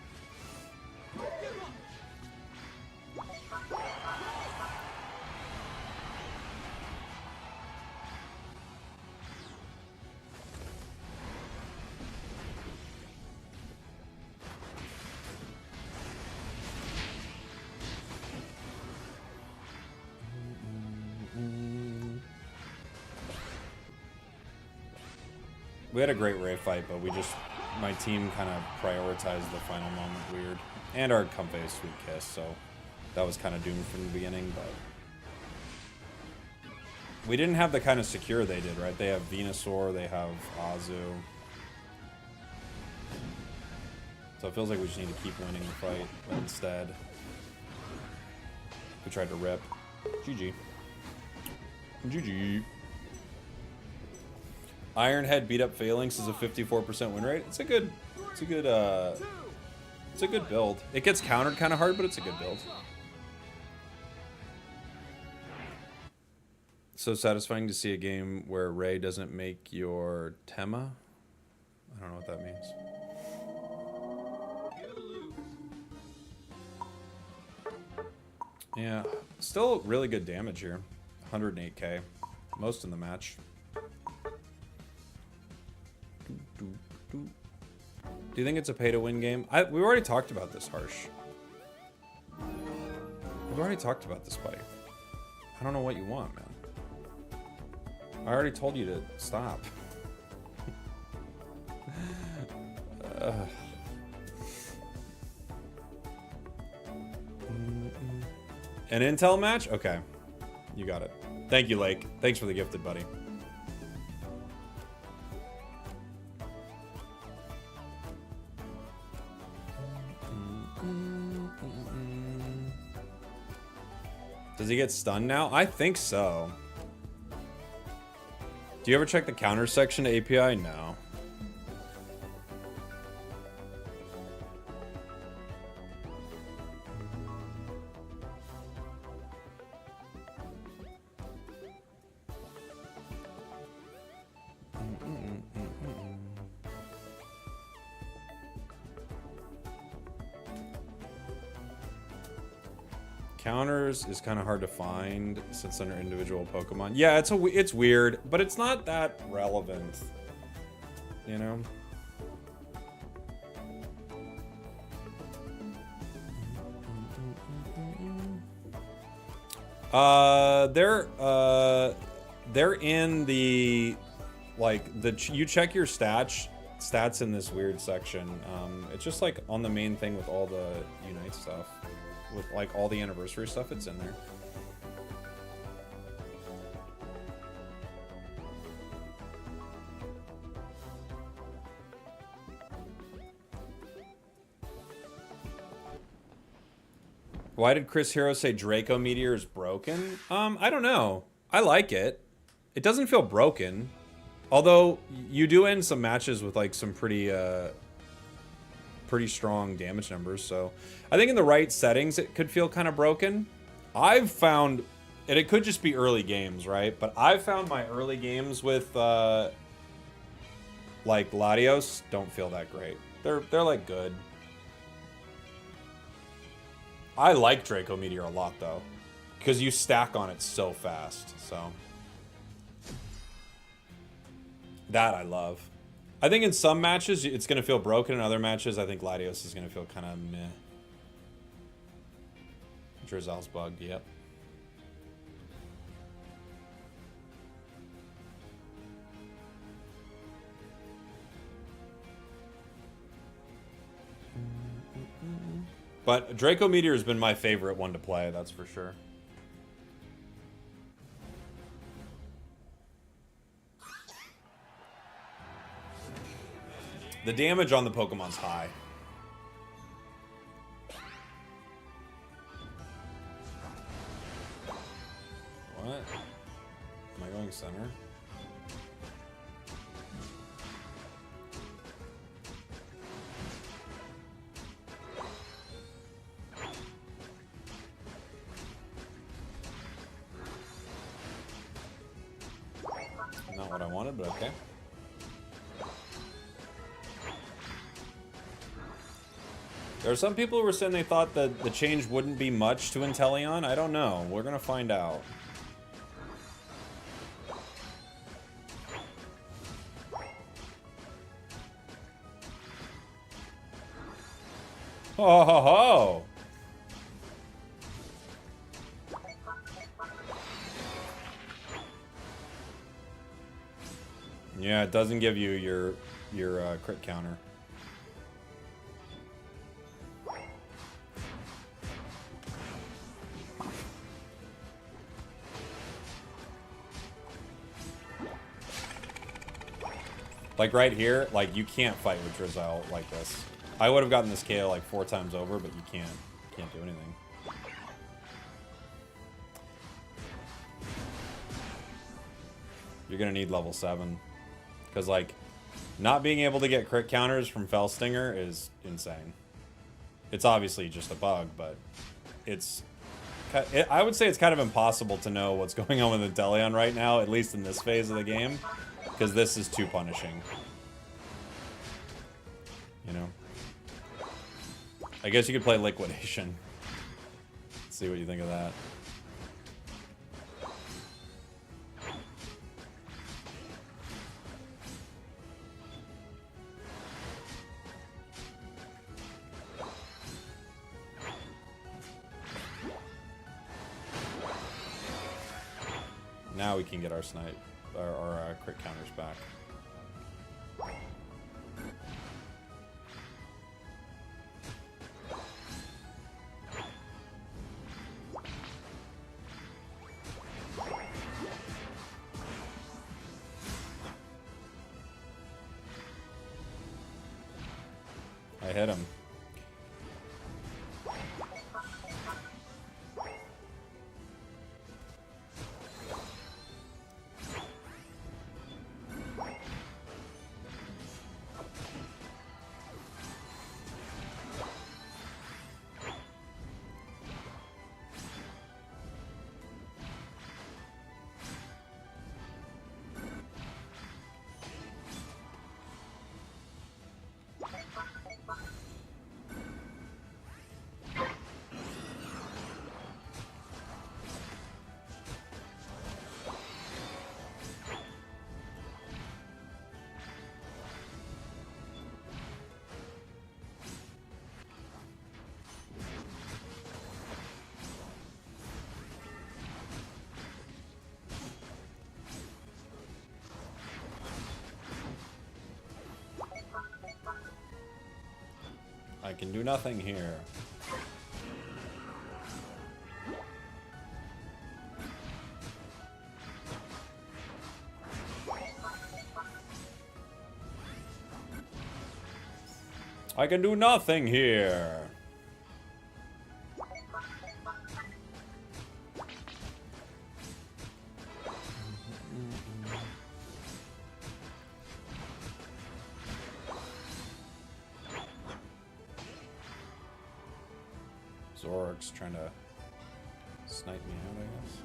We had a great Ray fight, but my team kind of prioritized the final moment weird. And our Comfey Sweet Kiss, so that was kind of doomed from the beginning, but... We didn't have the kind of secure they did, right? They have Venusaur, they have Azu. So it feels like we just need to keep winning the fight, but instead... we tried to rip. GG. GG. Ironhead beat up Phalanx is a 54% win rate. It's a good build. It gets countered kind of hard, but it's a good build. So satisfying to see a game where Ray doesn't make your Tema. I don't know what that means. Yeah, still really good damage here. 108k, most in the match. Do you think it's a pay-to-win game? We already talked about this, Harsh. We've already talked about this, buddy. I don't know what you want, man. I already told you to stop. An Intel match? Okay. You got it. Thank you, Lake. Thanks for the gifted, buddy. Does he get stunned now? I think so. Do you ever check the counter section to API? No. Counters is kind of hard to find since they're individual Pokemon. Yeah, it's weird, but it's not that relevant, you know? They're in the, like, you check your stats in this weird section. It's just like on the main thing with all the Unite stuff. With like all the anniversary stuff, it's in there. Why did Chris Hero say Draco Meteor is broken? I don't know. I like it. It doesn't feel broken. Although you do end some matches with like some pretty strong damage numbers, so I think in the right settings it could feel kind of broken. I've found, and it could just be early games, right? But I've found my early games with like Latios don't feel that great. They're like good. I like Draco Meteor a lot though, because you stack on it so fast. So that I love. I think in some matches it's going to feel broken. In other matches, I think Latios is going to feel kind of meh. Drizzle's bugged, yep. But Draco Meteor has been my favorite one to play, that's for sure. The damage on the Pokemon's high. What? Am I going center? Not what I wanted, but okay. There are some people who were saying they thought that the change wouldn't be much to Intellion. I don't know. We're gonna find out. Ho ho ho! Yeah, it doesn't give you your crit counter. Like right here, like you can't fight with Drizzle like this. I would have gotten this KO like 4 times over, but you can't. You can't do anything. You're gonna need level 7. Because like, not being able to get crit counters from Fell Stinger is insane. It's obviously just a bug, but it's... I would say it's kind of impossible to know what's going on with Intellion right now, at least in this phase of the game. Because this is too punishing. You know? I guess you could play Liquidation. Let's see what you think of that. Now we can get our snipe, our crit counters back. I hit him. I can do nothing here. I can do nothing here. Zork's trying to snipe me out, I guess.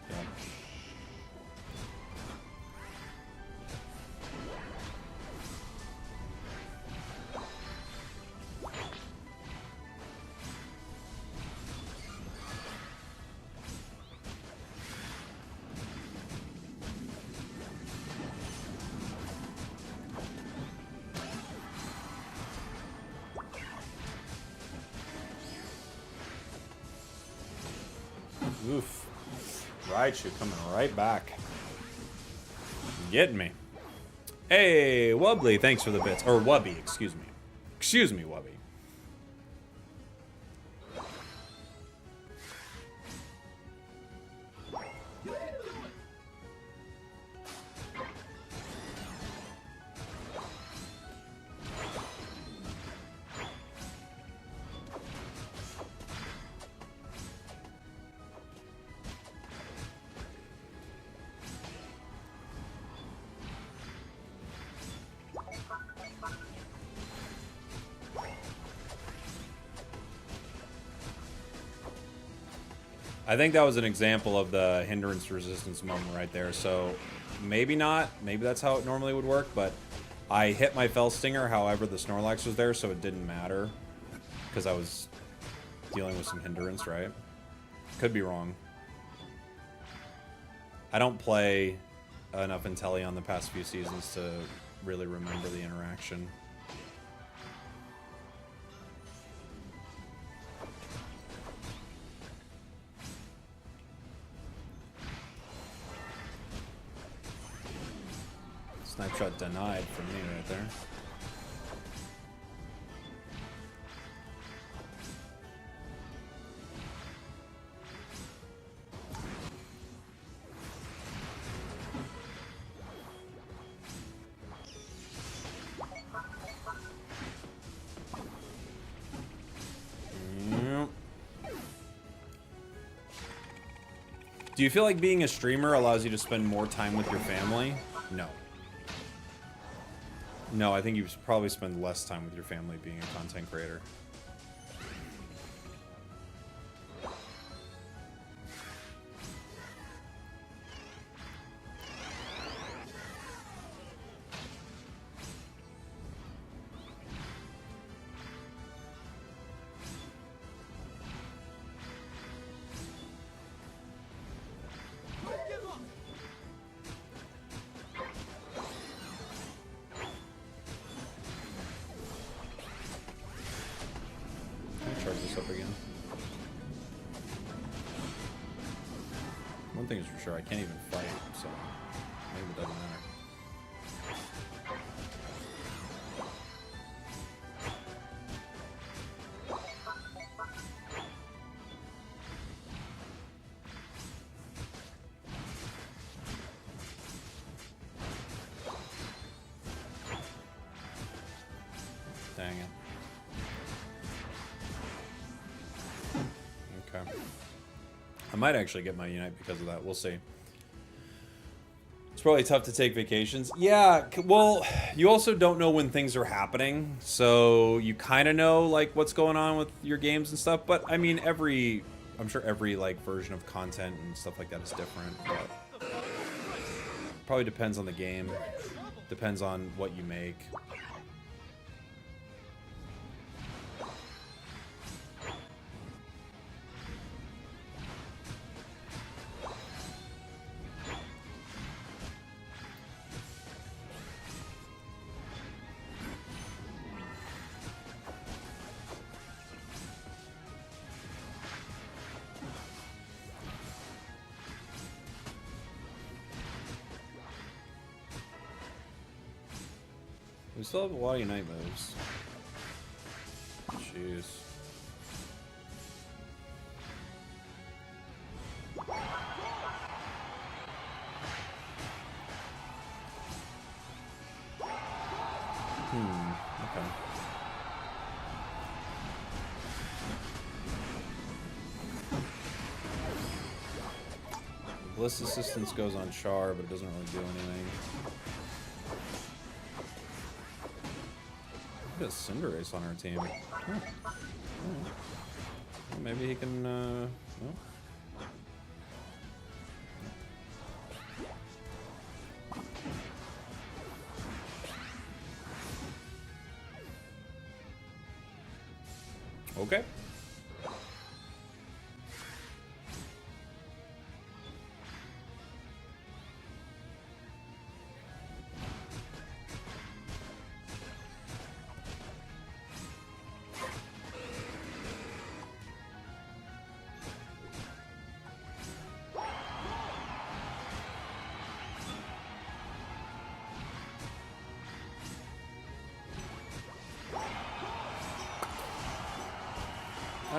Yep. Oof. Raichu coming right back. Getting me. Hey, Wubbly, thanks for the bits. Or Wubby, excuse me. Excuse me, Wubby. I think that was an example of the hindrance resistance moment right there. So maybe not. Maybe that's how it normally would work. But I hit my Fell Stinger. However, the Snorlax was there, so it didn't matter. Because I was dealing with some hindrance, right? Could be wrong. I don't play enough Intellion the past few seasons to really remember the interaction. Snipe shot denied for me right there. Yep. Do you feel like being a streamer allows you to spend more time with your family? No. No, I think you probably spend less time with your family being a content creator. Charge this up again. One thing is for sure, I can't even fight, so maybe it doesn't matter. Dang it. Okay. I might actually get my Unite because of that. We'll see. It's probably tough to take vacations. Yeah, well, you also don't know when things are happening, so you kind of know like what's going on with your games and stuff. But I mean, I'm sure every like version of content and stuff like that is different. But probably depends on the game. Depends on what you make. We still have a lot of Unite moves. Jeez. Okay. Bliss Assistance goes on Char, but it doesn't really do anything. We got Cinderace on our team. Huh. Well, maybe he can, well. Okay.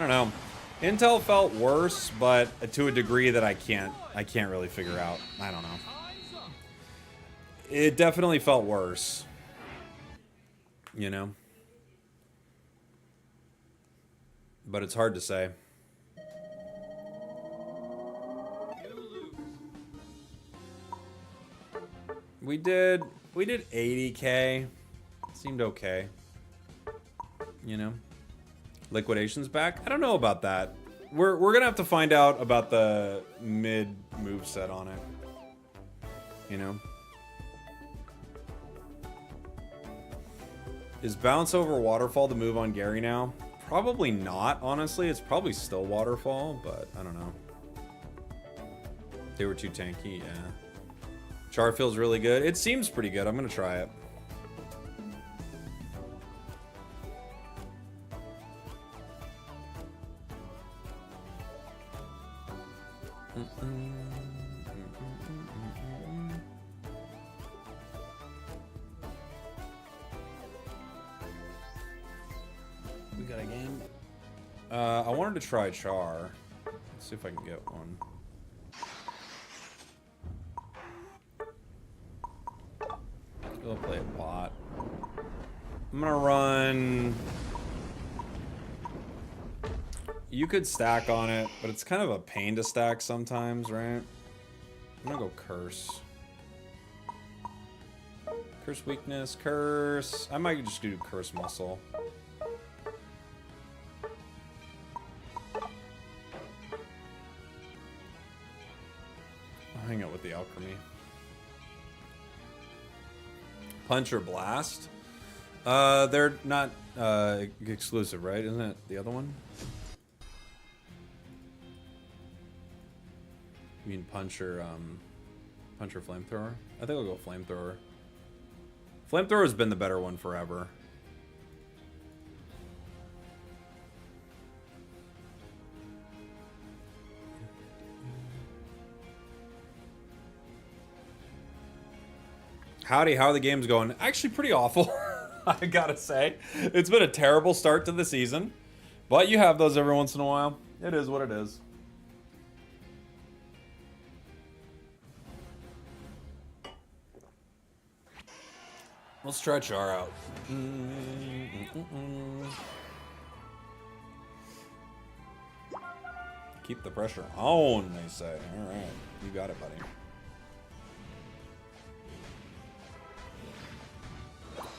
don't know. Intel felt worse, but to a degree that I can't really figure out. I don't know. It definitely felt worse. You know? But it's hard to say. We did 80K. Seemed okay. You know? Liquidation's back? I don't know about that. We're gonna have to find out about the mid move set on it. You know? Is bounce over waterfall the move on Gary now? Probably not, honestly. It's probably still waterfall, but I don't know. They were too tanky, yeah. Char feels really good. It seems pretty good. I'm gonna try it. We got a game. I wanted to try Char. Let's see if I can get one. We'll play a bot. I'm gonna run. You could stack on it, but it's kind of a pain to stack sometimes, right? I'm gonna go curse. Curse weakness, curse. I might just do curse muscle. I'll hang out with the alchemy. Punch or blast? They're not exclusive, right? Isn't it the other one? You mean punch or flamethrower? I think I'll go flamethrower. Flamethrower's been the better one forever. Howdy, how are the games going? Actually pretty awful, I gotta say. It's been a terrible start to the season, but you have those every once in a while. It is what it is. Let's try Char out. Keep the pressure on, they say. All right, you got it, buddy.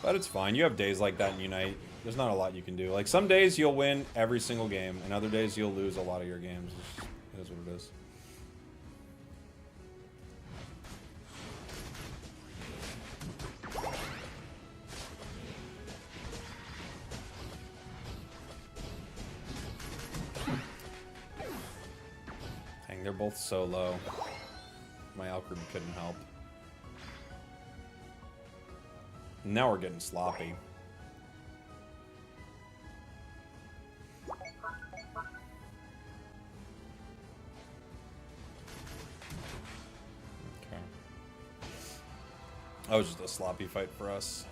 But it's fine. You have days like that in Unite. There's not a lot you can do. Like, some days you'll win every single game, and other days you'll lose a lot of your games. It is what it is. Dang, they're both so low. My alchemy couldn't help. Now we're getting sloppy. Okay. That was just a sloppy fight for us.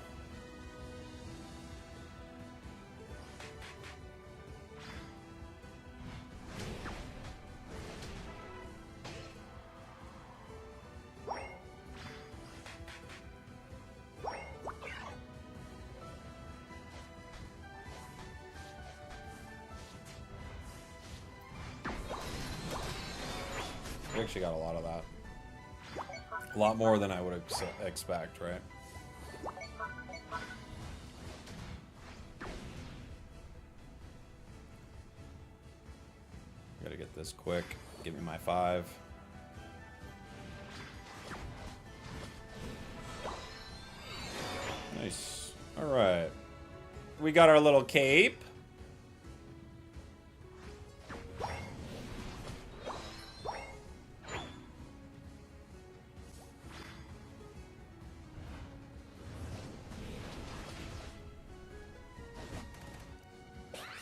We actually got a lot of that. A lot more than I would expect, right? Gotta get this quick. Give me my 5. Nice. Alright. We got our little cape.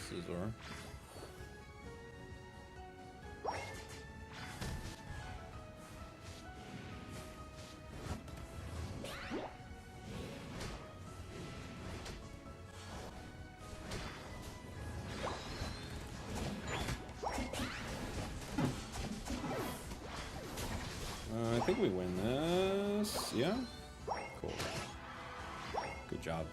Scissor. we win this. Yeah? Cool. Good job.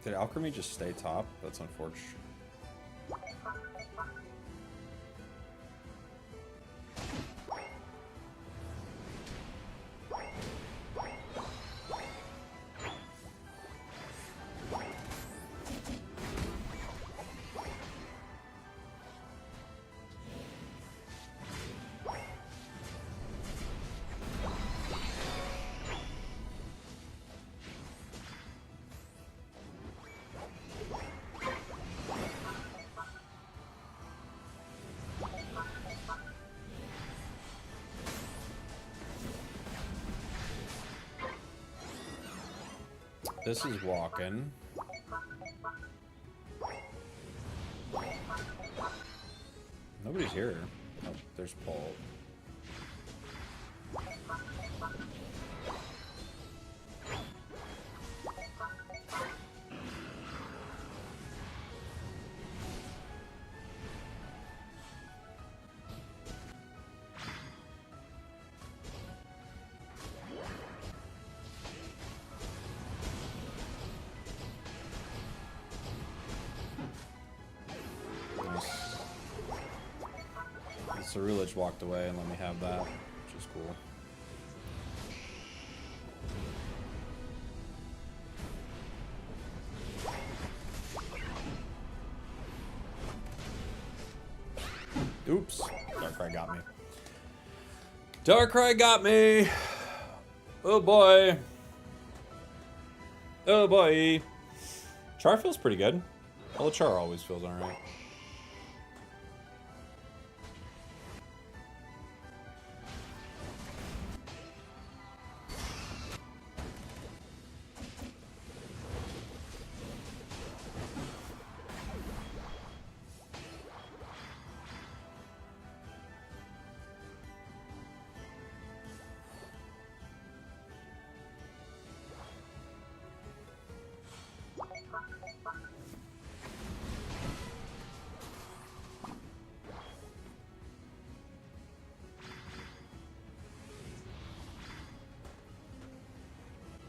Did Alchemy just stay top? That's unfortunate. This is walking. Nobody's here. Oh, there's Paul. Ceruledge walked away and let me have that, which is cool. Oops. Darkrai got me. Darkrai got me! Oh boy. Oh boy. Char feels pretty good. Well, Char always feels alright.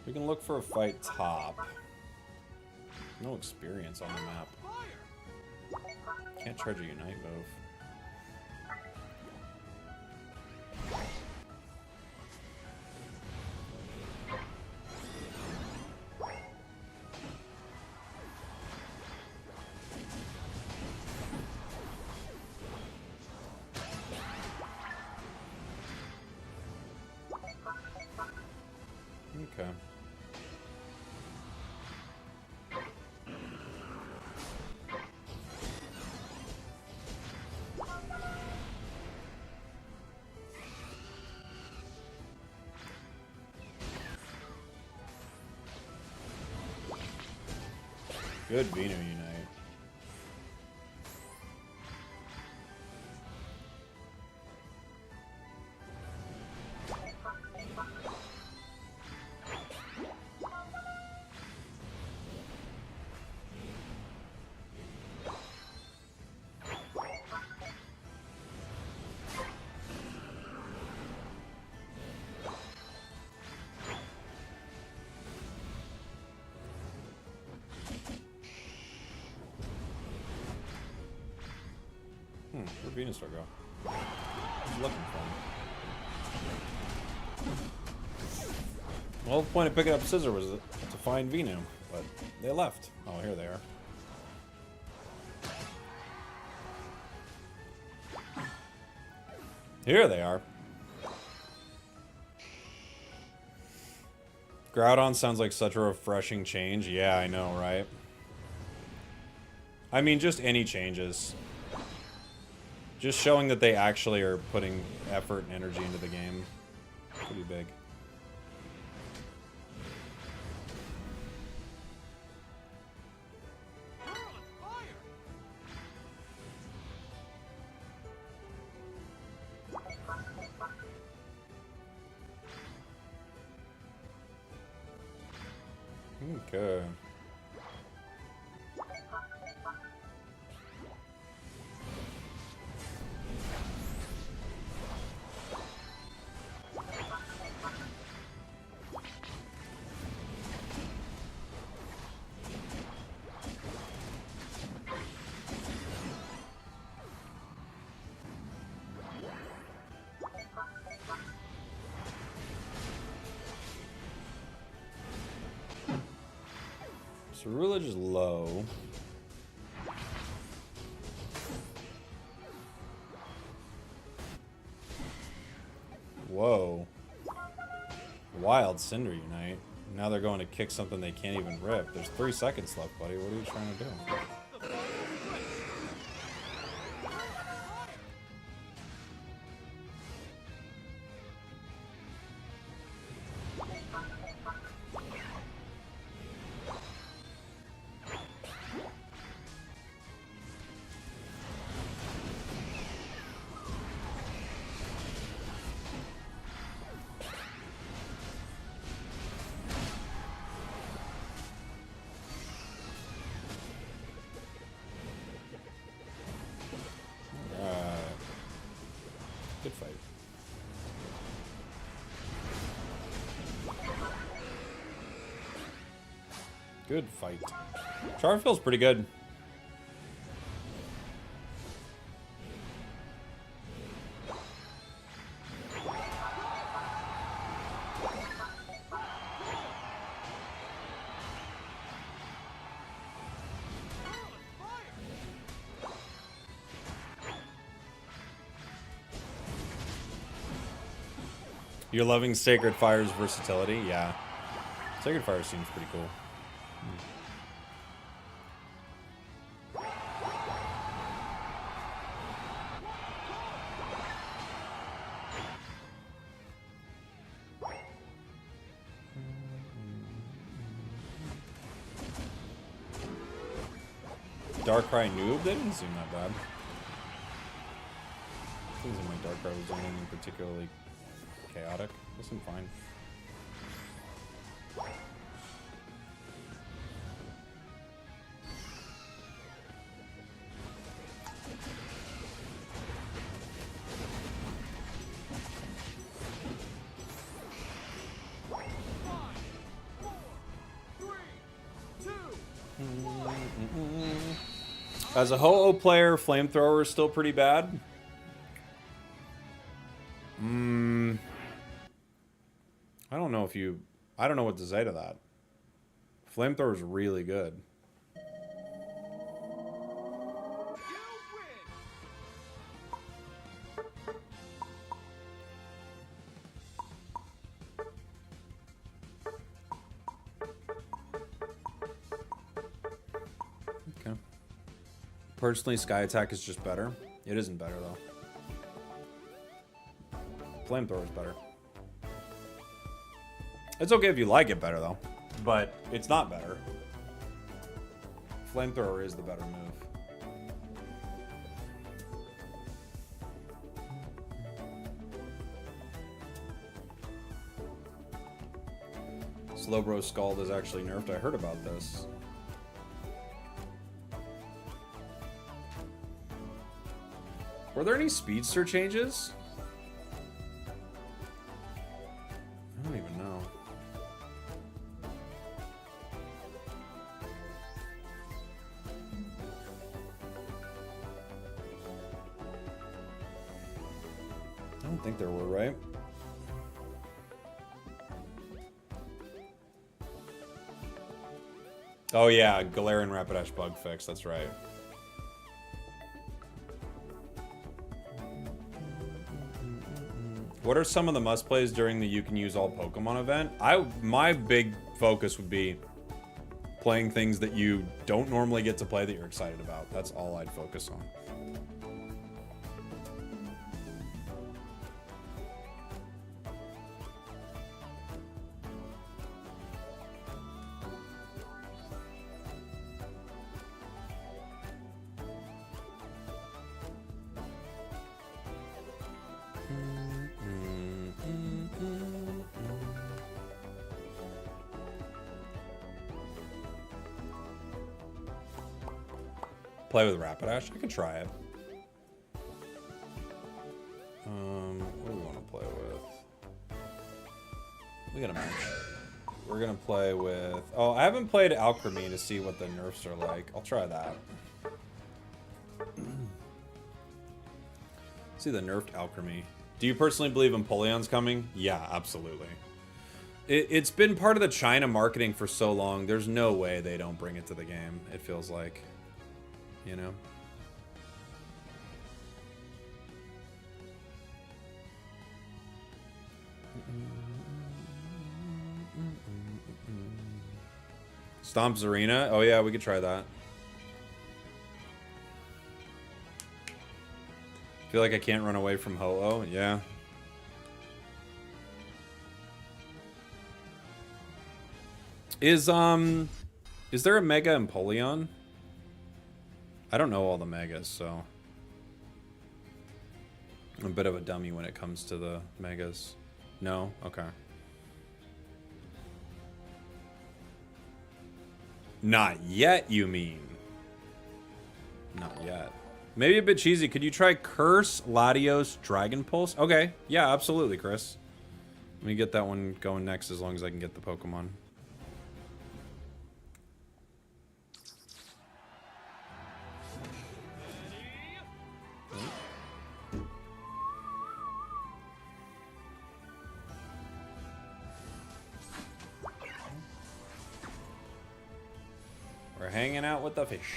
We can look for a fight top. No experience on the map. Can't charge a Unite move. Okay. Good Vino Unite. Where'd Venusaur go? I was looking for him. Well, the point of picking up Scizor was to find Venu, but they left. Oh, here they are. Here they are. Groudon sounds like such a refreshing change. Yeah, I know, right? I mean, just any changes. Just showing that they actually are putting effort and energy into the game. Could be big. Okay. So Rulage is low. Whoa. Wild Cinder Unite. Now they're going to kick something they can't even rip. There's 3 seconds left, buddy. What are you trying to do? Good fight. Good fight. Char feels pretty good. You're loving Sacred Fire's versatility? Yeah. Sacred Fire seems pretty cool. Darkrai noob? That didn't seem that bad. Things in my Darkrai was anything particularly chaotic. This seemed fine. As a Ho-Oh player, Flamethrower is still pretty bad. I don't know if you... I don't know what to say to that. Flamethrower is really good. Okay. Personally, Sky Attack is just better. It isn't better, though. Flamethrower is better. It's okay if you like it better, though. But it's not better. Flamethrower is the better move. Slowbro Scald is actually nerfed. I heard about this. Were there any speedster changes? I don't even know. I don't think there were, right? Oh yeah, Galarian Rapidash bug fix, that's right. What are some of the must plays during the You Can Use All Pokemon event? My big focus would be playing things that you don't normally get to play that you're excited about. That's all I'd focus on. Play with Rapidash? I could try it. What do we want to play with? We got a match. We're gonna play with... Oh, I haven't played Alchemy to see what the nerfs are like. I'll try that. See the nerfed Alchemy. Do you personally believe Empoleon's coming? Yeah, absolutely. It's been part of the China marketing for so long. There's no way they don't bring it to the game. It feels like, you know. Stomp's Arena. Oh yeah, we could try that. Feel like I can't run away from Ho-Oh. Yeah. Is there a Mega Empoleon? I don't know all the Megas, so I'm a bit of a dummy when it comes to the Megas. No? Okay. Not yet, you mean? Not yet. Maybe a bit cheesy. Could you try Curse, Latios, Dragon Pulse? Okay. Yeah, absolutely, Chris. Let me get that one going next as long as I can get the Pokemon. We're hanging out with the fish.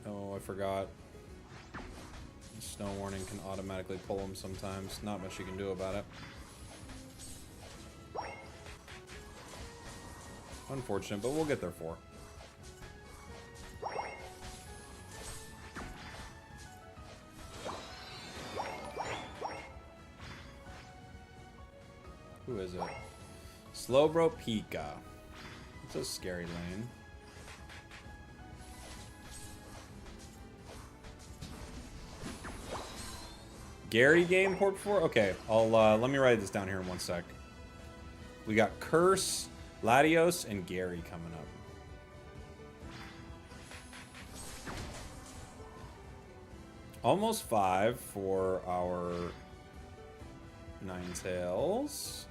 Oh, I forgot. Snow warning can automatically pull them sometimes. Not much you can do about it. Unfortunate, but we'll get there for. Who is it? Slowbro Pika. It's a scary lane. Gary game port 4? Okay, I'll let me write this down here in one sec. We got Curse, Latios, and Gary coming up. Almost 5 for our Ninetales.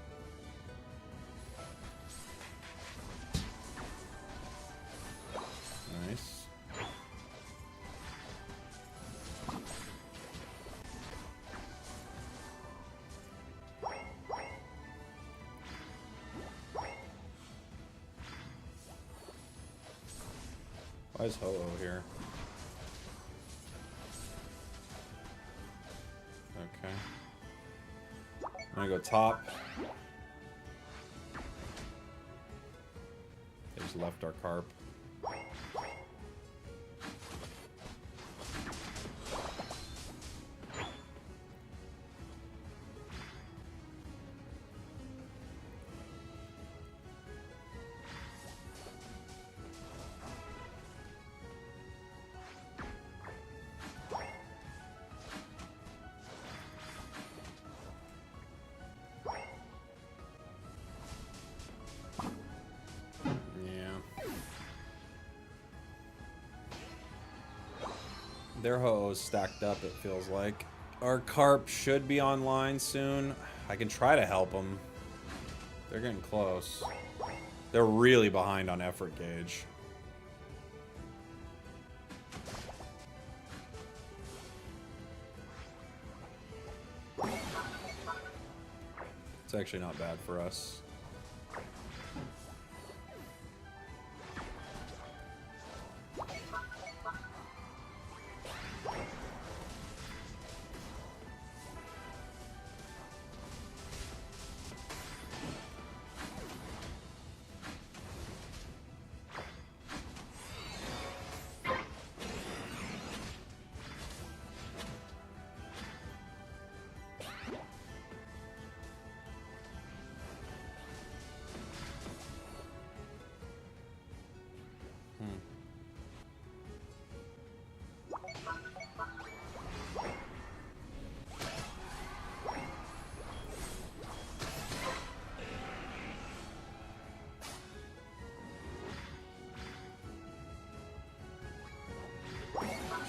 Nice. Why is Ho-Oh here? Okay. I'm gonna go top. They just left our carp. Their Ho-Oh's stacked up, it feels like. Our carp should be online soon. I can try to help them. They're getting close. They're really behind on effort gauge. It's actually not bad for us.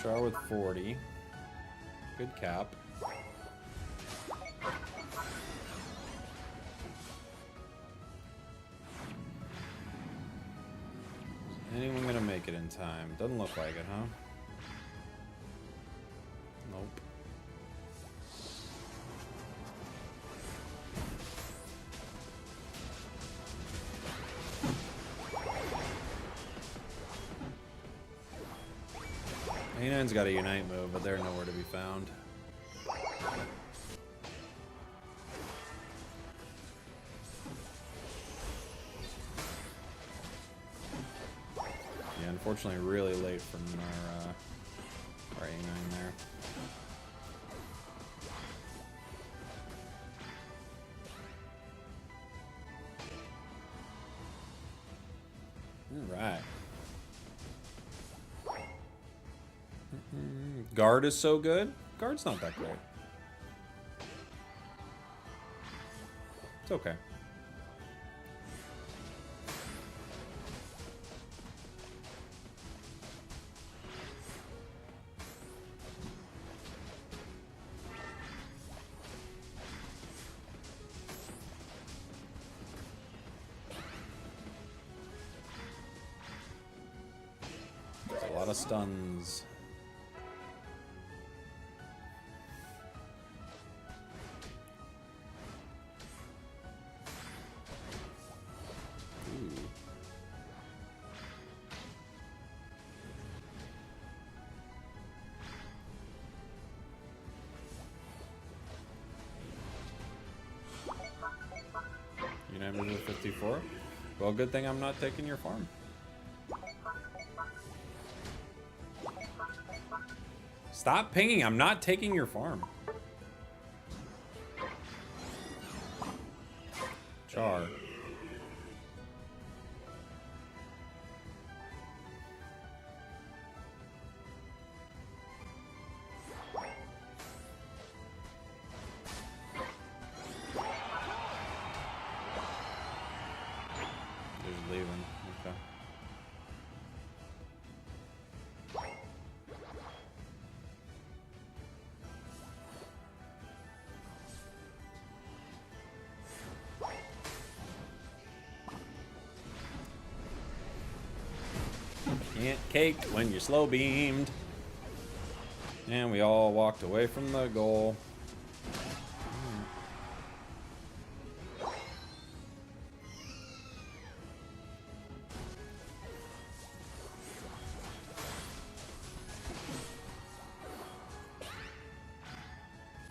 Char with 40. Good cap. Is anyone gonna make it in time? Doesn't look like it, huh? Nope. A9's got a Unite move, but they're nowhere to be found. Yeah, unfortunately really late from our A9 there. Alright. Guard is so good. Guard's not that great. It's okay. There's a lot of stuns. Unite move 54. Well, good thing I'm not taking your farm. Stop pinging. I'm not taking your farm. Char. Just leaving. Okay. Can't cake when you're slow beamed. And we all walked away from the goal.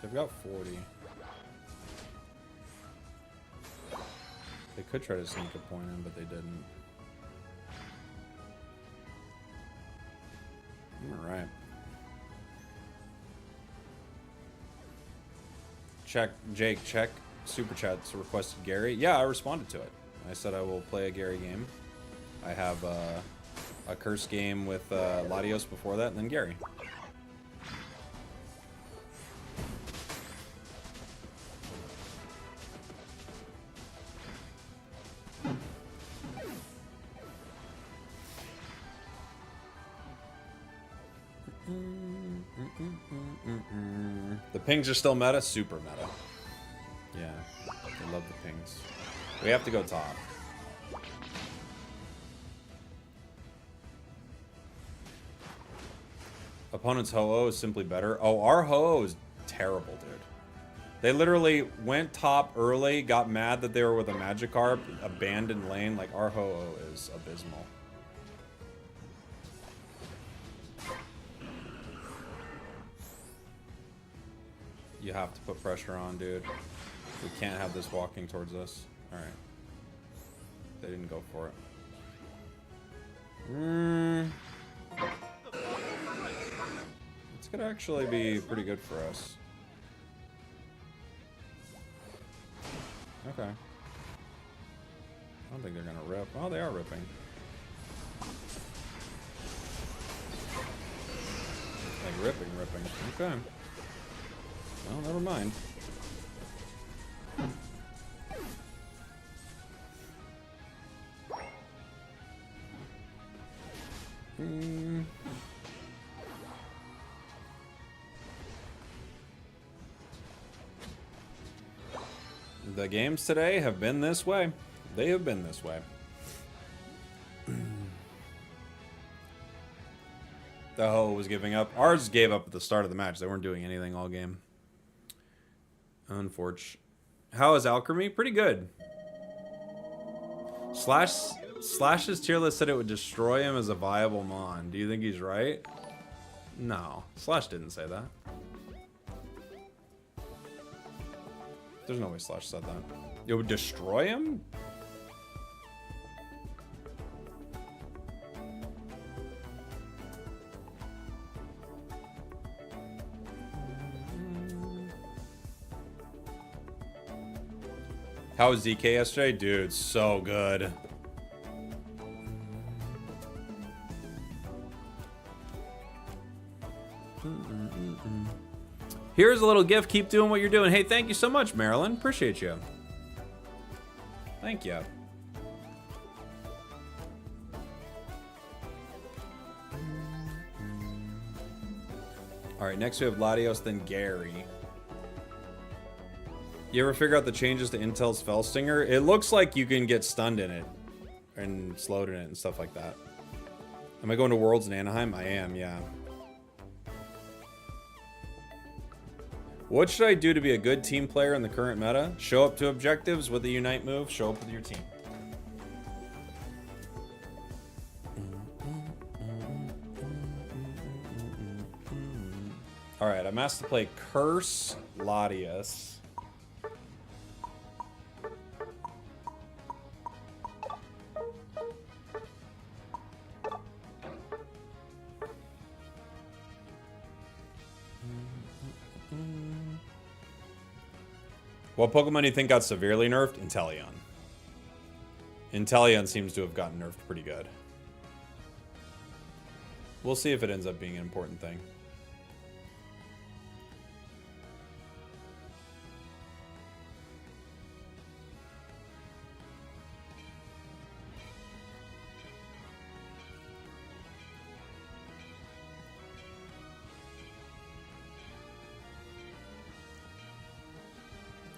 They've got 40. They could try to sneak a point in, but they didn't. Alright. Check, Jake, check. Super Chat's requested Gary. Yeah, I responded to it. I said I will play a Gary game. I have a curse game with Latios before that, and then Gary. The pings are still meta? Super meta. Yeah, I love the pings. We have to go top. Opponent's Ho-Oh is simply better. Oh, our Ho-Oh is terrible, dude. They literally went top early, got mad that they were with a Magikarp, abandoned lane. Like, our Ho-Oh is abysmal. You have to put pressure on, dude. We can't have this walking towards us. Alright. They didn't go for it. This could actually be pretty good for us. Okay. I don't think they're gonna rip. Oh, they are ripping. Like ripping. Okay. Well, never mind. The games today have been this way. They have been this way. The Ho was giving up. Ours gave up at the start of the match. They weren't doing anything all game. Unfortunate. How is Alchemy? Pretty good. Slash's tier list said it would destroy him as a viable mon. Do you think he's right? No. Slash didn't say that. There's no way Slash said that. It would destroy him? How was DK yesterday? Dude, so good. Here's a little gift. Keep doing what you're doing. Hey, thank you so much, Marilyn. Appreciate you. Thank you. All right, next we have Latios, then Gary. You ever figure out the changes to Intel's Fell Stinger? It looks like you can get stunned in it and slowed in it and stuff like that. Am I going to Worlds in Anaheim? I am, yeah. What should I do to be a good team player in the current meta? Show up to objectives with the Unite move. Show up with your team. Alright, I'm asked to play Curse Latios. What Pokemon do you think got severely nerfed? Intellion. Intellion seems to have gotten nerfed pretty good. We'll see if it ends up being an important thing.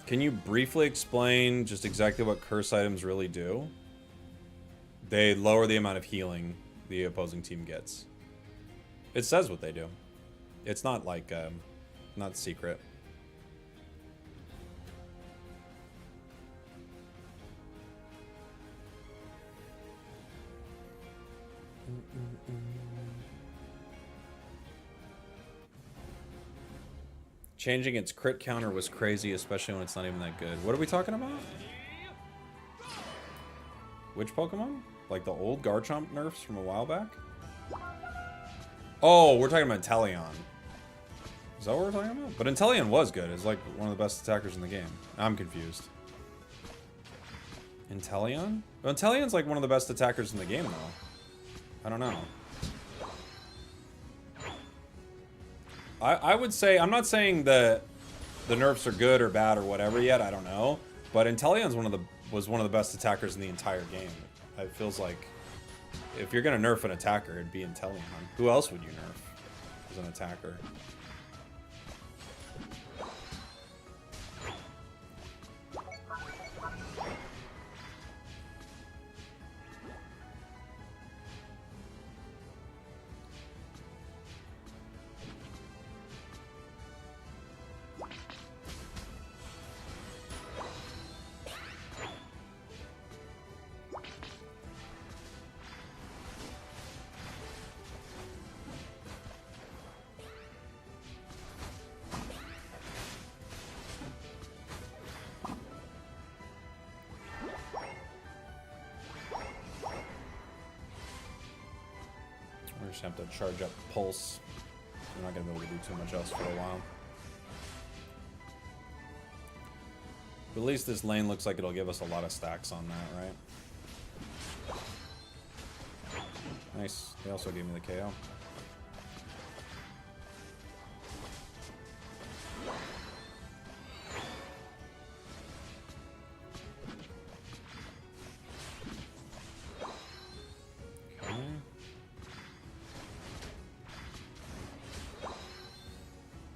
Can you briefly explain just exactly what curse items really do? They lower the amount of healing the opposing team gets. It says what they do. It's not like, not secret. Changing its crit counter was crazy, especially when it's not even that good. What are we talking about? Which Pokemon? Like the old Garchomp nerfs from a while back? Oh, we're talking about Intellion. Is that what we're talking about? But Intellion was good. It's like one of the best attackers in the game. I'm confused. Intellion? Well, Intellion's like one of the best attackers in the game, though. I don't know. I would say, I'm not saying that the nerfs are good or bad or whatever yet, I don't know. But Intellion's was one of the best attackers in the entire game. It feels like if you're gonna nerf an attacker, it'd be Intellion. Who else would you nerf as an attacker? We're just have to charge up Pulse. We're not going to be able to do too much else for a while. But at least this lane looks like it'll give us a lot of stacks on that, right? Nice. They also gave me the KO.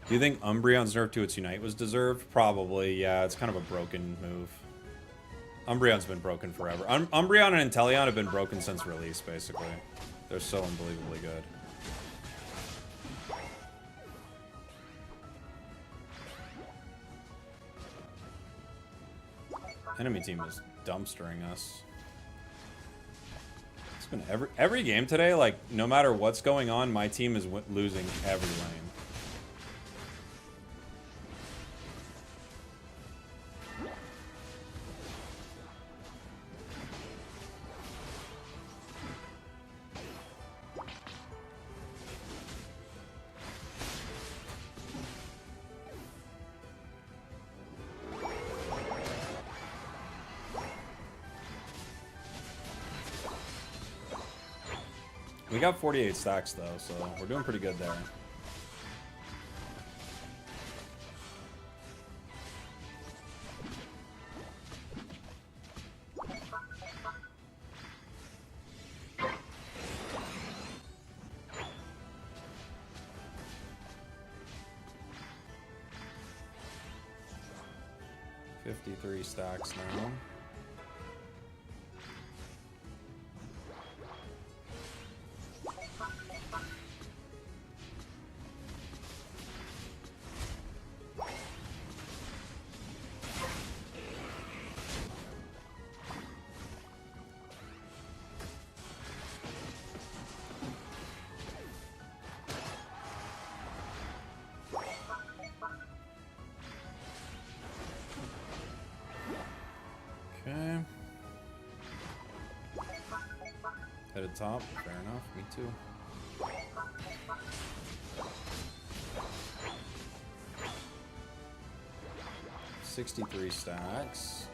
Do you think Umbreon's nerf to its Unite was deserved? Probably, yeah. It's kind of a broken move. Umbreon's been broken forever. Umbreon and Intellion have been broken since release, basically. They're so unbelievably good. Enemy team is dumpstering us. It's been every game today, like, no matter what's going on, my team is losing every lane. We got 48 stacks though, so we're doing pretty good there. $53 stacks now. Okay. Headed top. Fair enough. Me too. $63 stacks.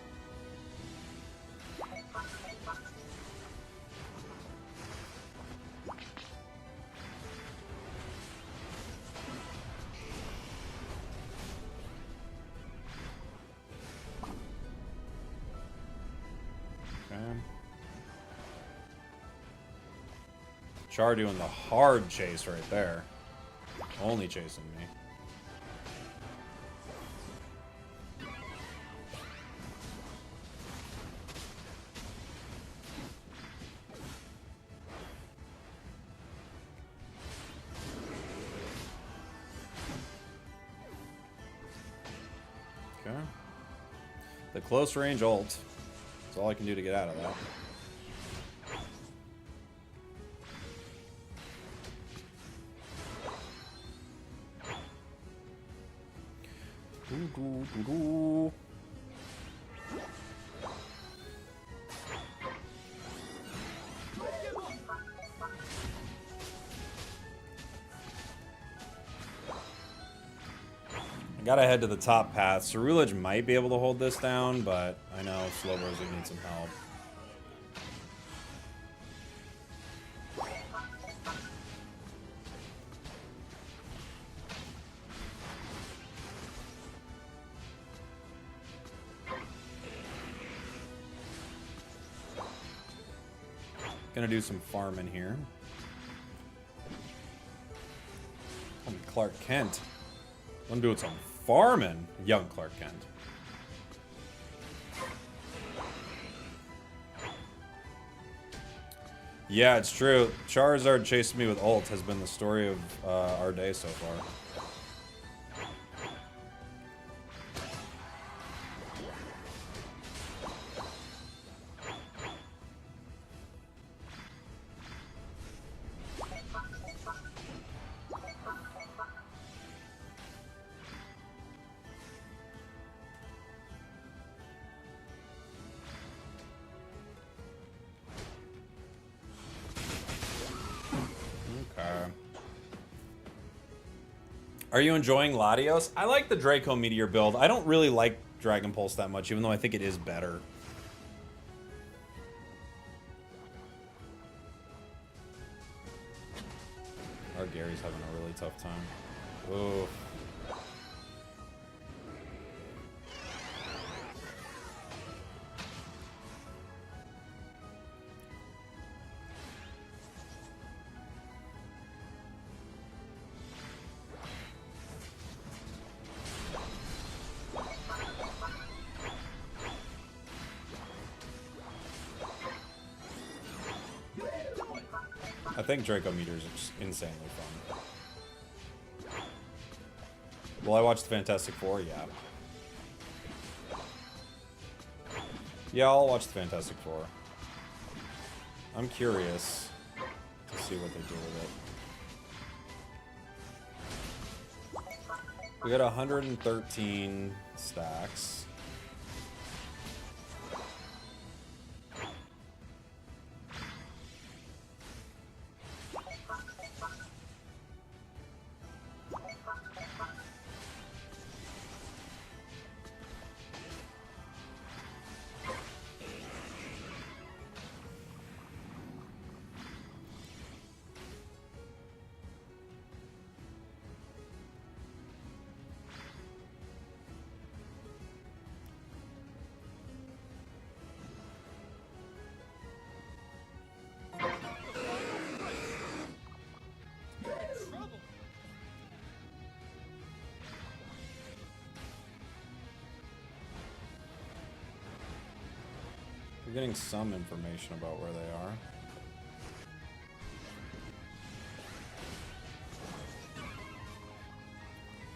Char doing the hard chase right there. Only chasing me. Okay. The close range ult. That's all I can do to get out of that. I gotta head to the top path. Cerulege might be able to hold this down, but I know Slowbros would need some help. Gonna do some farming here. Call me Clark Kent. I'm doing some farming, young Clark Kent. Yeah, it's true. Charizard chasing me with ult has been the story of our day so far. Are you enjoying Latios? I like the Draco Meteor build. I don't really like Dragon Pulse that much, even though I think it is better. Our Gary's having a really tough time. Ooh. I think Draco Meteors are just insanely fun. Will I watch the Fantastic Four? Yeah. Yeah, I'll watch the Fantastic Four. I'm curious to see what they do with it. We got 113 stacks. We're getting some information about where they are.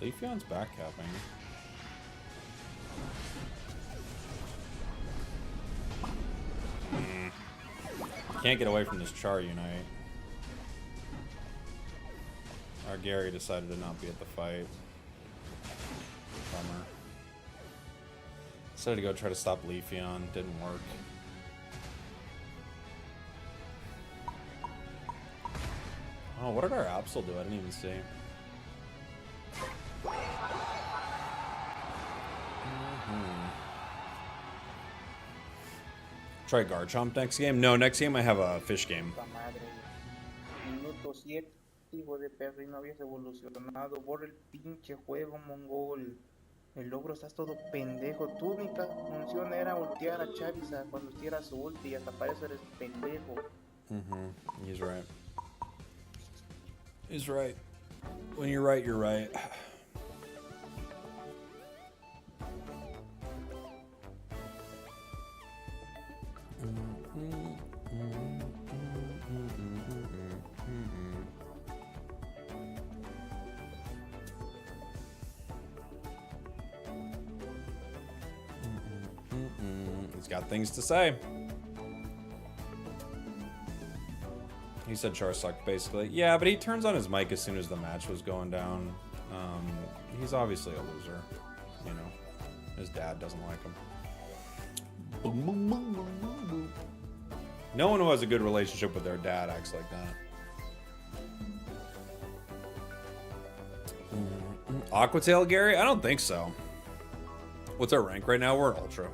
Leafeon's backcapping. Can't get away from this Char Unite. Our Gary decided to not be at the fight. Bummer. Decided to go try to stop Leafeon. Didn't work. Oh, what did our Absol do? I didn't even see. Try Garchomp next game? No, next game I have a fish game. Puta madre, Minuto 7, hijo de perro, y no habías evolucionado. Borra el pinche juego, mongol. El logro, estás todo pendejo. Tu única función era voltear a Charizard cuando tira su ulti y hasta para eso eres pendejo. He's right. He's right. When you're right, you're right. He's got things to say. He said Char sucked, basically. Yeah, but he turns on his mic as soon as the match was going down. He's obviously a loser. You know, his dad doesn't like him. No one who has a good relationship with their dad acts like that. Aquatail Gary? I don't think so. What's our rank right now? We're Ultra.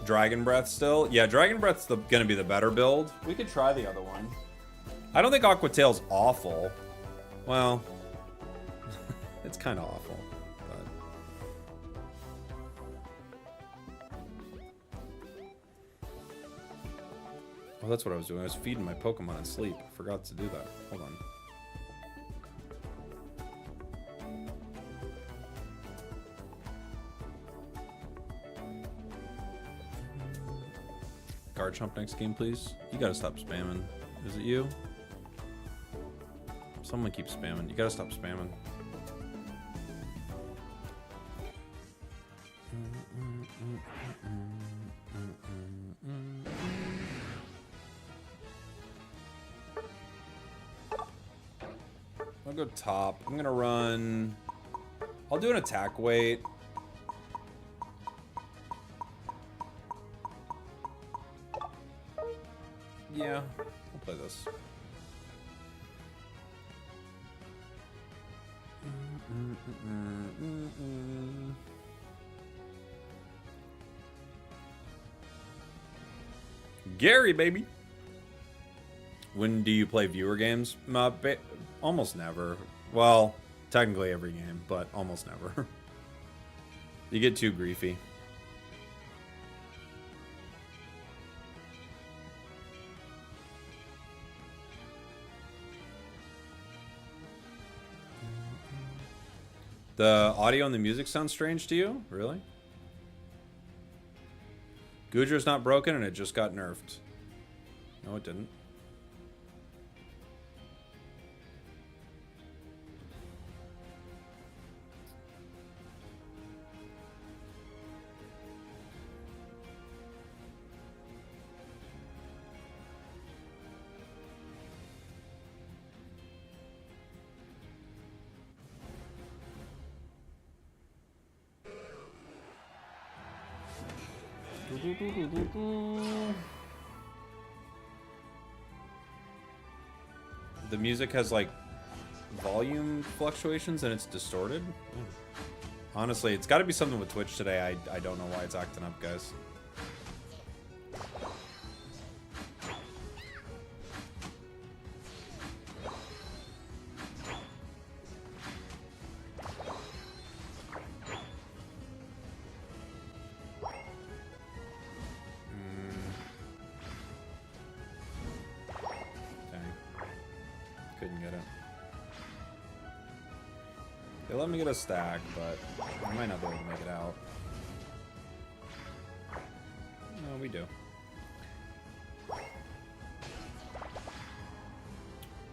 Dragon Breath still? Yeah, Dragon Breath's gonna be the better build. We could try the other one. I don't think Aquatail's awful. Well, it's kind of awful. Oh, that's what I was doing. I was feeding my Pokemon in sleep. I forgot to do that. Hold on. Garchomp next game, please. You gotta stop spamming. Is it you? Someone keeps spamming. You gotta stop spamming. I'll go top. I'm gonna run... I'll do an attack weight. Yeah, I'll play this. Gary, baby. When do you play viewer games? Almost never. Well, technically every game, but almost never. You get too griefy. The audio and the music sound strange to you? Really? Gudra's not broken and it just got nerfed. No, it didn't. The music has like volume fluctuations and it's distorted. Honestly, it's got to be something with Twitch today. I don't know why it's acting up, guys. Let me get a stack, but I might not be able to make it out. No, we do.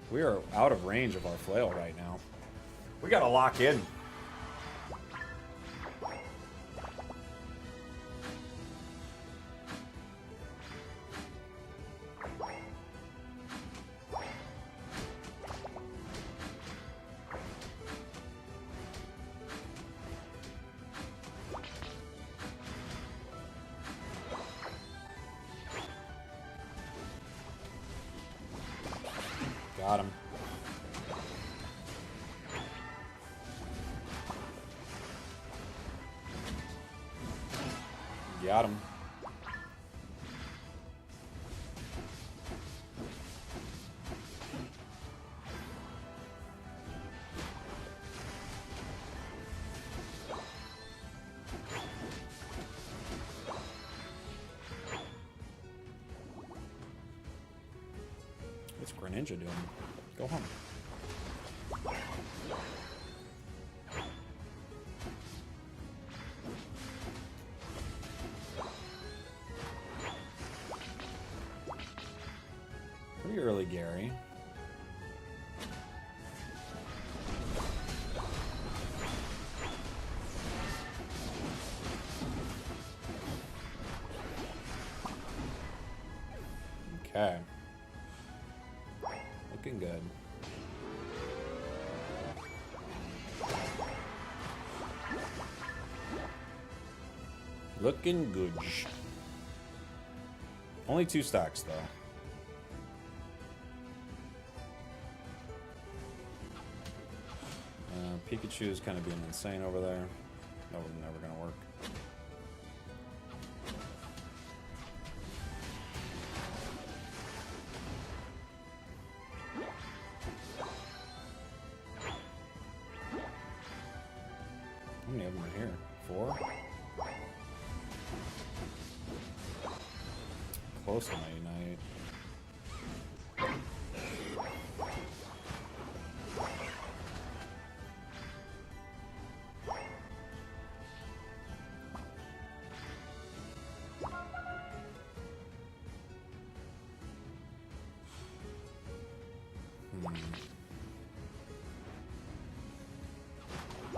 We are out of range of our flail right now. We gotta lock in. Got him. Got him. What's Greninja doing? Go home. Pretty early, Gary. Okay. Looking good. Looking good. Only 2 stacks, though. Pikachu is kind of being insane over there. That was never going to work. How many of them are here? 4? Close to Night Night.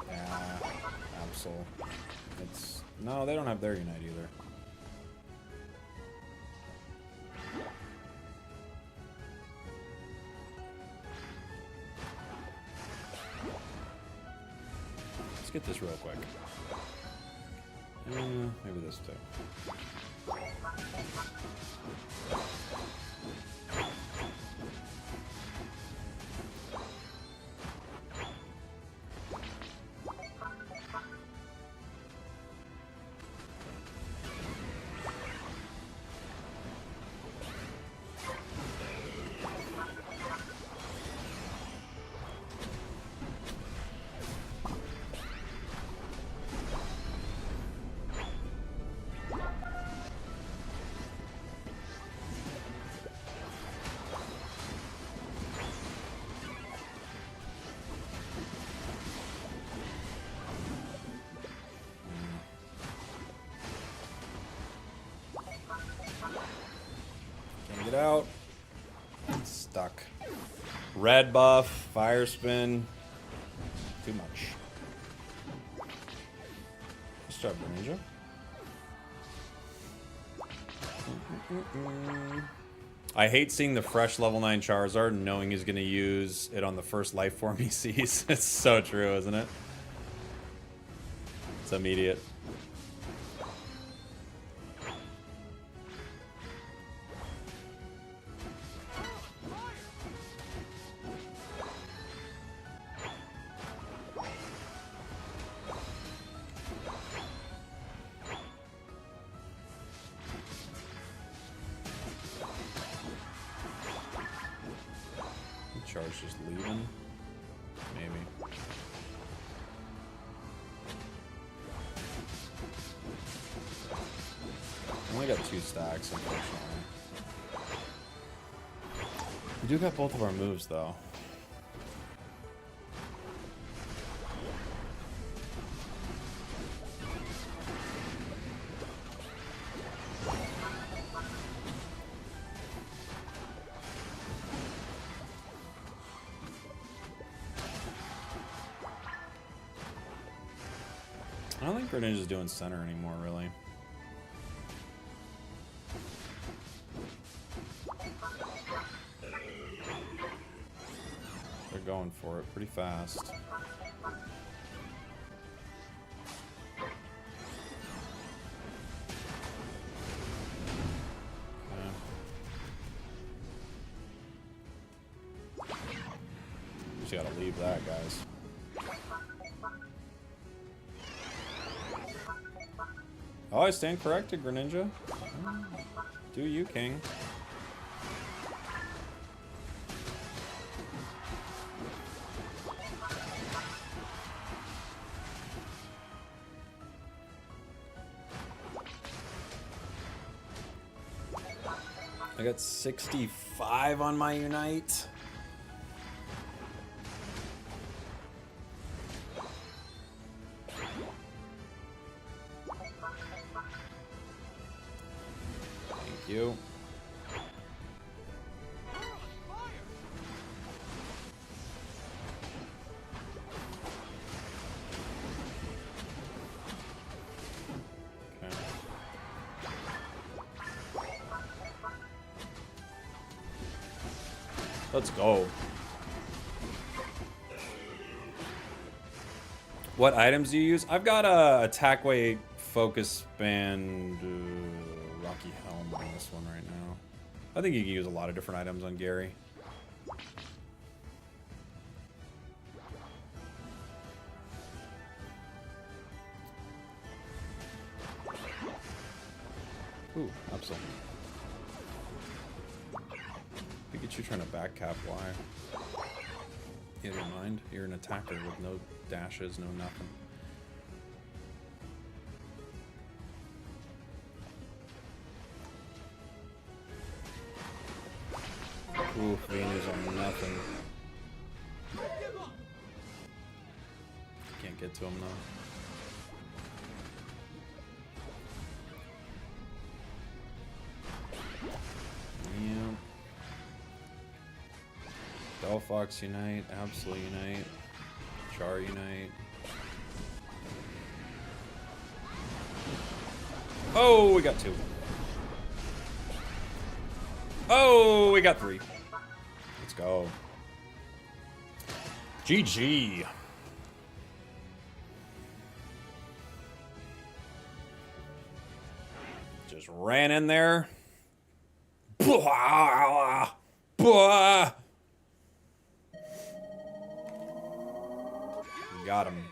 Yeah, Absol. It's no, they don't have their Unite either. Let's get this real quick. Maybe this too. get out. It's stuck. Red buff, fire spin. Too much. Let's try Ninja. I hate seeing the fresh level 9 Charizard and knowing he's going to use it on the first life form he sees. It's so true, isn't it? It's immediate. Charge just leaving? Maybe. Only got 2 stacks, unfortunately. We do got both of our moves, though. I don't think Greninja's doing center anymore, really. They're going for it pretty fast. Okay. Just gotta leave that, guys. Oh, I stand corrected, Greninja. Do you, King? I got 65 on my Unite. You. Okay. Let's go. What items do you use? I've got a attack weight, focus band, Rocky Helm on this one right now. I think you can use a lot of different items on Gary. Ooh, absolutely. Pikachu trying to back cap. Why? You don't mind? You're an attacker with no dashes, no nothing. Ooh, Venus on nothing. Can't get to him though. Yeah. Delphox Unite, Absol Unite, Char Unite. Oh, we got 2. Oh, we got 3. Let's go. GG. Just ran in there. Got him.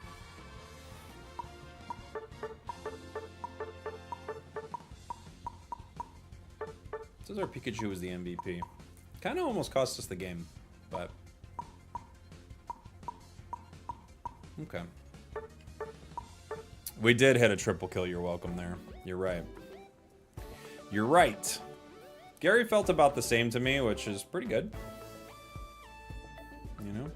Says our Pikachu was the MVP. Kind of almost cost us the game, but okay. We did hit a triple kill. You're welcome there. You're right. You're right. Gary felt about the same to me, which is pretty good. You know?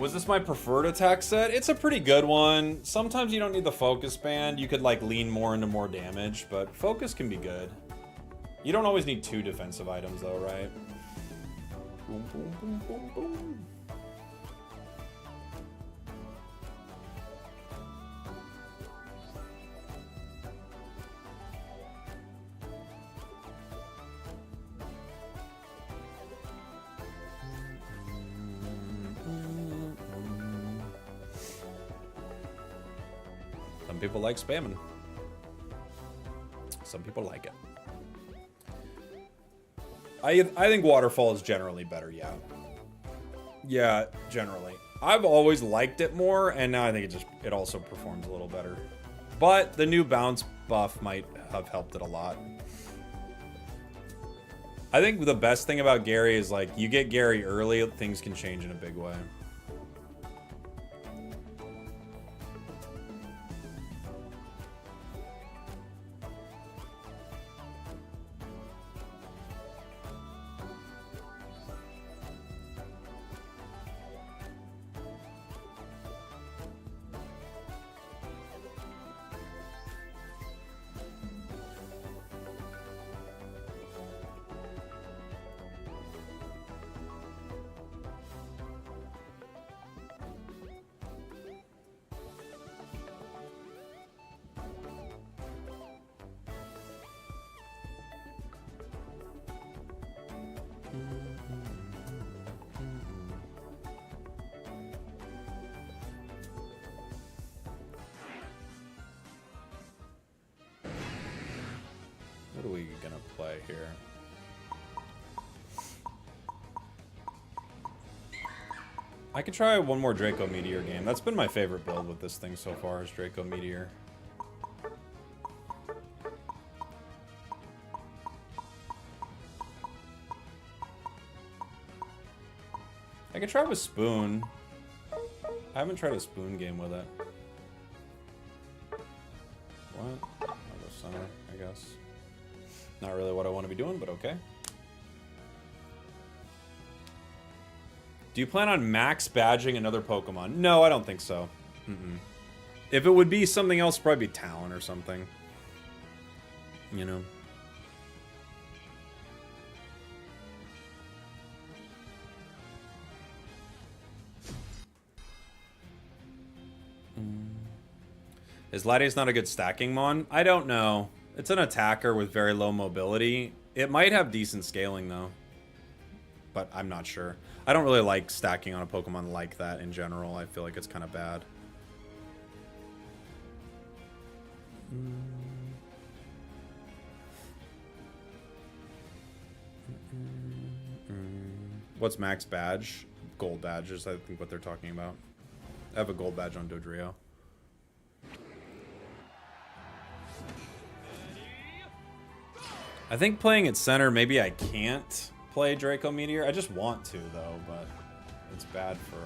Was this my preferred attack set? It's a pretty good one. Sometimes you don't need the focus band. You could like lean more into more damage, but focus can be good. You don't always need 2 defensive items though, right? Boom, boom, boom, boom, boom. Some people like spamming. Some people like it. I think Waterfall is generally better, yeah. Yeah, generally. I've always liked it more, and now I think it also performs a little better. But the new bounce buff might have helped it a lot. I think the best thing about Gary is like you get Gary early, things can change in a big way. What are we gonna play here? I could try one more Draco Meteor game. That's been my favorite build with this thing so far, is Draco Meteor. I could try with Spoon. I haven't tried a Spoon game with it. What? I'll go center, I guess. Not really what I want to be doing, but okay. Do you plan on max badging another Pokemon? No, I don't think so. If it would be something else, probably be Talon or something. You know? Is Latios not a good stacking mon? I don't know. It's an attacker with very low mobility. It might have decent scaling, though. But I'm not sure. I don't really like stacking on a Pokemon like that in general. I feel like it's kind of bad. What's max badge? Gold badges, I think what they're talking about. I have a gold badge on Dodrio. I think playing at center, maybe I can't play Draco Meteor. I just want to, though, but it's bad for...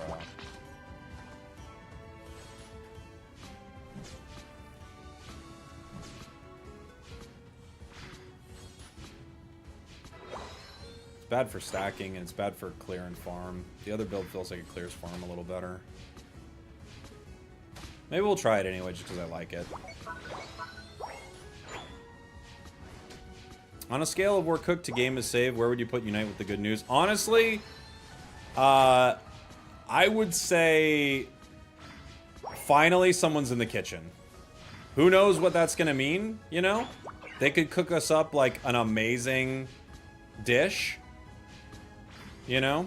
It's bad for stacking, and it's bad for clear and farm. The other build feels like it clears farm a little better. Maybe we'll try it anyway, just because I like it. On a scale of where cooked to game is saved, where would you put Unite with the Good News? Honestly, I would say finally someone's in the kitchen. Who knows what that's gonna mean, you know? They could cook us up like an amazing dish, you know?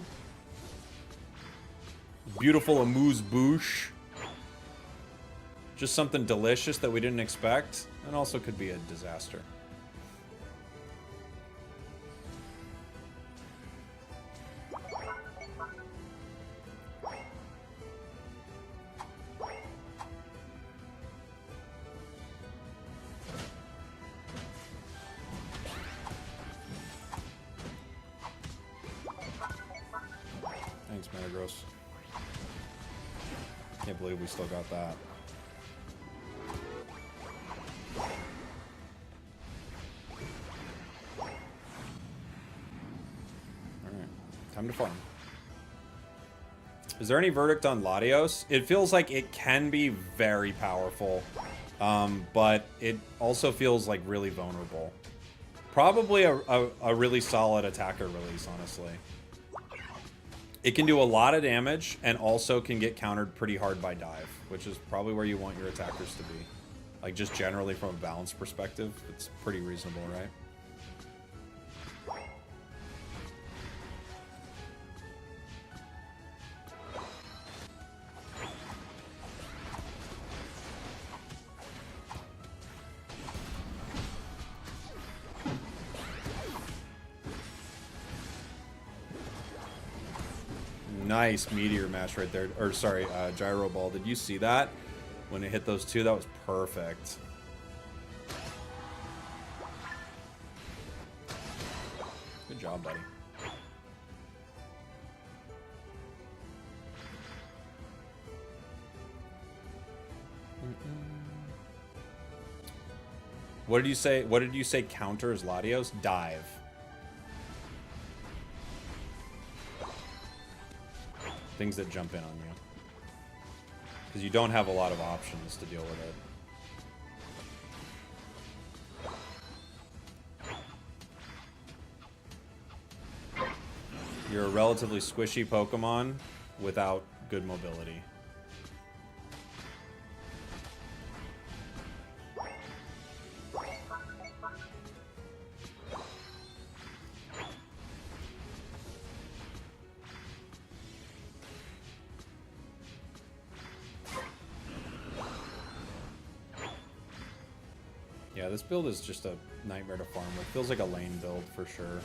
Beautiful amuse-bouche. Just something delicious that we didn't expect, and also could be a disaster. Thanks, Metagross. Can't believe we still got that. Alright, time to farm. Is there any verdict on Latios? It feels like it can be very powerful, but it also feels like really vulnerable. Probably a really solid attacker release, honestly. It can do a lot of damage and also can get countered pretty hard by dive, which is probably where you want your attackers to be. Like, just generally from a balance perspective, it's pretty reasonable, right? Nice meteor match right there. Or, sorry, gyro ball. Did you see that? When it hit those two, that was perfect. Good job, buddy. What did you say? What did you say counters Latios? Dive. Things that jump in on you. Because you don't have a lot of options to deal with it. You're a relatively squishy Pokemon without good mobility. Yeah, this build is just a nightmare to farm with. Feels like a lane build for sure.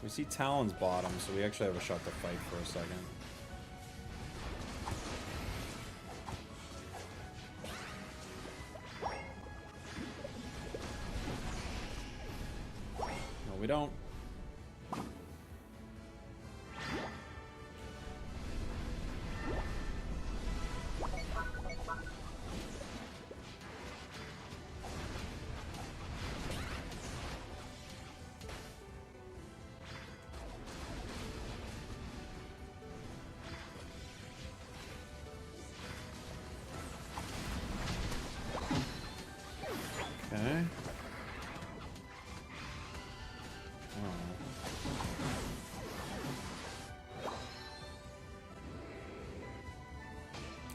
We see Talon's bottom, so we actually have a shot to fight for a second. No, we don't. Okay.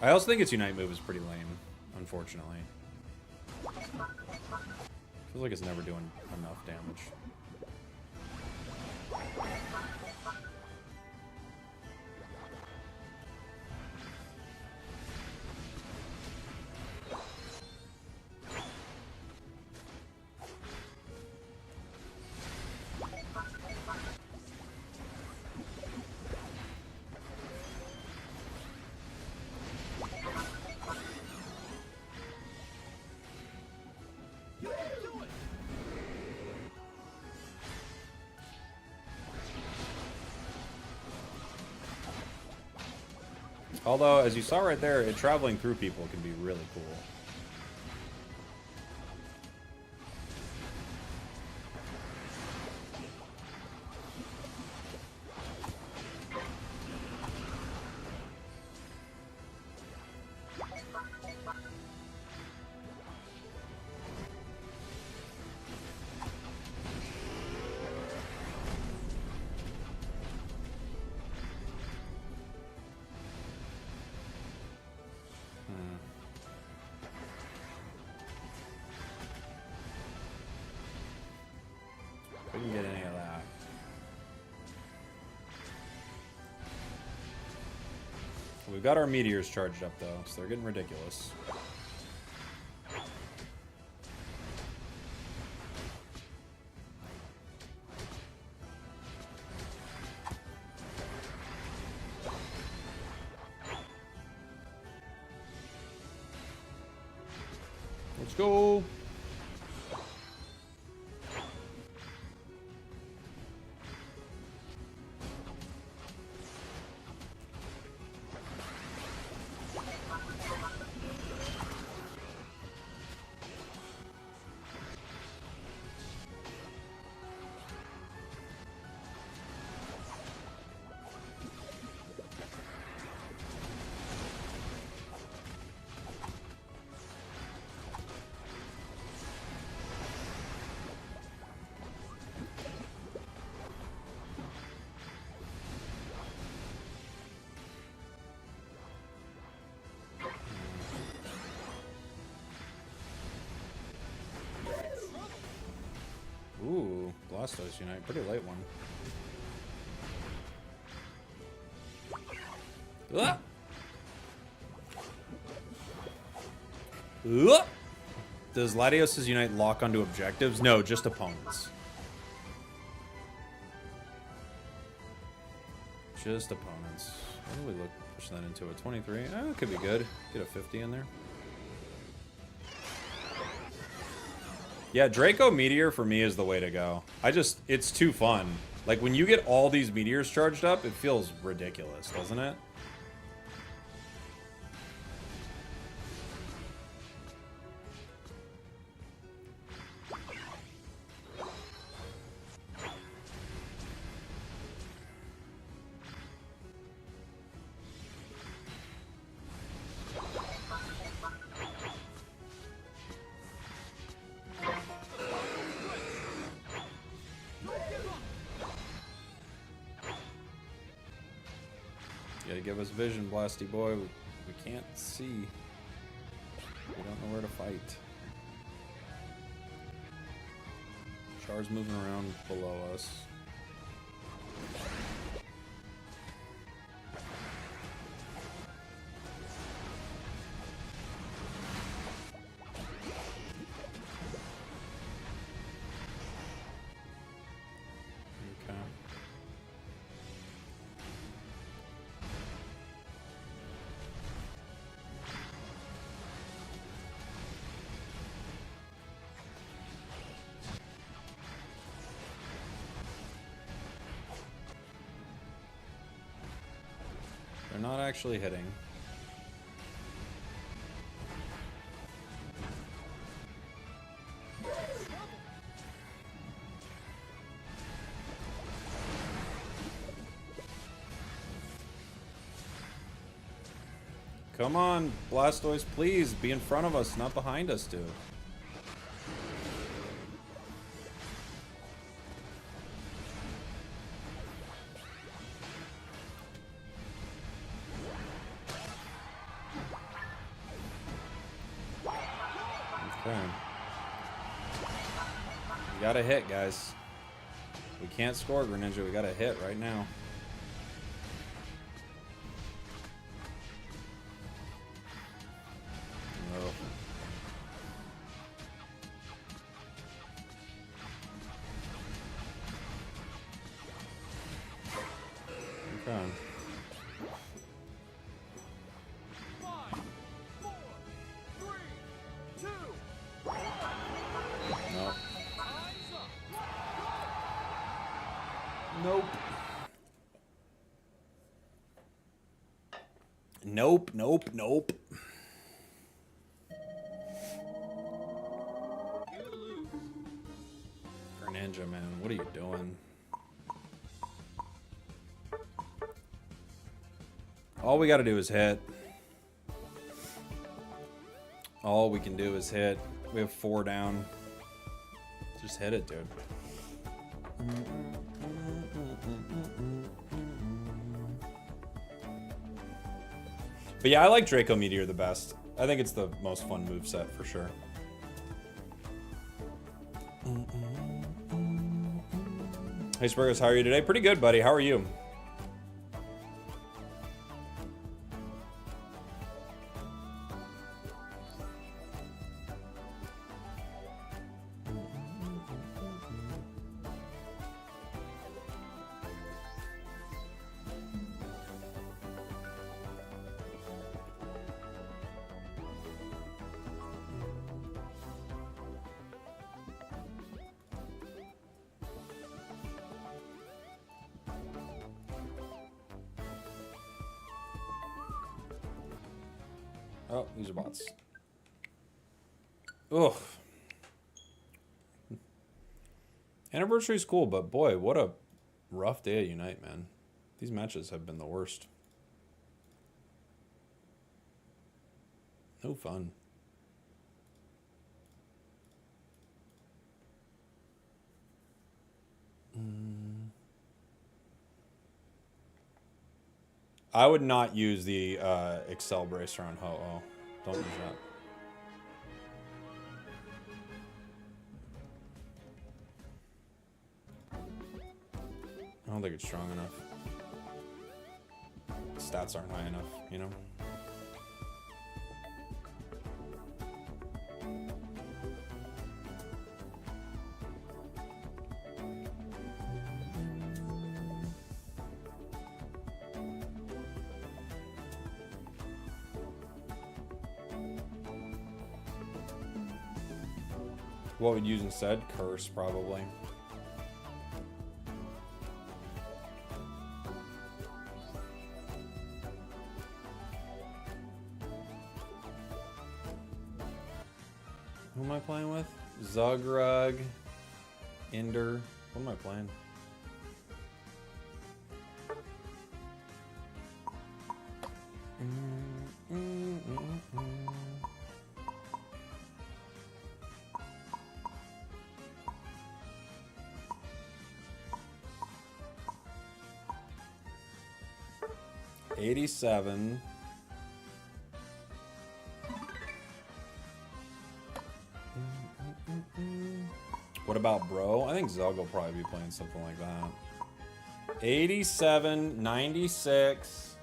I also think its Unite move is pretty lame, unfortunately. Feels like it's never doing enough damage. Although, as you saw right there, it traveling through people can be really cool. Couldn't get any of that. We've got our meteors charged up though, so they're getting ridiculous. Let's go. Blastoise Unite. Pretty late one. Ah! Does Latios' Unite lock onto objectives? No, just opponents. Just opponents. What do we look? Push that into a 23. Oh, it could be good. Get a 50 in there. Yeah, Draco Meteor for me is the way to go. It's too fun. Like, when you get all these meteors charged up, it feels ridiculous, doesn't it? Give us vision, Blasty Boy. We can't see. We don't know where to fight. Char's moving around below us. They're not actually hitting. Come on, Blastoise, please be in front of us, not behind us, dude. We gotta hit, guys. We can't score, Greninja. We gotta hit right now. No. Okay. 5, 4, 3, 2. No. Eyes up. Nope. Nope, nope, nope. You lose. Greninja, man, what are you doing? All we gotta do is hit. All we can do is hit. We have 4 down. Just hit it, dude. But yeah, I like Draco Meteor the best. I think it's the most fun moveset for sure. Hey Spragels, how are you today? Pretty good, buddy. How are you? Oh, these are bots. Ugh. Anniversary's cool, but boy, what a rough day at Unite, man. These matches have been the worst. No fun. I would not use the Excel Bracer on Ho-Oh. Don't use that. don't think it's strong enough. Stats aren't high enough, you know? What would you use instead? Curse, probably. Who am I playing with? Zugrug, Ender. What am I playing? $87. What about bro? I think Zug will probably be playing something like that. 87, 96.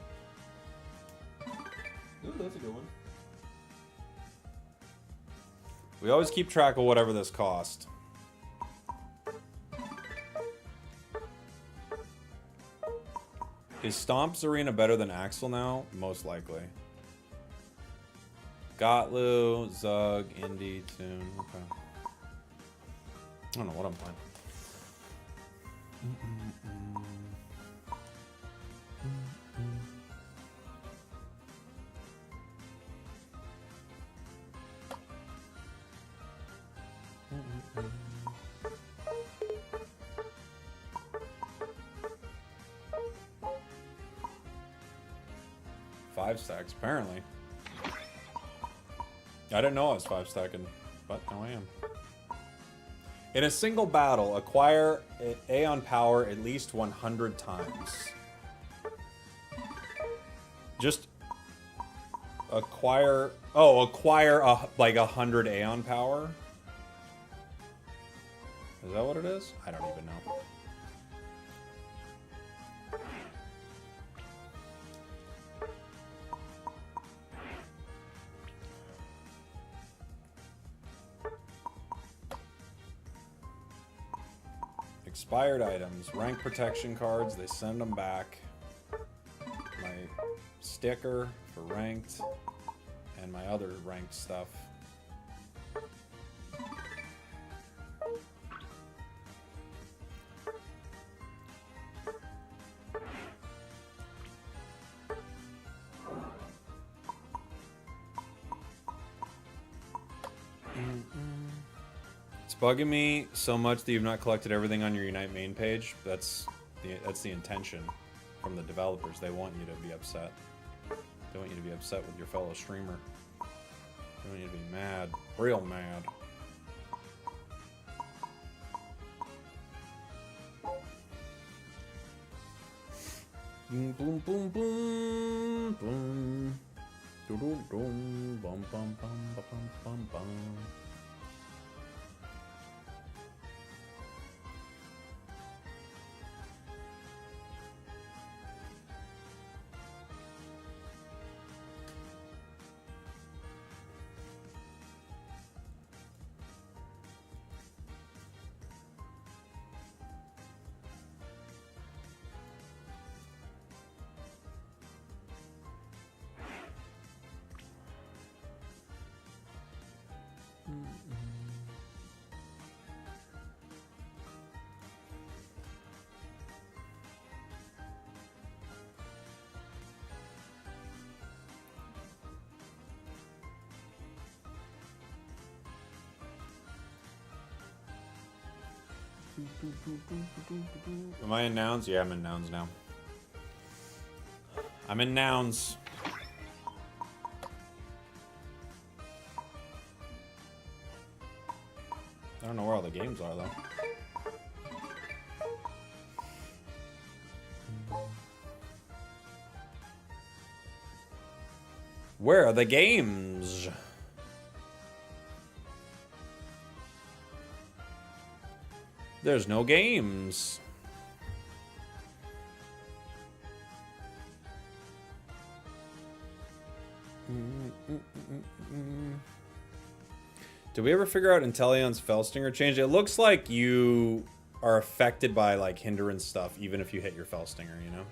Ooh, that's a good one. We always keep track of whatever this cost. Is Stomp's Arena better than Axel now? Most likely. Gotlu, Zug, Indy, Toon. Okay. I don't know what I'm playing. Five stacks, apparently. I didn't know I was 5 stacking, but now I am. In a single battle, acquire Aeon power at least 100 times. Just acquire... Oh, acquire like 100 Aeon power? Is that what it is? I don't even know. Expired items, rank protection cards, they send them back. My sticker for ranked, and my other ranked stuff. Bugging me so much that you've not collected everything on your Unite main page. That's the intention from the developers. They want you to be upset. They want you to be upset with your fellow streamer. They want you to be mad. Real mad. Boom, boom, boom, boom, boom. Doo doo doo. Bum, bum, bum, bum, bum, bum. Am I in nouns? Yeah, I'm in nouns now. I'm in nouns. I don't know where all the games are, though. Where are the games? There's no games. Did we ever figure out Intellion's Fellstinger change? It looks like you are affected by like hindrance stuff even if you hit your Fellstinger, you know?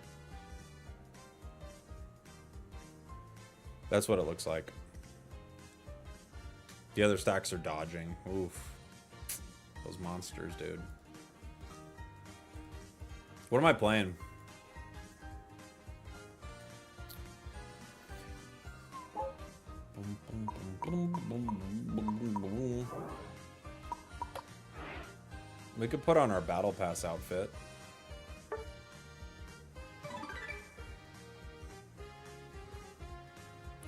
That's what it looks like. The other stacks are dodging. Oof. Those monsters, dude. What am I playing? We could put on our Battle Pass outfit.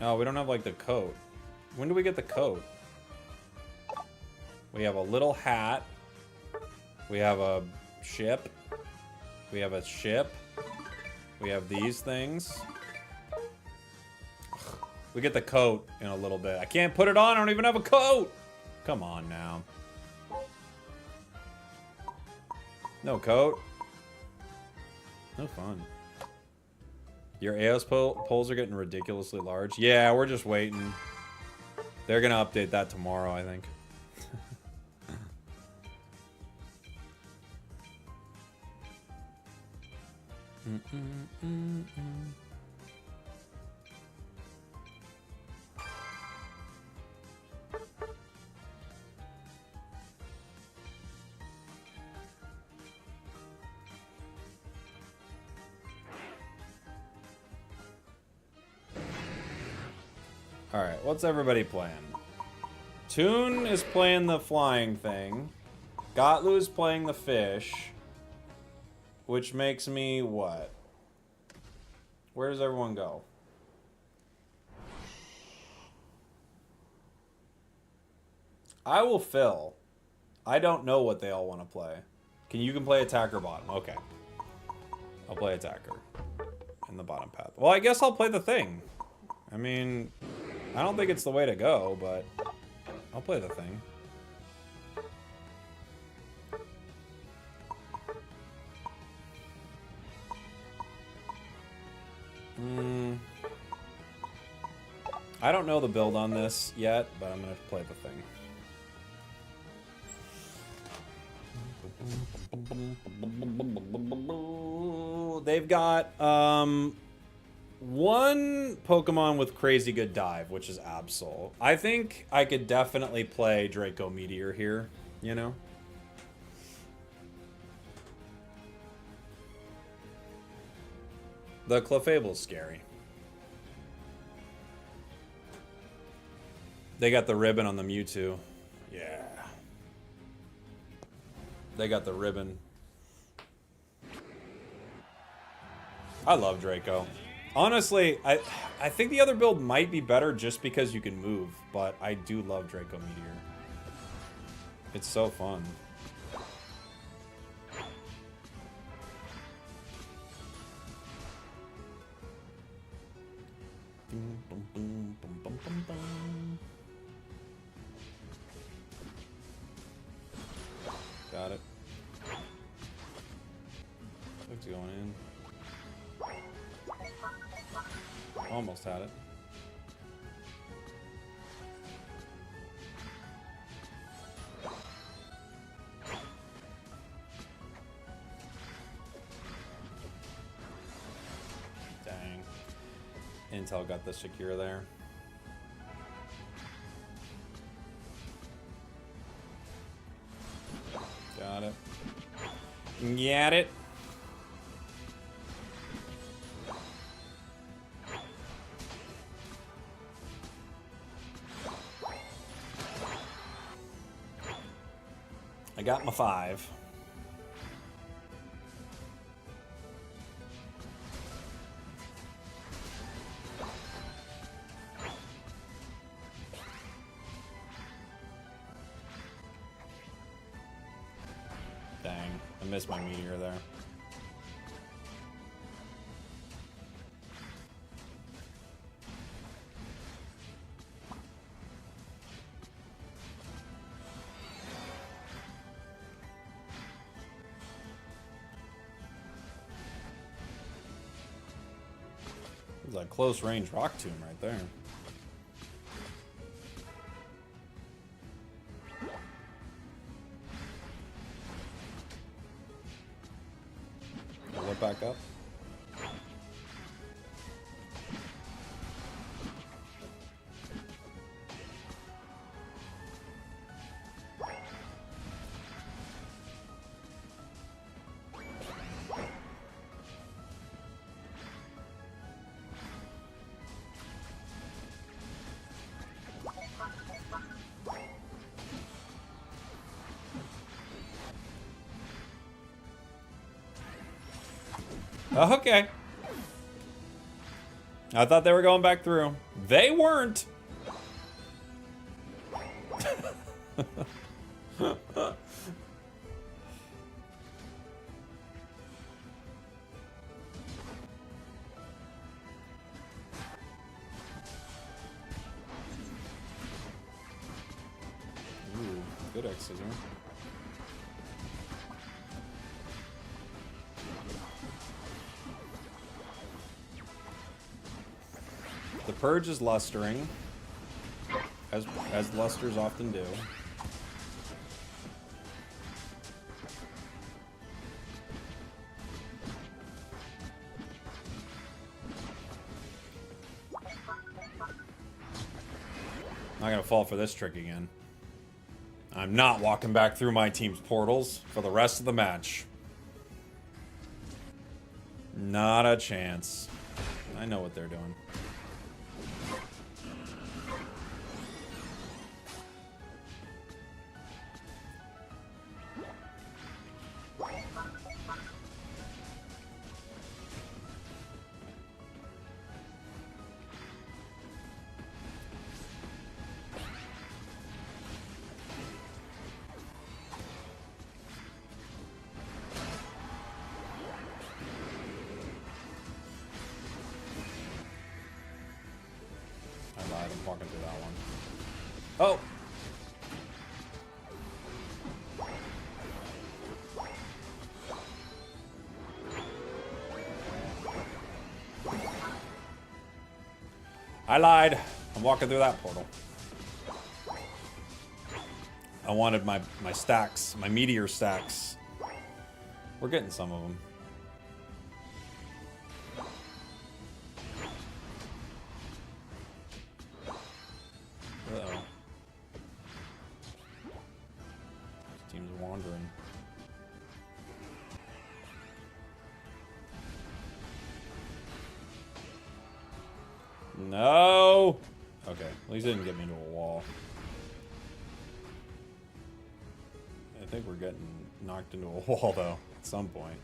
Oh, we don't have like the coat. When do we get the coat? We have a little hat. We have a ship. We have a ship. We have these things. We get the coat in a little bit. I can't put it on. I don't even have a coat. Come on now. No coat. No fun. Your AOS polls are getting ridiculously large. Yeah, we're just waiting. They're going to update that tomorrow, I think. Alright, what's everybody playing? Toon is playing the flying thing. Gotlu is playing the fish. Which makes me what? Where does everyone go? I will fill. I don't know what they all want to play. You can play attacker bottom. Okay. I'll play attacker. In the bottom path. Well, I guess I'll play the thing. I mean, I don't think it's the way to go, but I'll play the thing. I don't know the build on this yet, but I'm gonna play the thing. They've got one Pokemon with crazy good dive, which is Absol. I think I could definitely play Draco Meteor here, you know? The Clefable's scary. They got the ribbon on the Mewtwo. Yeah. They got the ribbon. I love Draco. Honestly, I think the other build might be better just because you can move, but I do love Draco Meteor. It's so fun. Got it. Looks going in. Almost had it. Dang. Intel got the secure there. Got it. Got it. I got my 5. Dang, I missed my meteor there. It was a close range rock tomb right there. back up. Okay. I thought they were going back through. They weren't. Ooh, good X-Scissor. The Purge is lustering, as lusters often do. Not gonna fall for this trick again. I'm not walking back through my team's portals for the rest of the match. Not a chance. I know what they're doing. I'm walking through that one. Oh! I lied. I'm walking through that portal. I wanted my stacks, my meteor stacks. We're getting some of them. Uh-oh. This team's wandering. No! Okay, at least it didn't get me into a wall. I think we're getting knocked into a wall, though, at some point.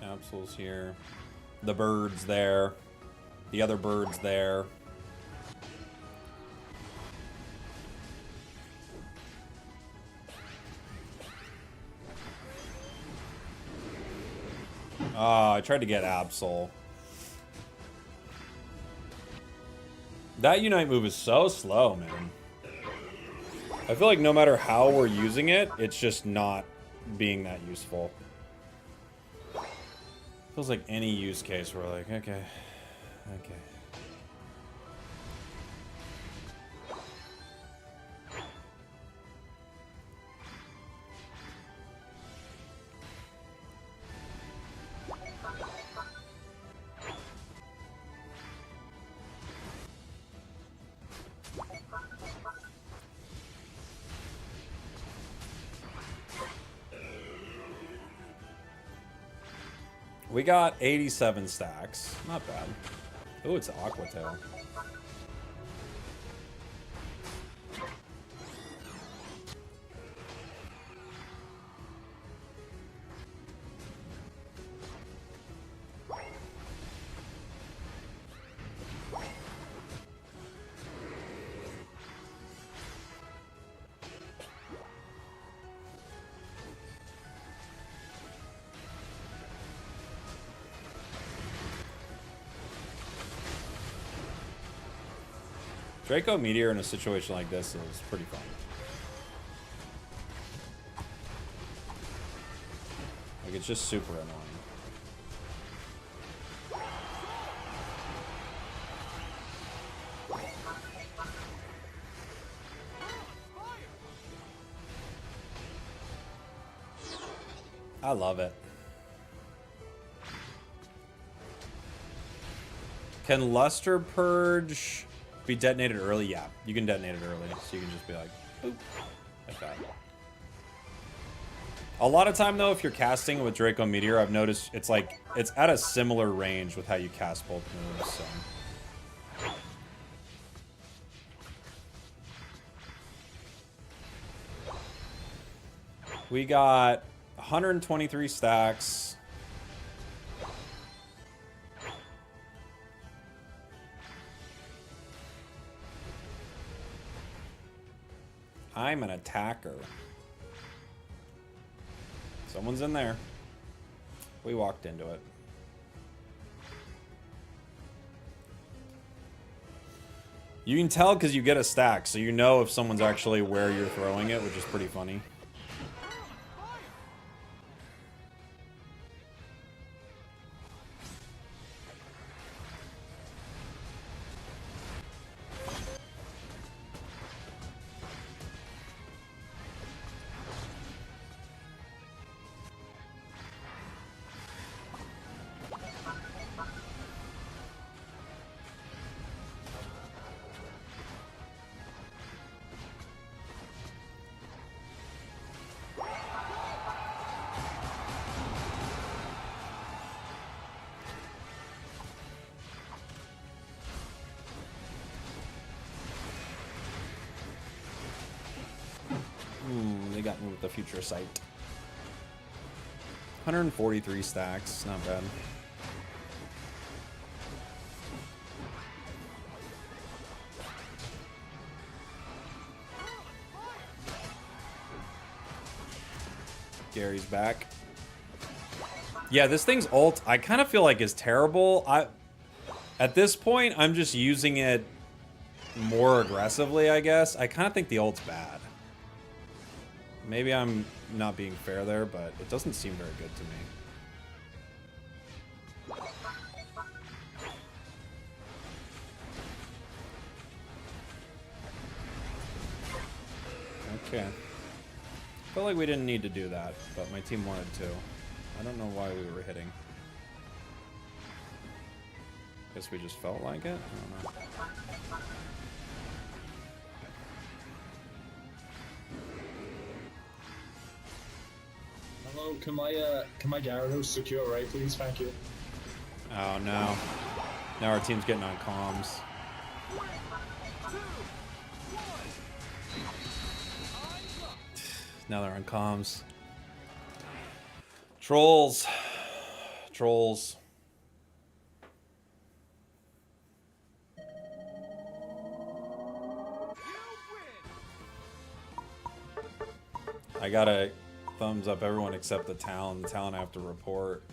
Capsule's here. The bird's there. The other bird's there. Oh, I tried to get Absol. That Unite move is so slow, man. I feel like no matter how we're using it, it's just not being that useful. Feels like any use case we're like, okay. We got 87 stacks. Not bad. Oh, it's Aqua Tail. Draco Meteor in a situation like this is pretty fun. Like, it's just super annoying. I love it. Can Luster Purge be detonated early? Yeah, you can detonate it early, so you can just be like, boop, like that. A lot of time though, if you're casting with Draco Meteor, I've noticed it's like it's at a similar range with how you cast both moves. So. We got 123 stacks. I'm an attacker. Someone's in there. We walked into it. You can tell because you get a stack, so you know if someone's actually where you're throwing it, which is pretty funny. They got me with the future sight. 143 stacks, not bad. Gary's back. Yeah, this thing's ult, I kind of feel like is terrible. At this point, I'm just using it more aggressively, I guess. I kind of think the ult's bad. Maybe I'm not being fair there, but it doesn't seem very good to me. Okay. Felt like we didn't need to do that, but my team wanted to. I don't know why we were hitting. Guess we just felt like it? I don't know. Hello, can my Gyarados secure right, please? Thank you. Oh no. Now our team's getting on comms. Now they're on comms. Trolls. Trolls. I got a thumbs up everyone except the Talon. The Talon I have to report.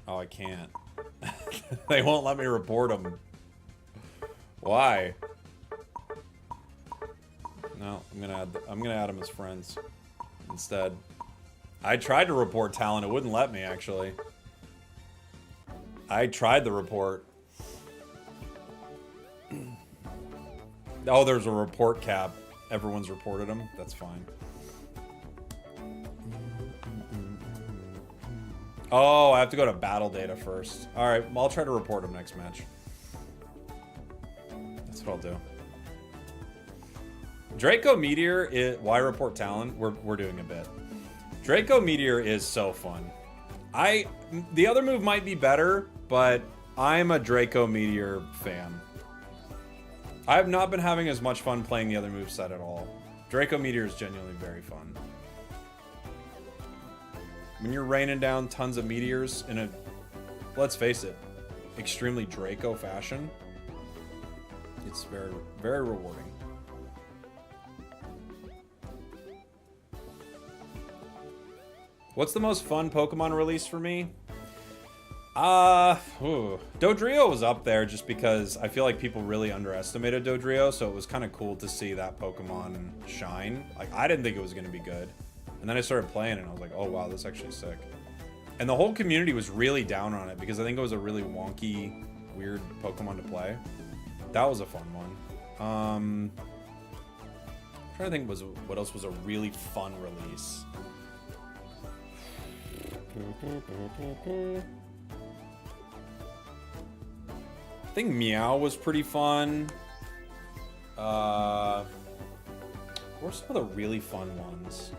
Oh, I can't. They won't let me report them. Why? No, I'm gonna add them as friends instead. I tried to report Talon, it wouldn't let me actually. I tried the report. Oh, there's a report cap. Everyone's reported them. That's fine. Oh, I have to go to battle data first. Alright, I'll try to report him next match. That's what I'll do. Draco Meteor, why report Talon? We're doing a bit. Draco Meteor is so fun. The other move might be better, but I'm a Draco Meteor fan. I have not been having as much fun playing the other moveset at all. Draco Meteor is genuinely very fun. When you're raining down tons of meteors in a, let's face it, extremely Draco fashion, it's very, very rewarding. What's the most fun Pokemon release for me? Dodrio was up there just because I feel like people really underestimated Dodrio, so it was kind of cool to see that Pokemon shine. Like, I didn't think it was going to be good. And then I started playing and I was like, oh wow, that's actually sick. And the whole community was really down on it because I think it was a really wonky, weird Pokemon to play. That was a fun one. I'm trying to think what else was a really fun release. I think Meow was pretty fun. What were some of the really fun ones?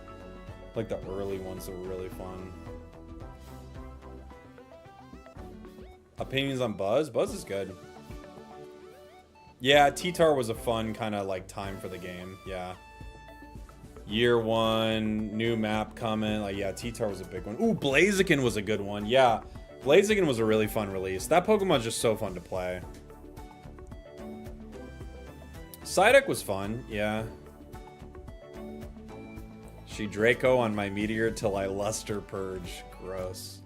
Like the early ones that were really fun. Opinions on Buzz? Buzz is good. Yeah, T-Tar was a fun kind of like time for the game. Yeah. Year 1, new map coming. Like, yeah, T-Tar was a big one. Ooh, Blaziken was a good one. Yeah, Blaziken was a really fun release. That Pokemon's just so fun to play. Psyduck was fun, yeah. She Draco on my Meteor till I Luster Purge. Gross.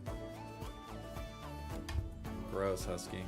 Gross, Husky.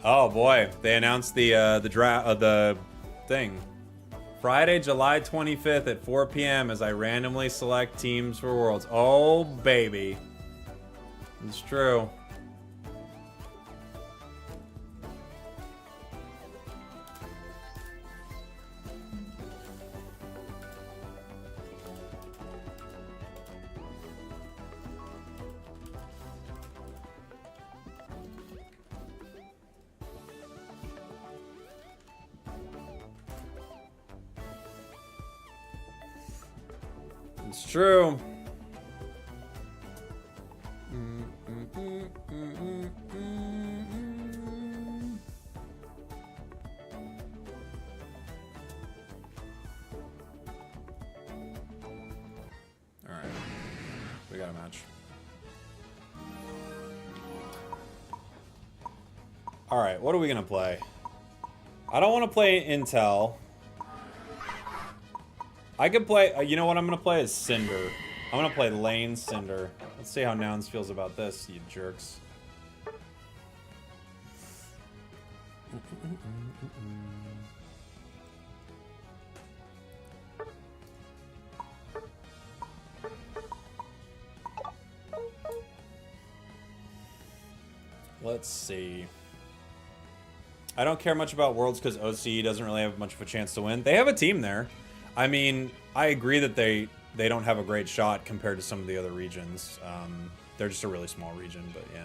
Oh boy, they announced the thing. Friday, July 25th at 4 p.m. as I randomly select teams for Worlds. Oh baby. It's true. It's true. All right, we got a match. All right, what are we gonna play? I don't want to play Intel. I could play, you know what I'm going to play is Cinder. I'm going to play Lane Cinder. Let's see how Nouns feels about this, you jerks. Let's see. I don't care much about Worlds because OCE doesn't really have much of a chance to win. They have a team there. I mean, I agree that they don't have a great shot compared to some of the other regions. They're just a really small region, but yeah.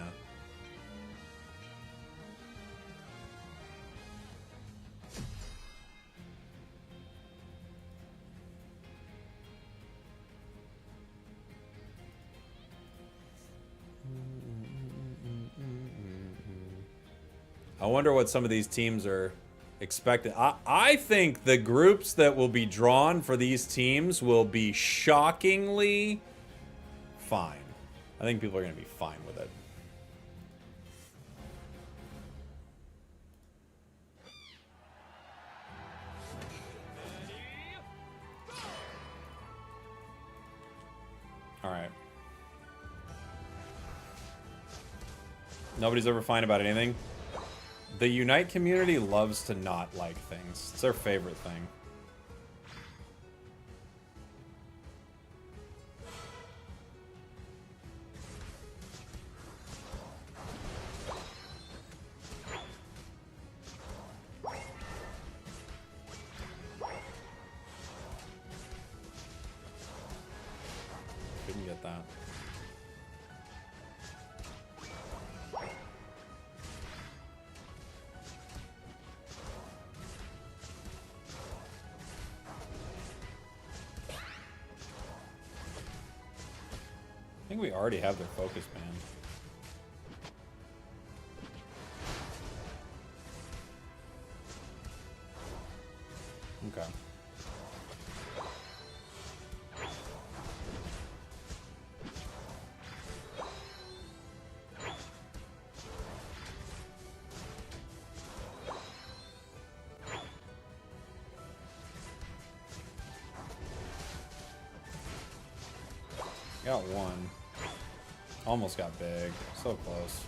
I wonder what some of these teams are expected. I think the groups that will be drawn for these teams will be shockingly fine. I think people are going to be fine with it. All right. Nobody's ever fine about anything. The Unite community loves to not like things. It's their favorite thing. Couldn't get that. I think we already have their focus band. Okay. Got one. Almost got big. So close.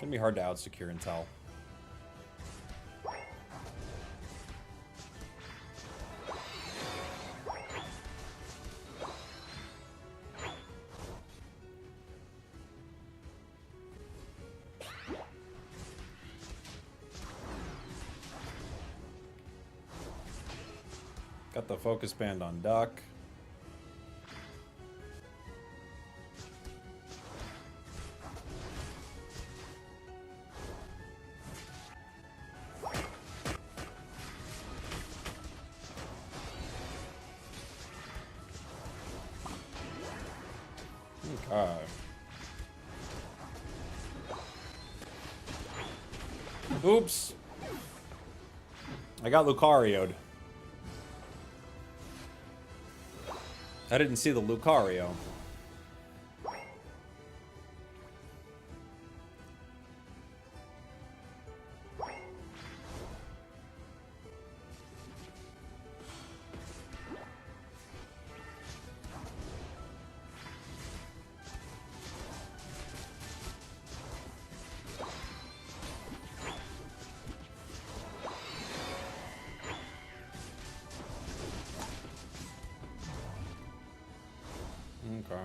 Gonna be hard to out-secure Intel. Got the focus band on Duck. Okay. Oops. I got Lucario'd. I didn't see the Lucario. Okay.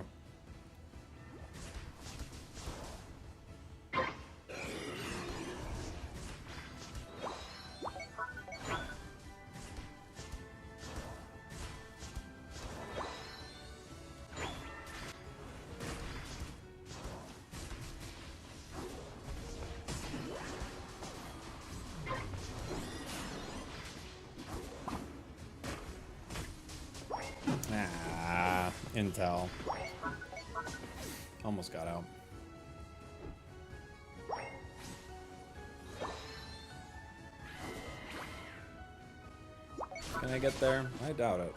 Ah, Intel. Almost got out. Can I get there? I doubt it.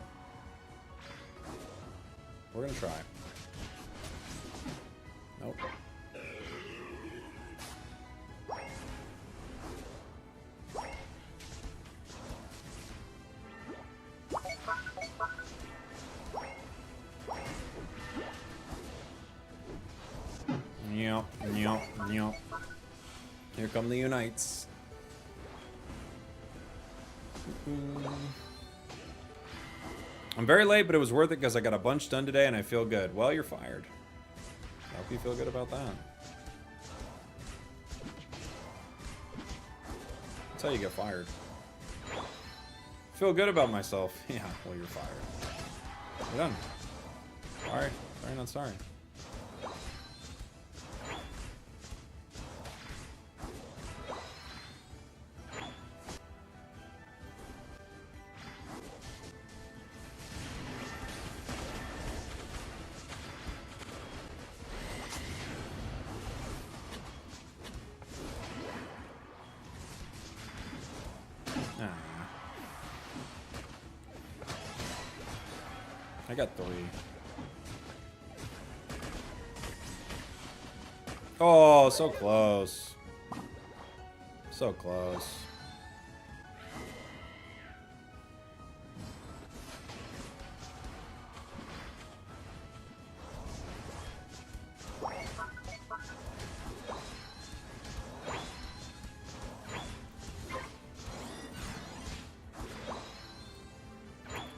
We're gonna try. Nope. Yep, yep, yep. Here come the Unites. I'm very late, but it was worth it because I got a bunch done today and I feel good. Well, you're fired. I hope you feel good about that. That's how you get fired. Feel good about myself. Yeah, well, you're fired. You're done. Sorry. Sorry, not sorry. I got 3. Oh, so close. So close.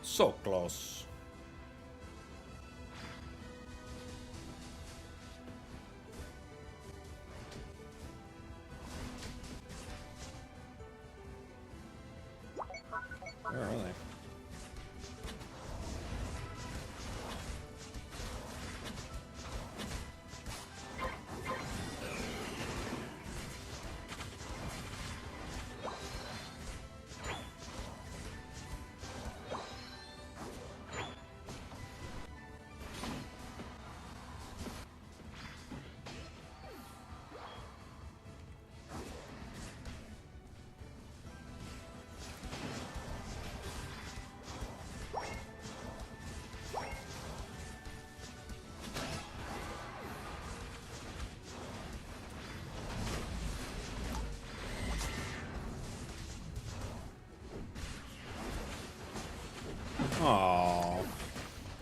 So close. Where are they?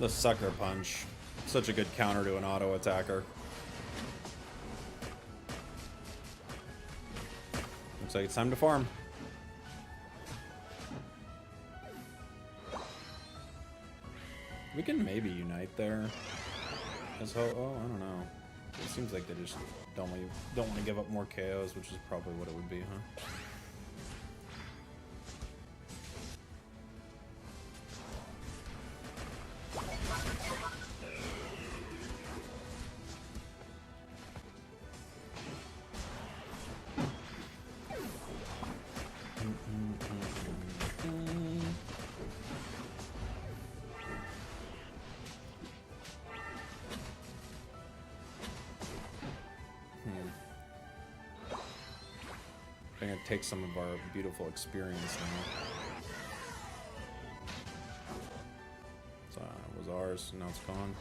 The Sucker Punch. Such a good counter to an auto attacker. Looks like it's time to farm. We can maybe unite there. Oh, I don't know. It seems like they just don't want to give up more KOs, which is probably what it would be, huh? I'm gonna take some of our beautiful experience now. So it was ours, now it's gone.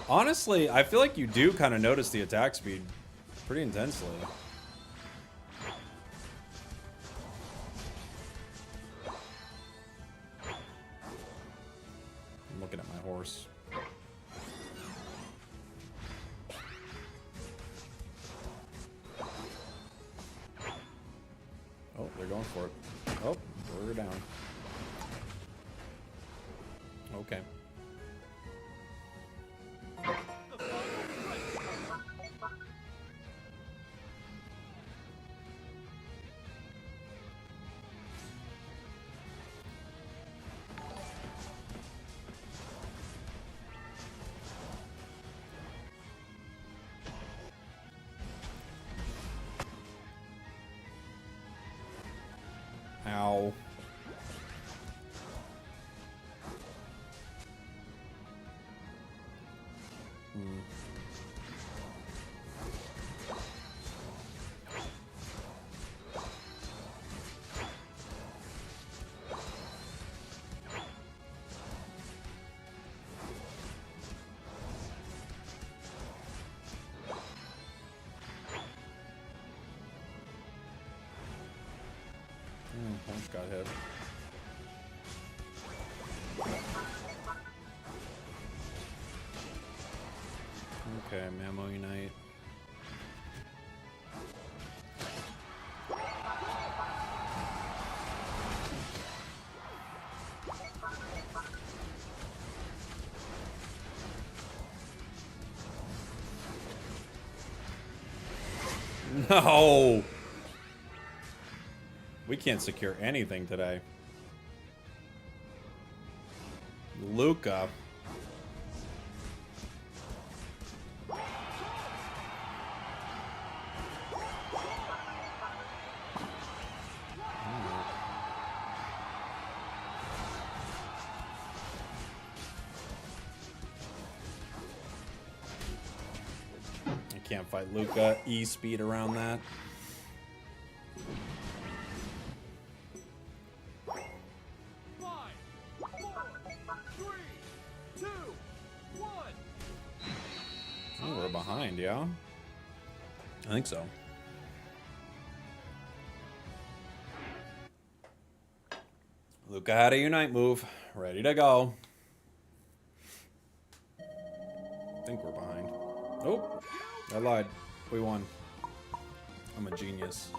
Honestly, I feel like you do kind of notice the attack speed pretty intensely. I'm looking at my horse. Oh, they're going for it. Oh, we're down. Okay. Ow. Punch got hit. Okay, Mammo Unite. No! We can't secure anything today. Luca. I can't fight Luca. E-speed around that. Behind, yeah? I think so. Luca had a Unite move. Ready to go. I think we're behind. Oh, I lied. We won. I'm a genius.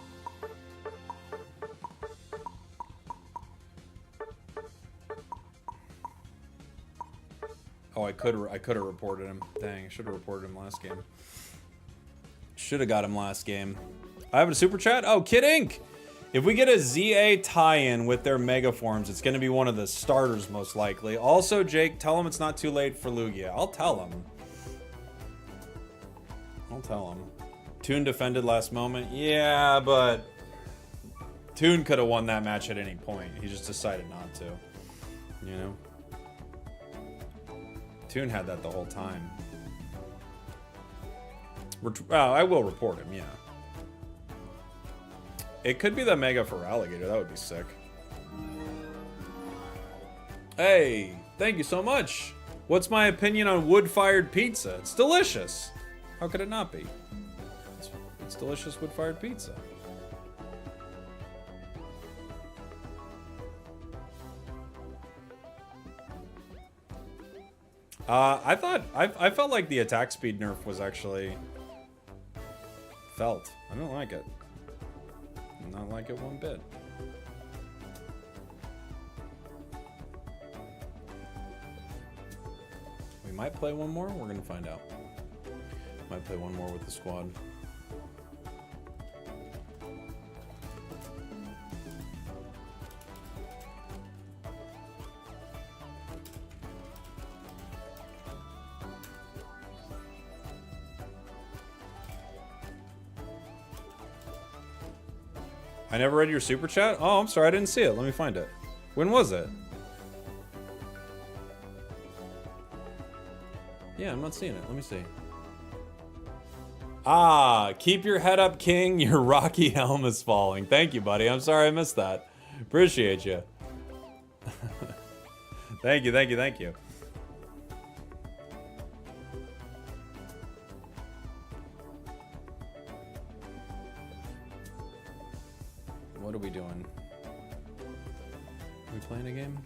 Oh, I could have reported him. Dang, I should have reported him last game. Should have got him last game. I have a super chat. Oh, Kid Inc. If we get a ZA tie-in with their mega forms, it's going to be one of the starters most likely. Also, Jake, tell him it's not too late for Lugia. I'll tell him. I'll tell him. Toon defended last moment. Yeah, but Toon could have won that match at any point. He just decided not to. You know? Toon had that the whole time. I will report him, yeah. It could be the Mega for Alligator. That would be sick. Hey, thank you so much. What's my opinion on wood-fired pizza? It's delicious. How could it not be? It's delicious wood-fired pizza. I felt like the attack speed nerf was actually felt. I don't like it. Not like it one bit. We might play one more. We're gonna find out. Might play one more with the squad. I never read your super chat? Oh, I'm sorry, I didn't see it. Let me find it. When was it? Yeah, I'm not seeing it. Let me see. Ah, keep your head up, King. Your rocky helm is falling. Thank you, buddy. I'm sorry I missed that. Appreciate you. Thank you, thank you, thank you. What are we doing? Are we playing a game?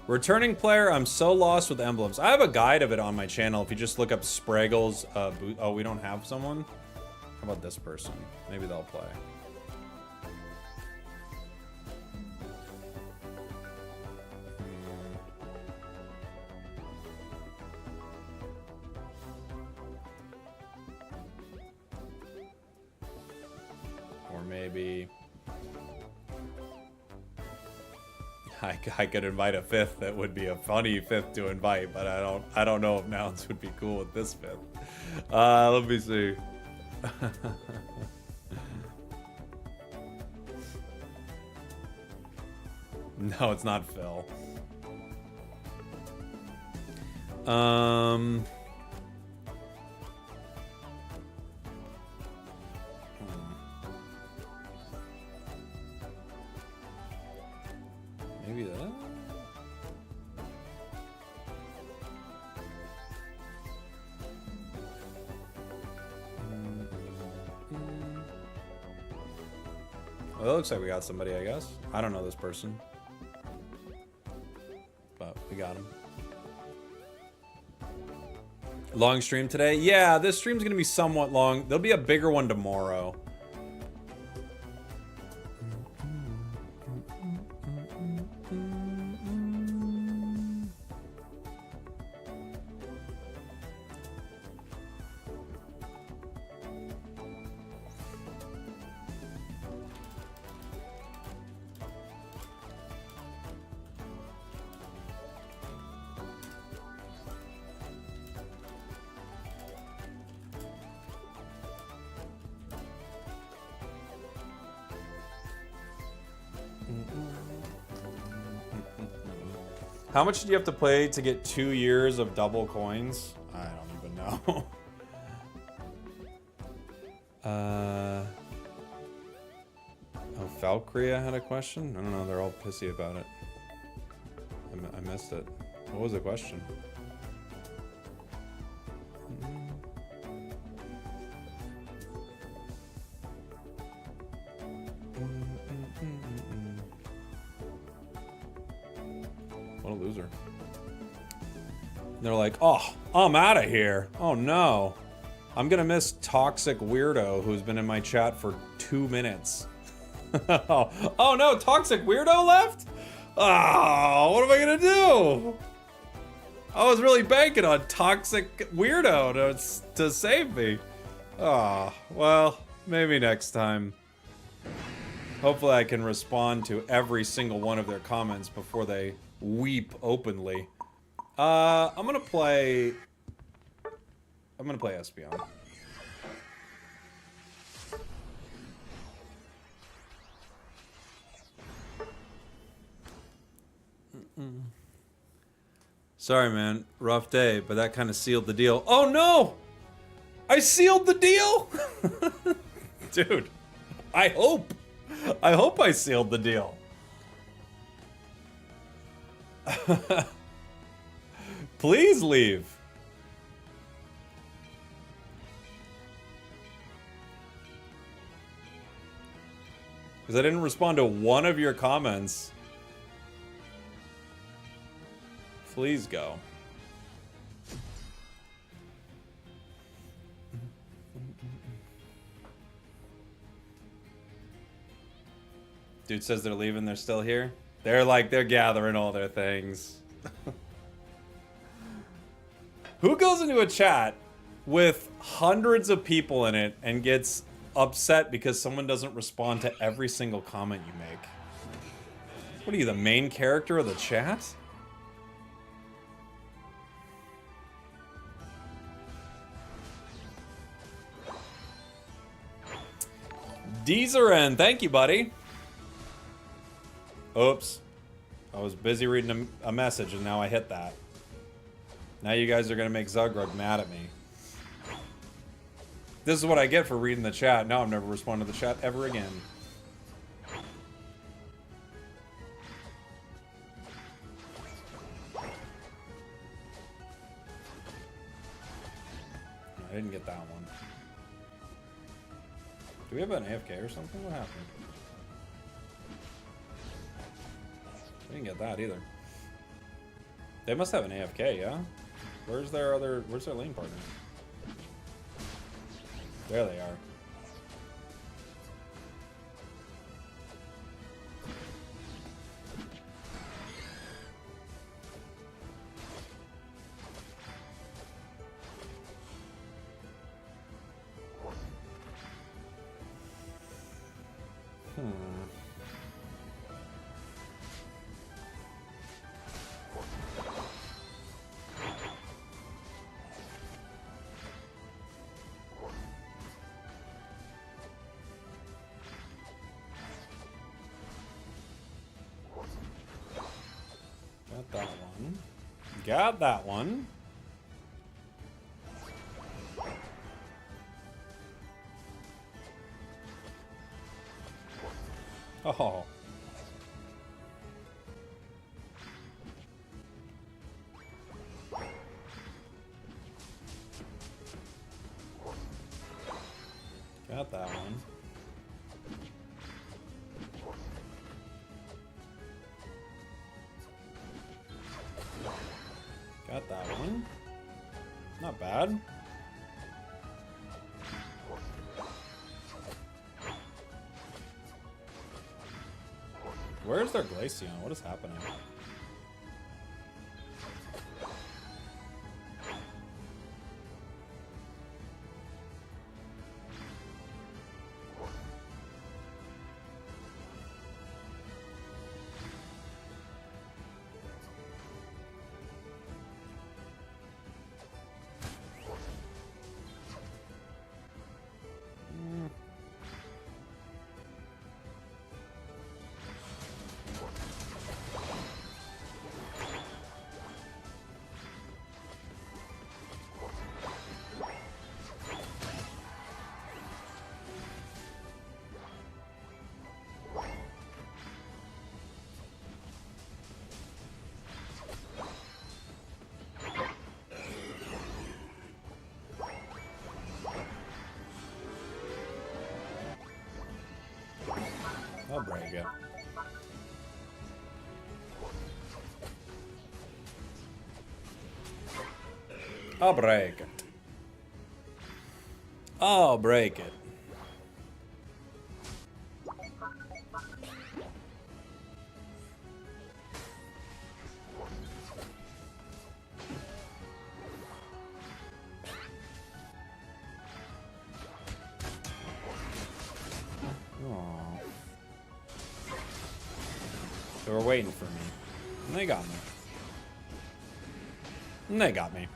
Returning player, I'm so lost with emblems. I have a guide of it on my channel. If you just look up Spragels, oh, we don't have someone? How about this person? Maybe they'll play. Or maybe... I could invite a fifth that would be a funny fifth to invite, but I don't know if Nouns would be cool with this fifth. Let me see. No, it's not Phil. Maybe that? Well, it looks like we got somebody, I guess. I don't know this person. But we got him. Long stream today? Yeah, this stream's gonna be somewhat long. There'll be a bigger one tomorrow. How much do you have to play to get 2 years of double coins? I don't even know. Oh, Valkyria had a question? I don't know, they're all pissy about it. I missed it. What was the question? What a loser. They're like, oh, I'm out of here. Oh no. I'm gonna miss Toxic Weirdo, who's been in my chat for 2 minutes. Oh no, Toxic Weirdo left? Oh, what am I gonna do? I was really banking on Toxic Weirdo to save me. Oh, well, maybe next time. Hopefully I can respond to every single one of their comments before they weep openly. I'm gonna play Espeon. Sorry, man. Rough day, but that kind of sealed the deal. Oh no! I sealed the deal? Dude, I hope I sealed the deal. Please leave. Because I didn't respond to one of your comments. Please go. Dude says they're leaving, they're still here. They're gathering all their things. Who goes into a chat with hundreds of people in it and gets upset because someone doesn't respond to every single comment you make? What are you, the main character of the chat? Deezeren, thank you, buddy. Oops. I was busy reading a message and now I hit that. Now you guys are going to make Zugrug mad at me. This is what I get for reading the chat. Now I'm never responding to the chat ever again. I didn't get that one. Do we have an AFK or something? What happened? I didn't get that either. They must have an AFK, yeah? Where's their lane partner? There they are. Got that one. Got that one. Oh. Got that one. Got that one. Not bad. Where's their Glaceon? What is happening? I'll break it. I'll break it. I'll break it. They were waiting for me. And they got me. And they got me.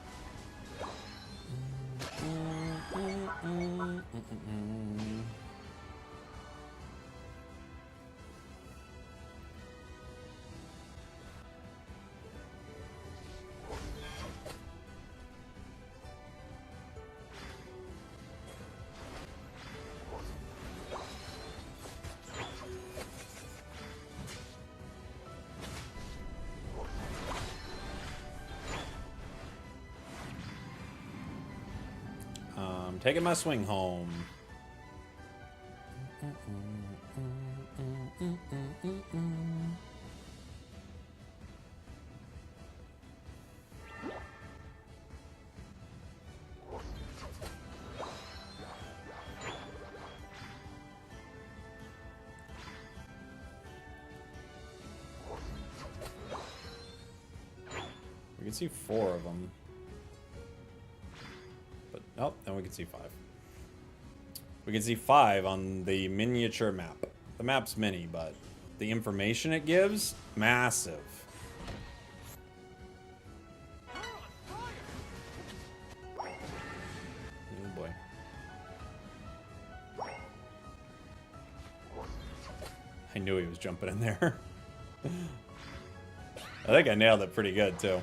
Taking my swing home. We can see 4 of them. But, nope, then we can see 5. We can see 5 on the miniature map. The map's mini, but the information it gives, massive. Oh boy. I knew he was jumping in there. I think I nailed it pretty good, too.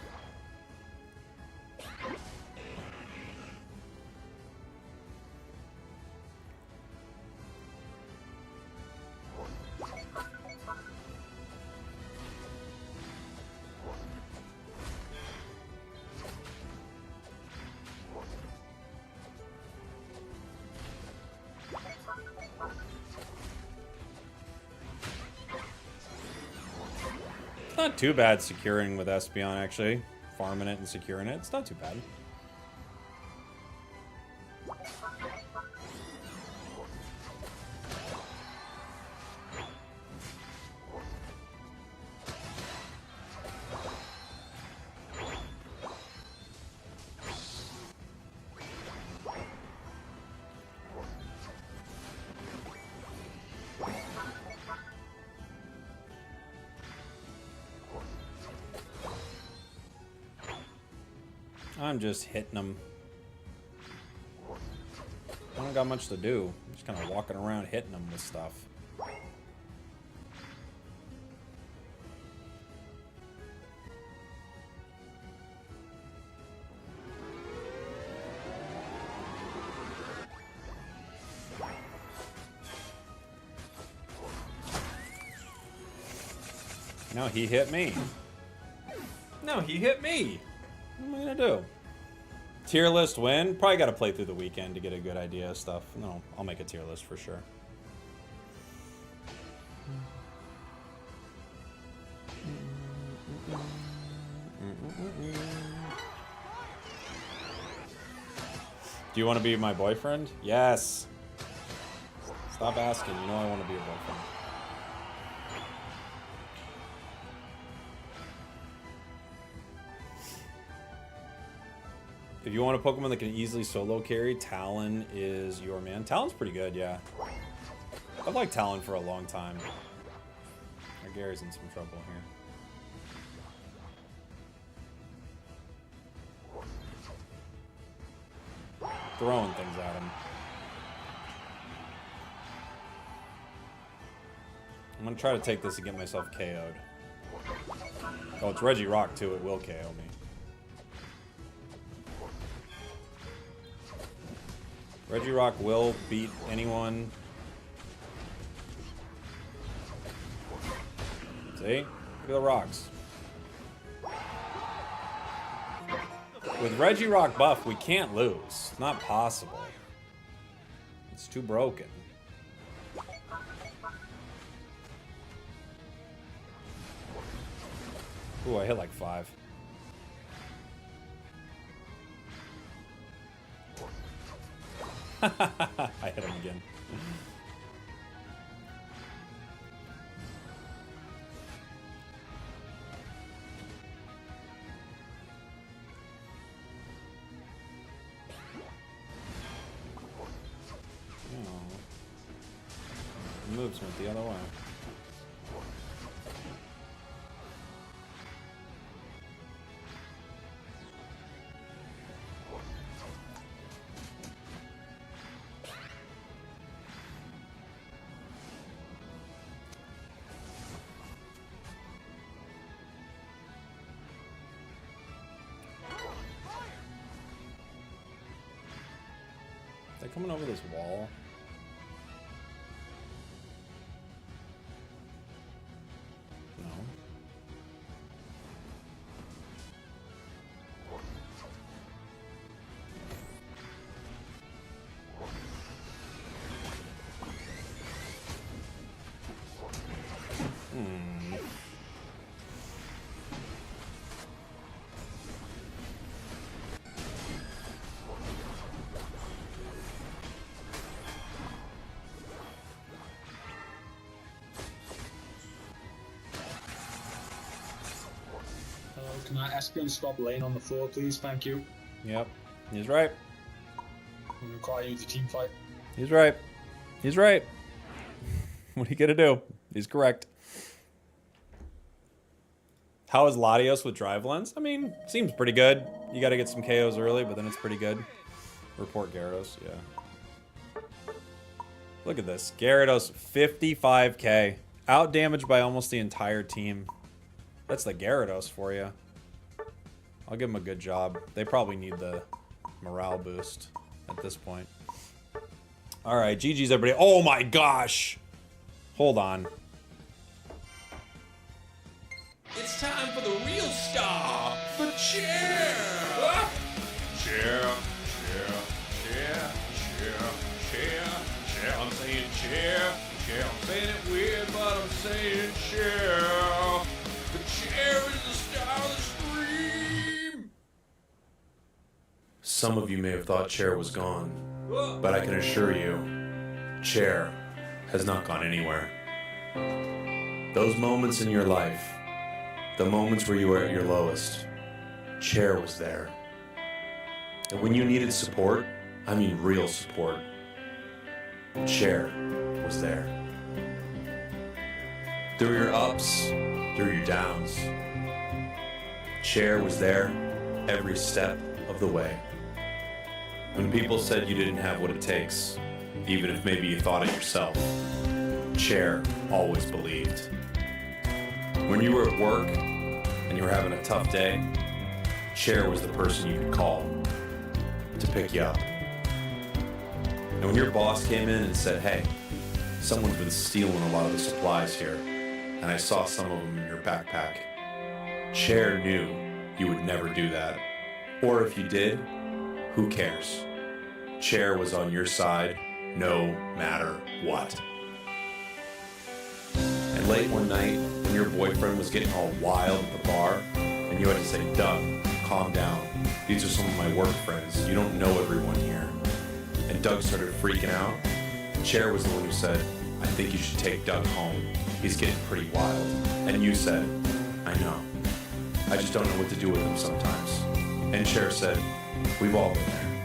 Not too bad securing with Espeon, actually. Farming it and securing it. It's not too bad. I'm just hitting them. I don't got much to do. I'm just kind of walking around hitting them with stuff. No, he hit me. No, he hit me. What am I gonna do? Tier list win? Probably gotta play through the weekend to get a good idea of stuff. No, I'll make a tier list for sure. Do you want to be my boyfriend? Yes. Stop asking. You know I want to be your boyfriend. If you want a Pokemon that can easily solo carry, Talon is your man. Talon's pretty good, yeah. I've liked Talon for a long time. Our Gary's in some trouble here. Throwing things at him. I'm gonna try to take this and get myself KO'd. Oh, it's Regirock too, it will KO me. Regirock will beat anyone. See? Look at the rocks. With Regirock buff, we can't lose. It's not possible. It's too broken. Ooh, I hit like 5. I hit him again. Oh. Moves went the other way. They're coming over this wall. No. Can I ask you to stop laying on the floor, please? Thank you. Yep. He's right. We require you to team fight. He's right. He's right. What are you gonna do? He's correct. How is Latios with Drive Lens? I mean, seems pretty good. You gotta get some KOs early, but then it's pretty good. Report Gyarados, yeah. Look at this. Gyarados, 55k. Out-damaged by almost the entire team. That's the Gyarados for you. I'll give him a good job. They probably need the morale boost at this point. Alright, GG's everybody. Oh my gosh! Hold on. It's time for the real star, the chair. Chair, chair. I'm saying chair. I'm saying it weird, but I'm saying chair. The chair is the star of the stream. Some of you may have thought chair was gone, but I can assure you, chair has not gone anywhere. Those moments in your life, the moments where you were at your lowest, chair was there. And when you needed support, I mean real support, chair was there. Through your ups, through your downs, chair was there every step of the way. When people said you didn't have what it takes, even if maybe you thought it yourself, chair always believed. When you were at work and you were having a tough day, chair was the person you could call to pick you up. And when your boss came in and said, hey, someone's been stealing a lot of the supplies here, and I saw some of them in your backpack, chair knew you would never do that. Or if you did, who cares? Chair was on your side no matter what. And late one night, when your boyfriend was getting all wild at the bar, and you had to say, Doug, calm down. These are some of my work friends. You don't know everyone here. And Doug started freaking out. Chair was the one who said, I think you should take Doug home. He's getting pretty wild. And you said, I know. I just don't know what to do with him sometimes. And Chair said, we've all been there.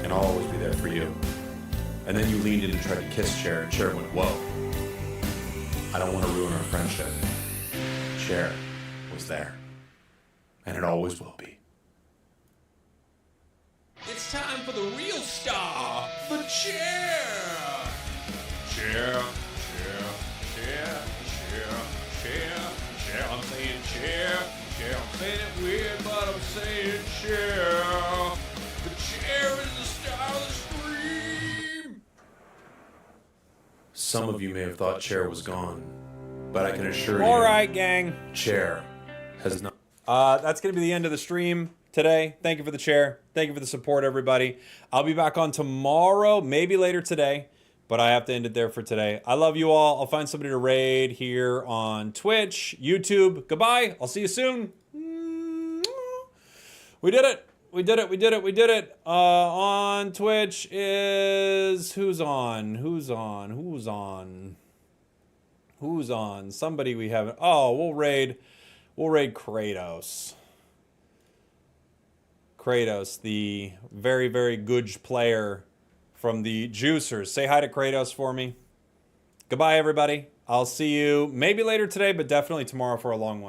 And I'll always be there for you. And then you leaned in and tried to kiss Chair, and Chair went, whoa. I don't want to ruin our friendship. Chair was there. And it always will be. It's time for the real star, the chair. Chair. I'm saying chair. I'm saying it weird, but I'm saying chair. The chair is the star of the stream. Some of you may have thought chair was gone, but I can assure you. All right, gang. Chair has not. That's going to be the end of the stream today. Thank you for the chair. Thank you for the support, everybody. I'll be back on tomorrow, maybe later today, but I have to end it there for today. I love you all. I'll find somebody to raid here on Twitch, YouTube. Goodbye. I'll see you soon. We did it. We did it. On Twitch is... Who's on? Somebody we haven't... Oh, we'll raid Kratos. Kratos, the very, very good player from the Juicers. Say hi to Kratos for me. Goodbye, everybody. I'll see you maybe later today, but definitely tomorrow for a long one.